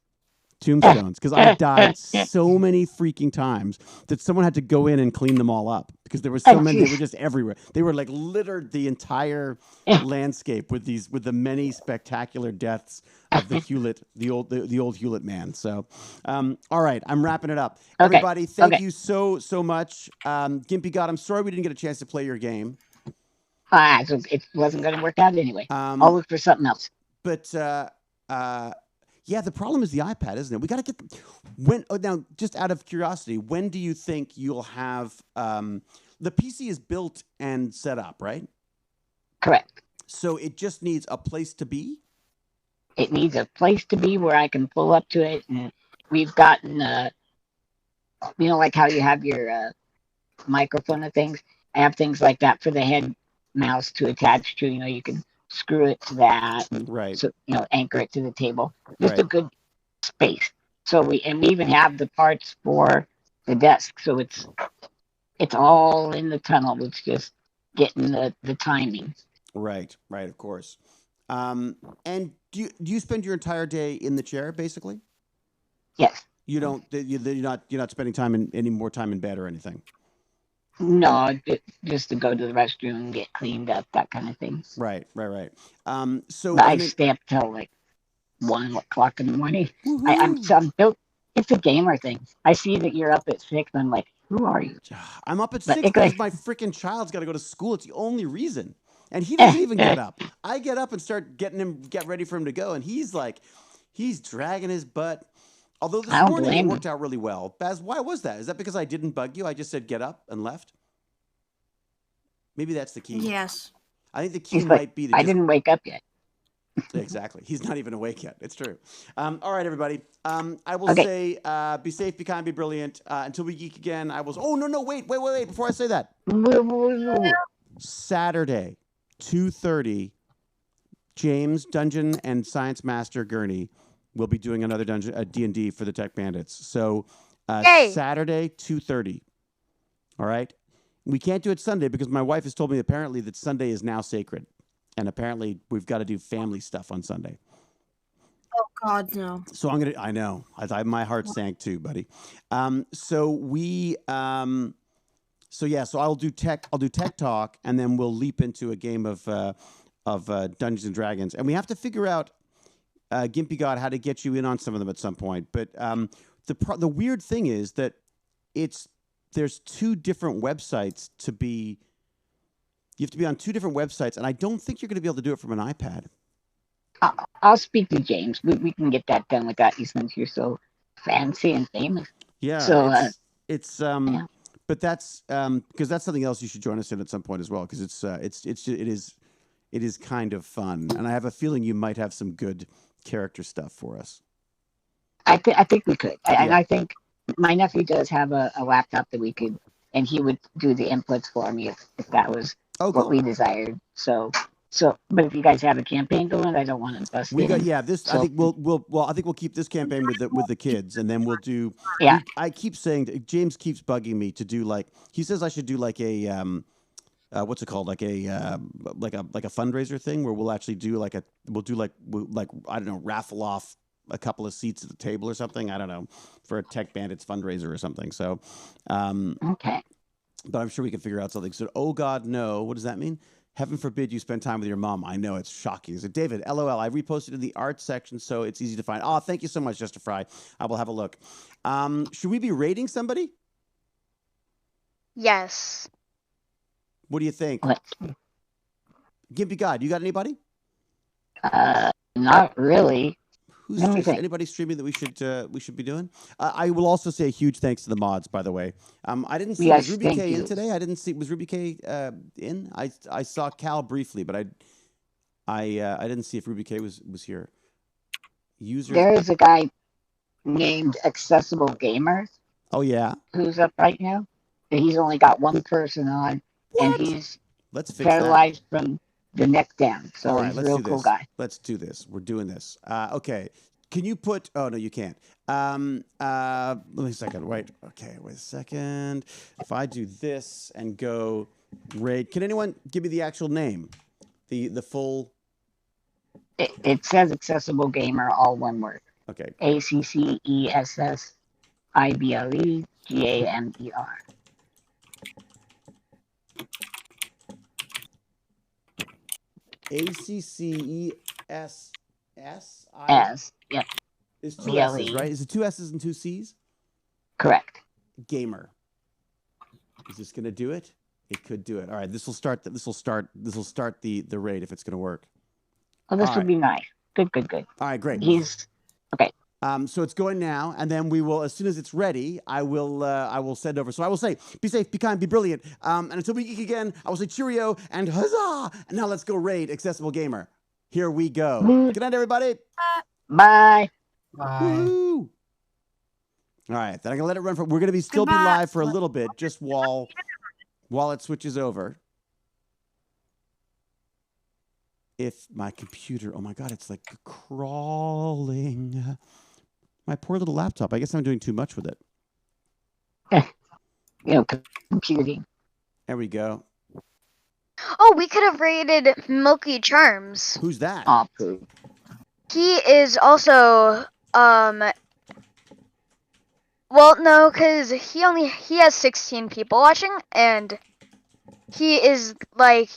tombstones, because I died so many freaking times that someone had to go in and clean them all up, because there were so many. They were just everywhere. They were like littered the entire landscape with the many spectacular deaths of the Hewlett, the old Hewlett man. So, all right, I'm wrapping it up. Okay. Everybody, thank you so much. GimpyGod, I'm sorry we didn't get a chance to play your game. So it wasn't going to work out anyway. I'll look for something else. But yeah, the problem is the iPad, isn't it? We got to get now. Just out of curiosity, when do you think you'll have the PC is built and set up, right? Correct. So it just needs a place to be? It needs a place to be where I can pull up to it. And we've gotten, like how you have your microphone and things. I have things like that for the head mouse to attach to. You can screw it to that, and Right. so anchor it to the table. Just a Right. good space. So we even have the parts for the desk. So it's all in the tunnel. It's just getting the timing. Right. Right. Of course. And do you spend your entire day in the chair, basically? Yes. You don't. You're not spending any more time in bed or anything. No, just to go to the restroom and get cleaned up, that kind of thing. Right. So But I stay up till like 1 o'clock in the morning. I'm built. It's a gamer thing. I see that you're up at 6. I'm like, who are you? I'm up at But 6 because my freaking child's got to go to school. It's the only reason. And he doesn't even get up. I get up and start get ready for him to go, and he's dragging his butt. Although this morning it worked out really well. Baz, why was that? Is that because I didn't bug you? I just said get up and left? Maybe that's the key. Yes. I think the key might be to I didn't wake up yet. Exactly. He's not even awake yet. It's true. All right, everybody. I will say be safe, be kind, be brilliant. Until we geek again, I will... Oh, no, wait. Before I say that. Saturday, 2:30, James, Dungeon and Science Master Gurney will be doing another D&D for the Tech Bandits. So Saturday, 2:30. All right? We can't do it Sunday because my wife has told me apparently that Sunday is now sacred. And apparently we've got to do family stuff on Sunday. Oh, God, no. So I know. My heart sank too, buddy. So I'll do tech talk, and then we'll leap into a game of Dungeons and Dragons. And we have to figure out, GimpyGod, how to get you in on some of them at some point. But the weird thing is that there's 2 different websites to be... You have to be on 2 different websites, and I don't think you're going to be able to do it from an iPad. I'll speak to James. We can get that done without you since you're so fancy and famous. Yeah. So but that's because that's something else you should join us in at some point as well, because it is kind of fun, and I have a feeling you might have some good character stuff for us. I think we could, and I think my nephew does have a laptop that we could, and he would do the inputs for me if that was what we desired. So, but if you guys have a campaign going, I don't want to bust in. This. So, I think we'll keep this campaign with the kids, and then we'll do. Yeah. I keep saying James keeps bugging me to do he says I should do a what's it called, like a fundraiser thing where we'll actually do I don't know, raffle off a couple of seats at the table or something. I don't know, for a Tech Bandits fundraiser or something. So, okay. But I'm sure we can figure out something. So, oh God, no. What does that mean? Heaven forbid you spend time with your mom. I know, it's shocking. So, David, LOL, I reposted in the art section, so it's easy to find. Oh, thank you so much, Just to Fry. I will have a look. Should we be rating somebody? Yes. What do you think? GimpyGod, you got anybody? Not really. Anybody streaming that we should be doing? I will also say a huge thanks to the mods, by the way. I didn't see was Ruby K in today. Was Ruby K in? I saw Cal briefly, but I didn't see if Ruby K was here. There is a guy named Accessible Gamer. Oh yeah, who's up right now? He's only got one person on, and he's paralyzed from the neck down. So he's a real cool guy. Let's do this. We're doing this. Okay. Can you put... Oh, no, you can't. Let me a second. Wait. Okay, wait a second. If I do this and go raid... Can anyone give me the actual name? The full... It says Accessible Gamer, all one word. Okay. AccessiBleGamer. ACCESS? Yep. It's 2 S's, right? Is it 2 S's and 2 C's? Correct. Gamer. Is this gonna do it? It could do it. All right. This will start the raid if it's gonna work. Oh, this would be nice. Good. All right, great. Okay. So it's going now, and then we will, as soon as it's ready, I will send over. So I will say, be safe, be kind, be brilliant. And until we geek again, I will say cheerio and huzzah! And now let's go raid Accessible Gamer. Here we go. Good night, everybody. Bye. Bye. Woo! All right, then I'm gonna let it run for. We're gonna still be live for a little bit, just while it switches over. If my computer, oh my God, it's like crawling. My poor little laptop. I guess I'm doing too much with it. Computing. There we go. Oh, we could have raided Milky Charms. Who's that? He is also well, no, because he has 16 people watching, and he is like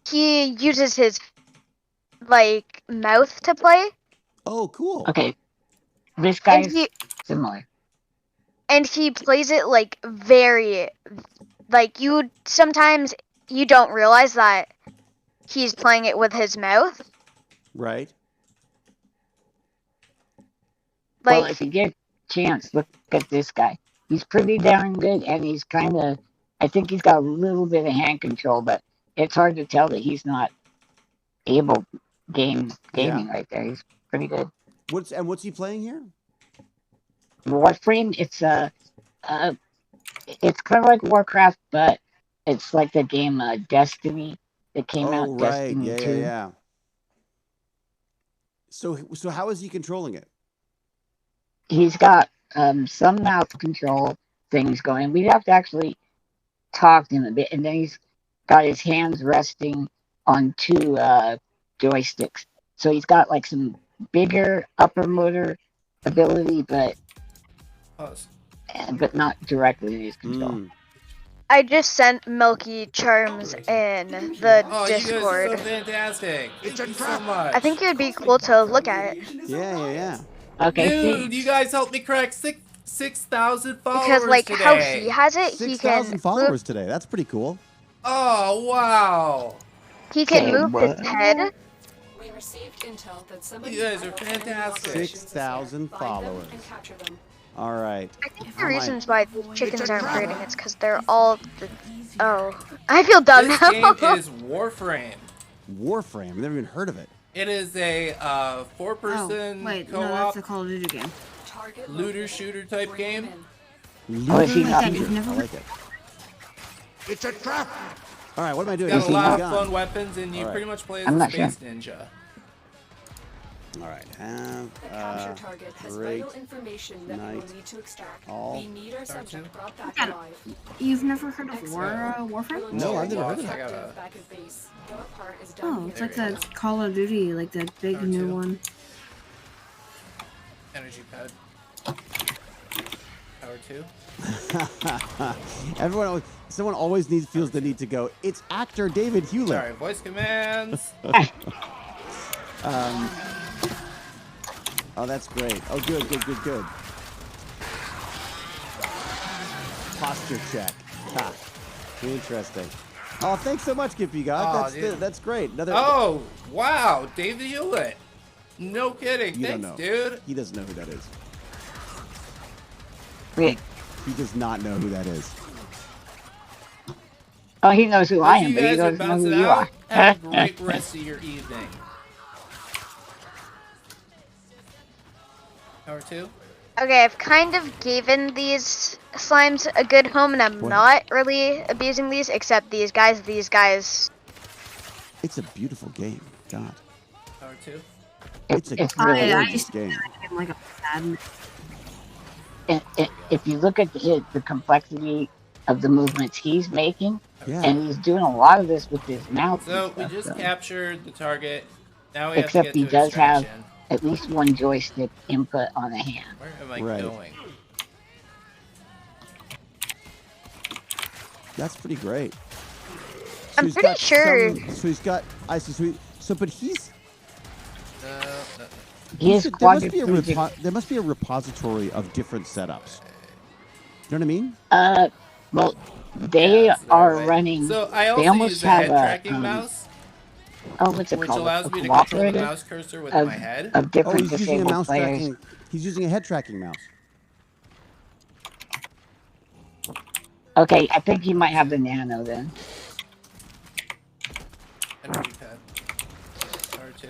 he uses his like mouth to play. Oh, cool. Okay. This guy is similar. And he plays it like very like sometimes you don't realize that he's playing it with his mouth. Right. Well, if you get a chance, look at this guy. He's pretty darn good, and he's I think he's got a little bit of hand control, but it's hard to tell that he's not able gaming right there. He's pretty good. What's he playing here? Warframe, it's it's kind of like Warcraft, but it's like the game Destiny that came out. Right. Destiny 2. Yeah. So how is he controlling it? He's got some mouth control things going. We'd have to actually talk to him a bit, and then he's got his hands resting on 2 joysticks. So he's got like some bigger upper motor ability, but not directly in his control. I just sent Milky Charms in the Discord. You guys are so fantastic. Thank you so much. I think it would be cool to look at it. Yeah. Okay. Dude, you guys helped me crack 6,000 followers because like today. how he has it, 6,000 followers today. That's pretty cool. Oh wow! He can move his head. We received intel that somebody You guys are fantastic. 6,000 followers. All right. I think the reasons why the chickens aren't breeding is because they're all. I feel dumb This now. game is Warframe. Warframe. I've never even heard of it. It is a 4-person wait, co-op no, that's a Call of Duty game. looter shooter type game. Looter I've shooter. never- I like it. It's a trap. All right. What am I doing? Got a lot of Gun. fun weapons, and you All right. pretty much play as I'm a not space ninja. All right. The capture target has great vital information that we night. will need to extract. All. We need our subject brought back Yeah. alive. You've never heard of Warframe? No, I've never heard of I that. got a Back at base. Your part is done. Oh, it's like that Call of Duty, like that big new one. energy pad. Power 2. Someone always feels the need to go. It's actor David Hewlett. Sorry, voice commands. Oh, that's great. Oh, good. Posture check. Ha. Interesting. Oh, thanks so much, GimpyGod. That's great. Oh, wow, David Hewlett. No kidding. You Thanks, don't know. dude. He doesn't know who that is. Wait. He does not know who that is. Oh, he knows who I am, You but he guys are doesn't know bouncing who you out. are. Have a great rest of your evening. Power 2. Okay, I've kind of given these slimes a good home, and I'm not really abusing these, except these guys. It's a beautiful game. God. Power 2. It's a really gorgeous game. Like a sad. If you look at the complexity of the movements he's making, Yeah. and he's doing a lot of this with his mouth. So we just captured the target. Now we have to Except get he to does have extraction. at least one joystick input on the hand. Where am I Right. going? That's pretty great. I'm he's pretty got sure- so he's got. I see. So, but he's. He is There must be a repository of different setups. You know what I mean? Well, they are running. So I they also almost use a have head tracking mouse. oh, what's it which called? allows A me to control the cooperative mouse cursor with of, my head. of Oh, different he's using a disabled mouse players. tracking. He's using a head tracking mouse. Okay, I think you might have the Nano then. And a D-pad. R2.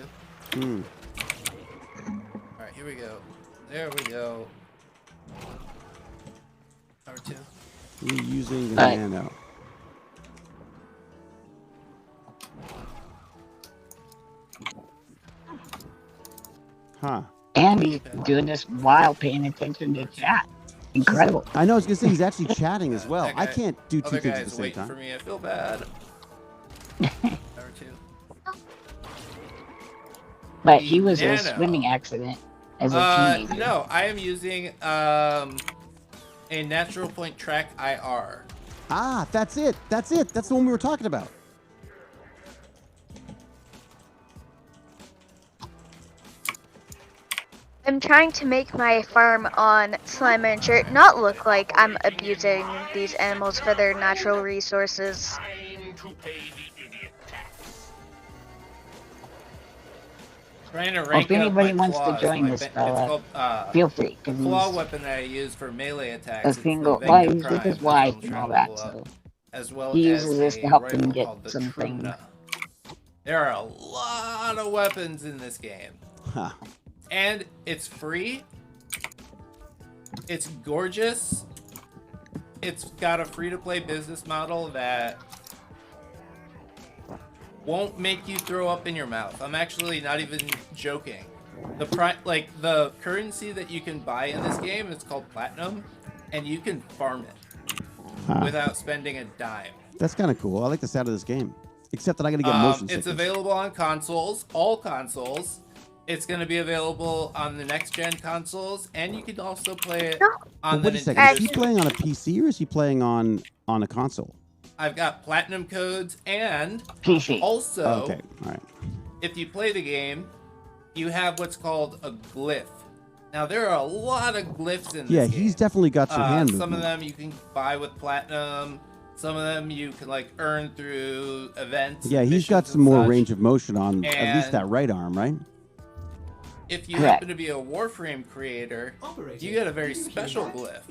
Hmm. Alright, here we go. There we go. R2. He's using the Right. Nano. Huh. And he's doing this while paying attention to chat. Incredible. I know. I was gonna say he's actually chatting as well. That I guy- can't do two Other things at the guy's same waiting time. for me. I feel bad. R2. But he was in a Nano. swimming accident as a teenager. No, I am using a Natural Point Track IR. Ah, that's it. That's it. That's the one we were talking about. I'm trying to make my farm on Slime Rancher not look like I'm abusing these animals for their natural resources. Trying to Well, rank if anybody up my wants claws. to join My this it's fella, called, feel free. the 'Cause claw he's weapon that I use for melee attacks. a It's the single. Vega Well, he's Prime. with his That's what wife I'm and trying all to that, pull so out. As well he as uses this to a help him rifle get called the some things. Truna. There are a lot of weapons in this game. Huh. And it's free. It's gorgeous. It's got a free-to-play business model that won't make you throw up in your mouth. I'm actually not even joking. The currency that you can buy in this game is called platinum, and you can farm it without spending a dime. That's kind of cool. I like the sound of this game. Except that I got to get motion It's sickness. available on consoles, all consoles. It's going to be available on the next-gen consoles, and you can also play it on the Wait a second. Nintendo Is he Switch. playing on a PC or is he playing on a console? I've got platinum codes, and PC. also, Okay. All right. if you play the game, you have what's called a glyph. Now, there are a lot of glyphs in this Yeah, game. he's definitely got some hand Some of movement. them you can buy with platinum. Some of them you can earn through events. Yeah, he's missions got and some more such. range of motion on at least And- that right arm, right? If you Correct. happen to be a Warframe creator, you get a very special glyph.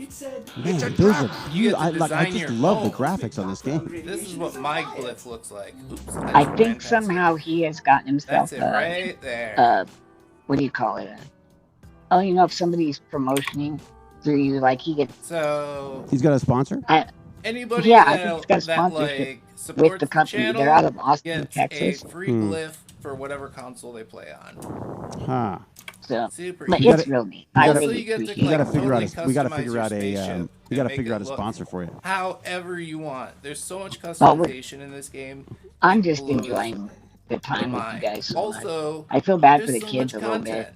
Man, those are You get to I design just your love the home. graphics on this game. This is what my glyph looks like. Oops, I just think ran past somehow it. he has gotten himself That's it right there. what do you call it? Oh, you know, if somebody's promotioning through you, like he gets. So He's got a sponsor? anybody Yeah, I think he's got that sponsorship supports with the company. channel They're out of Austin, gets Texas. a free glyph for whatever console they play on. Huh. So, Super but easy. it's real neat. I Also, really you get to, appreciate We got to it. figure out totally a we got to customize figure your out a spaceship we and got to make figure it out a look sponsor for you. however you want. There's so much Well, customization in this game. I'm just blows enjoying the time with you mind. guys so much. Also, I feel bad there's for the so kids much a little bit. content.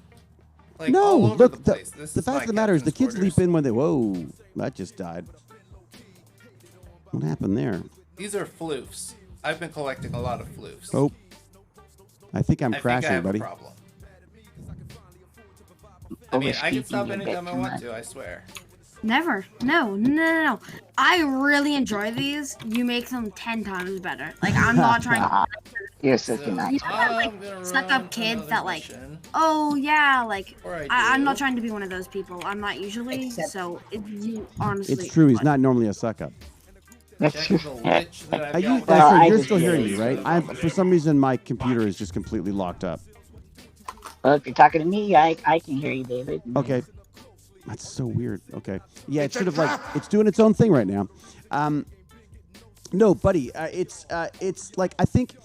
All No, over look, the place. This the is fact my of the matter is the captain's kids leap quarters. in when they whoa, that just died. What happened there? These are floofs. I've been collecting a lot of floofs. Oh. I think I'm I crashing, think I have buddy. a problem. I mean, I can Overspeaking stop a bit anytime I too want much. to, I swear. Never. No. I really enjoy these. You make them 10 times better. Like, I'm not trying to. You're such a nice. I'm gonna Suck run up kids another that, like, mission. oh, yeah, like, Or I'm do. not trying to be one of those people. I'm not usually. So, you honestly. It's true. He's not normally a suck up. That's Check true. the lich that I've Are you, got. Well, sorry, I you're just still did hearing it. me, right? For some reason, my computer is just completely locked up. Well, if you're talking to me, I can hear you, David. Okay. That's so weird. Okay. Yeah, it's It's sort a of like, trap. it's doing its own thing right now. No, buddy, it's like, I think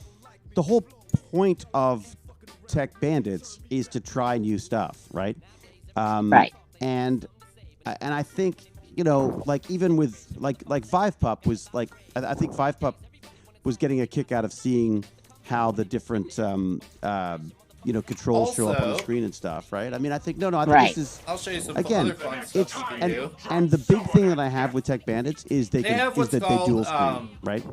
the whole point of Tech Bandits is to try new stuff, right? Right. And I think, you know, like even with like Vive Pup was like, I think Vive Pup was getting a kick out of seeing how the different controls show up on the Also- screen and stuff, right? I mean, I think I think Right. this is I'll show you some again, other fun it's stuff you can do. and the big thing that I have with Tech Bandits is They have is what's that they called, dual screen, right?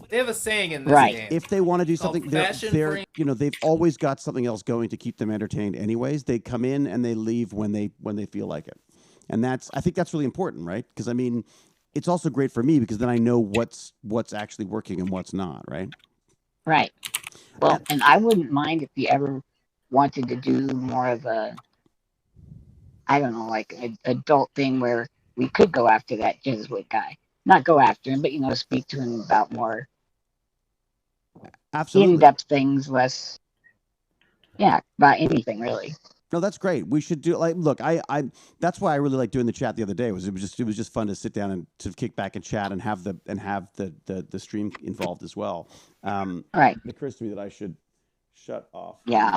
They have a saying in this Right. game. If they want to do called something, fashion they're bring- they've always got something else going to keep them entertained. Anyways, they come in and they leave when they feel like it, and I think that's really important, right? Because I mean, it's also great for me because then I know what's actually working and what's not, right? Right. Well, and I wouldn't mind if you ever wanted to do more of a, I don't know, like an adult thing where we could go after that Jesuit guy. Not go after him, but speak to him about more Absolutely. in-depth things, less, about anything really. No, that's great. We should do look. I that's why I really like doing the chat the other day. It was just fun to sit down and to kick back and chat and have the stream involved as well. Right. It occurs to me that I should shut off. Yeah.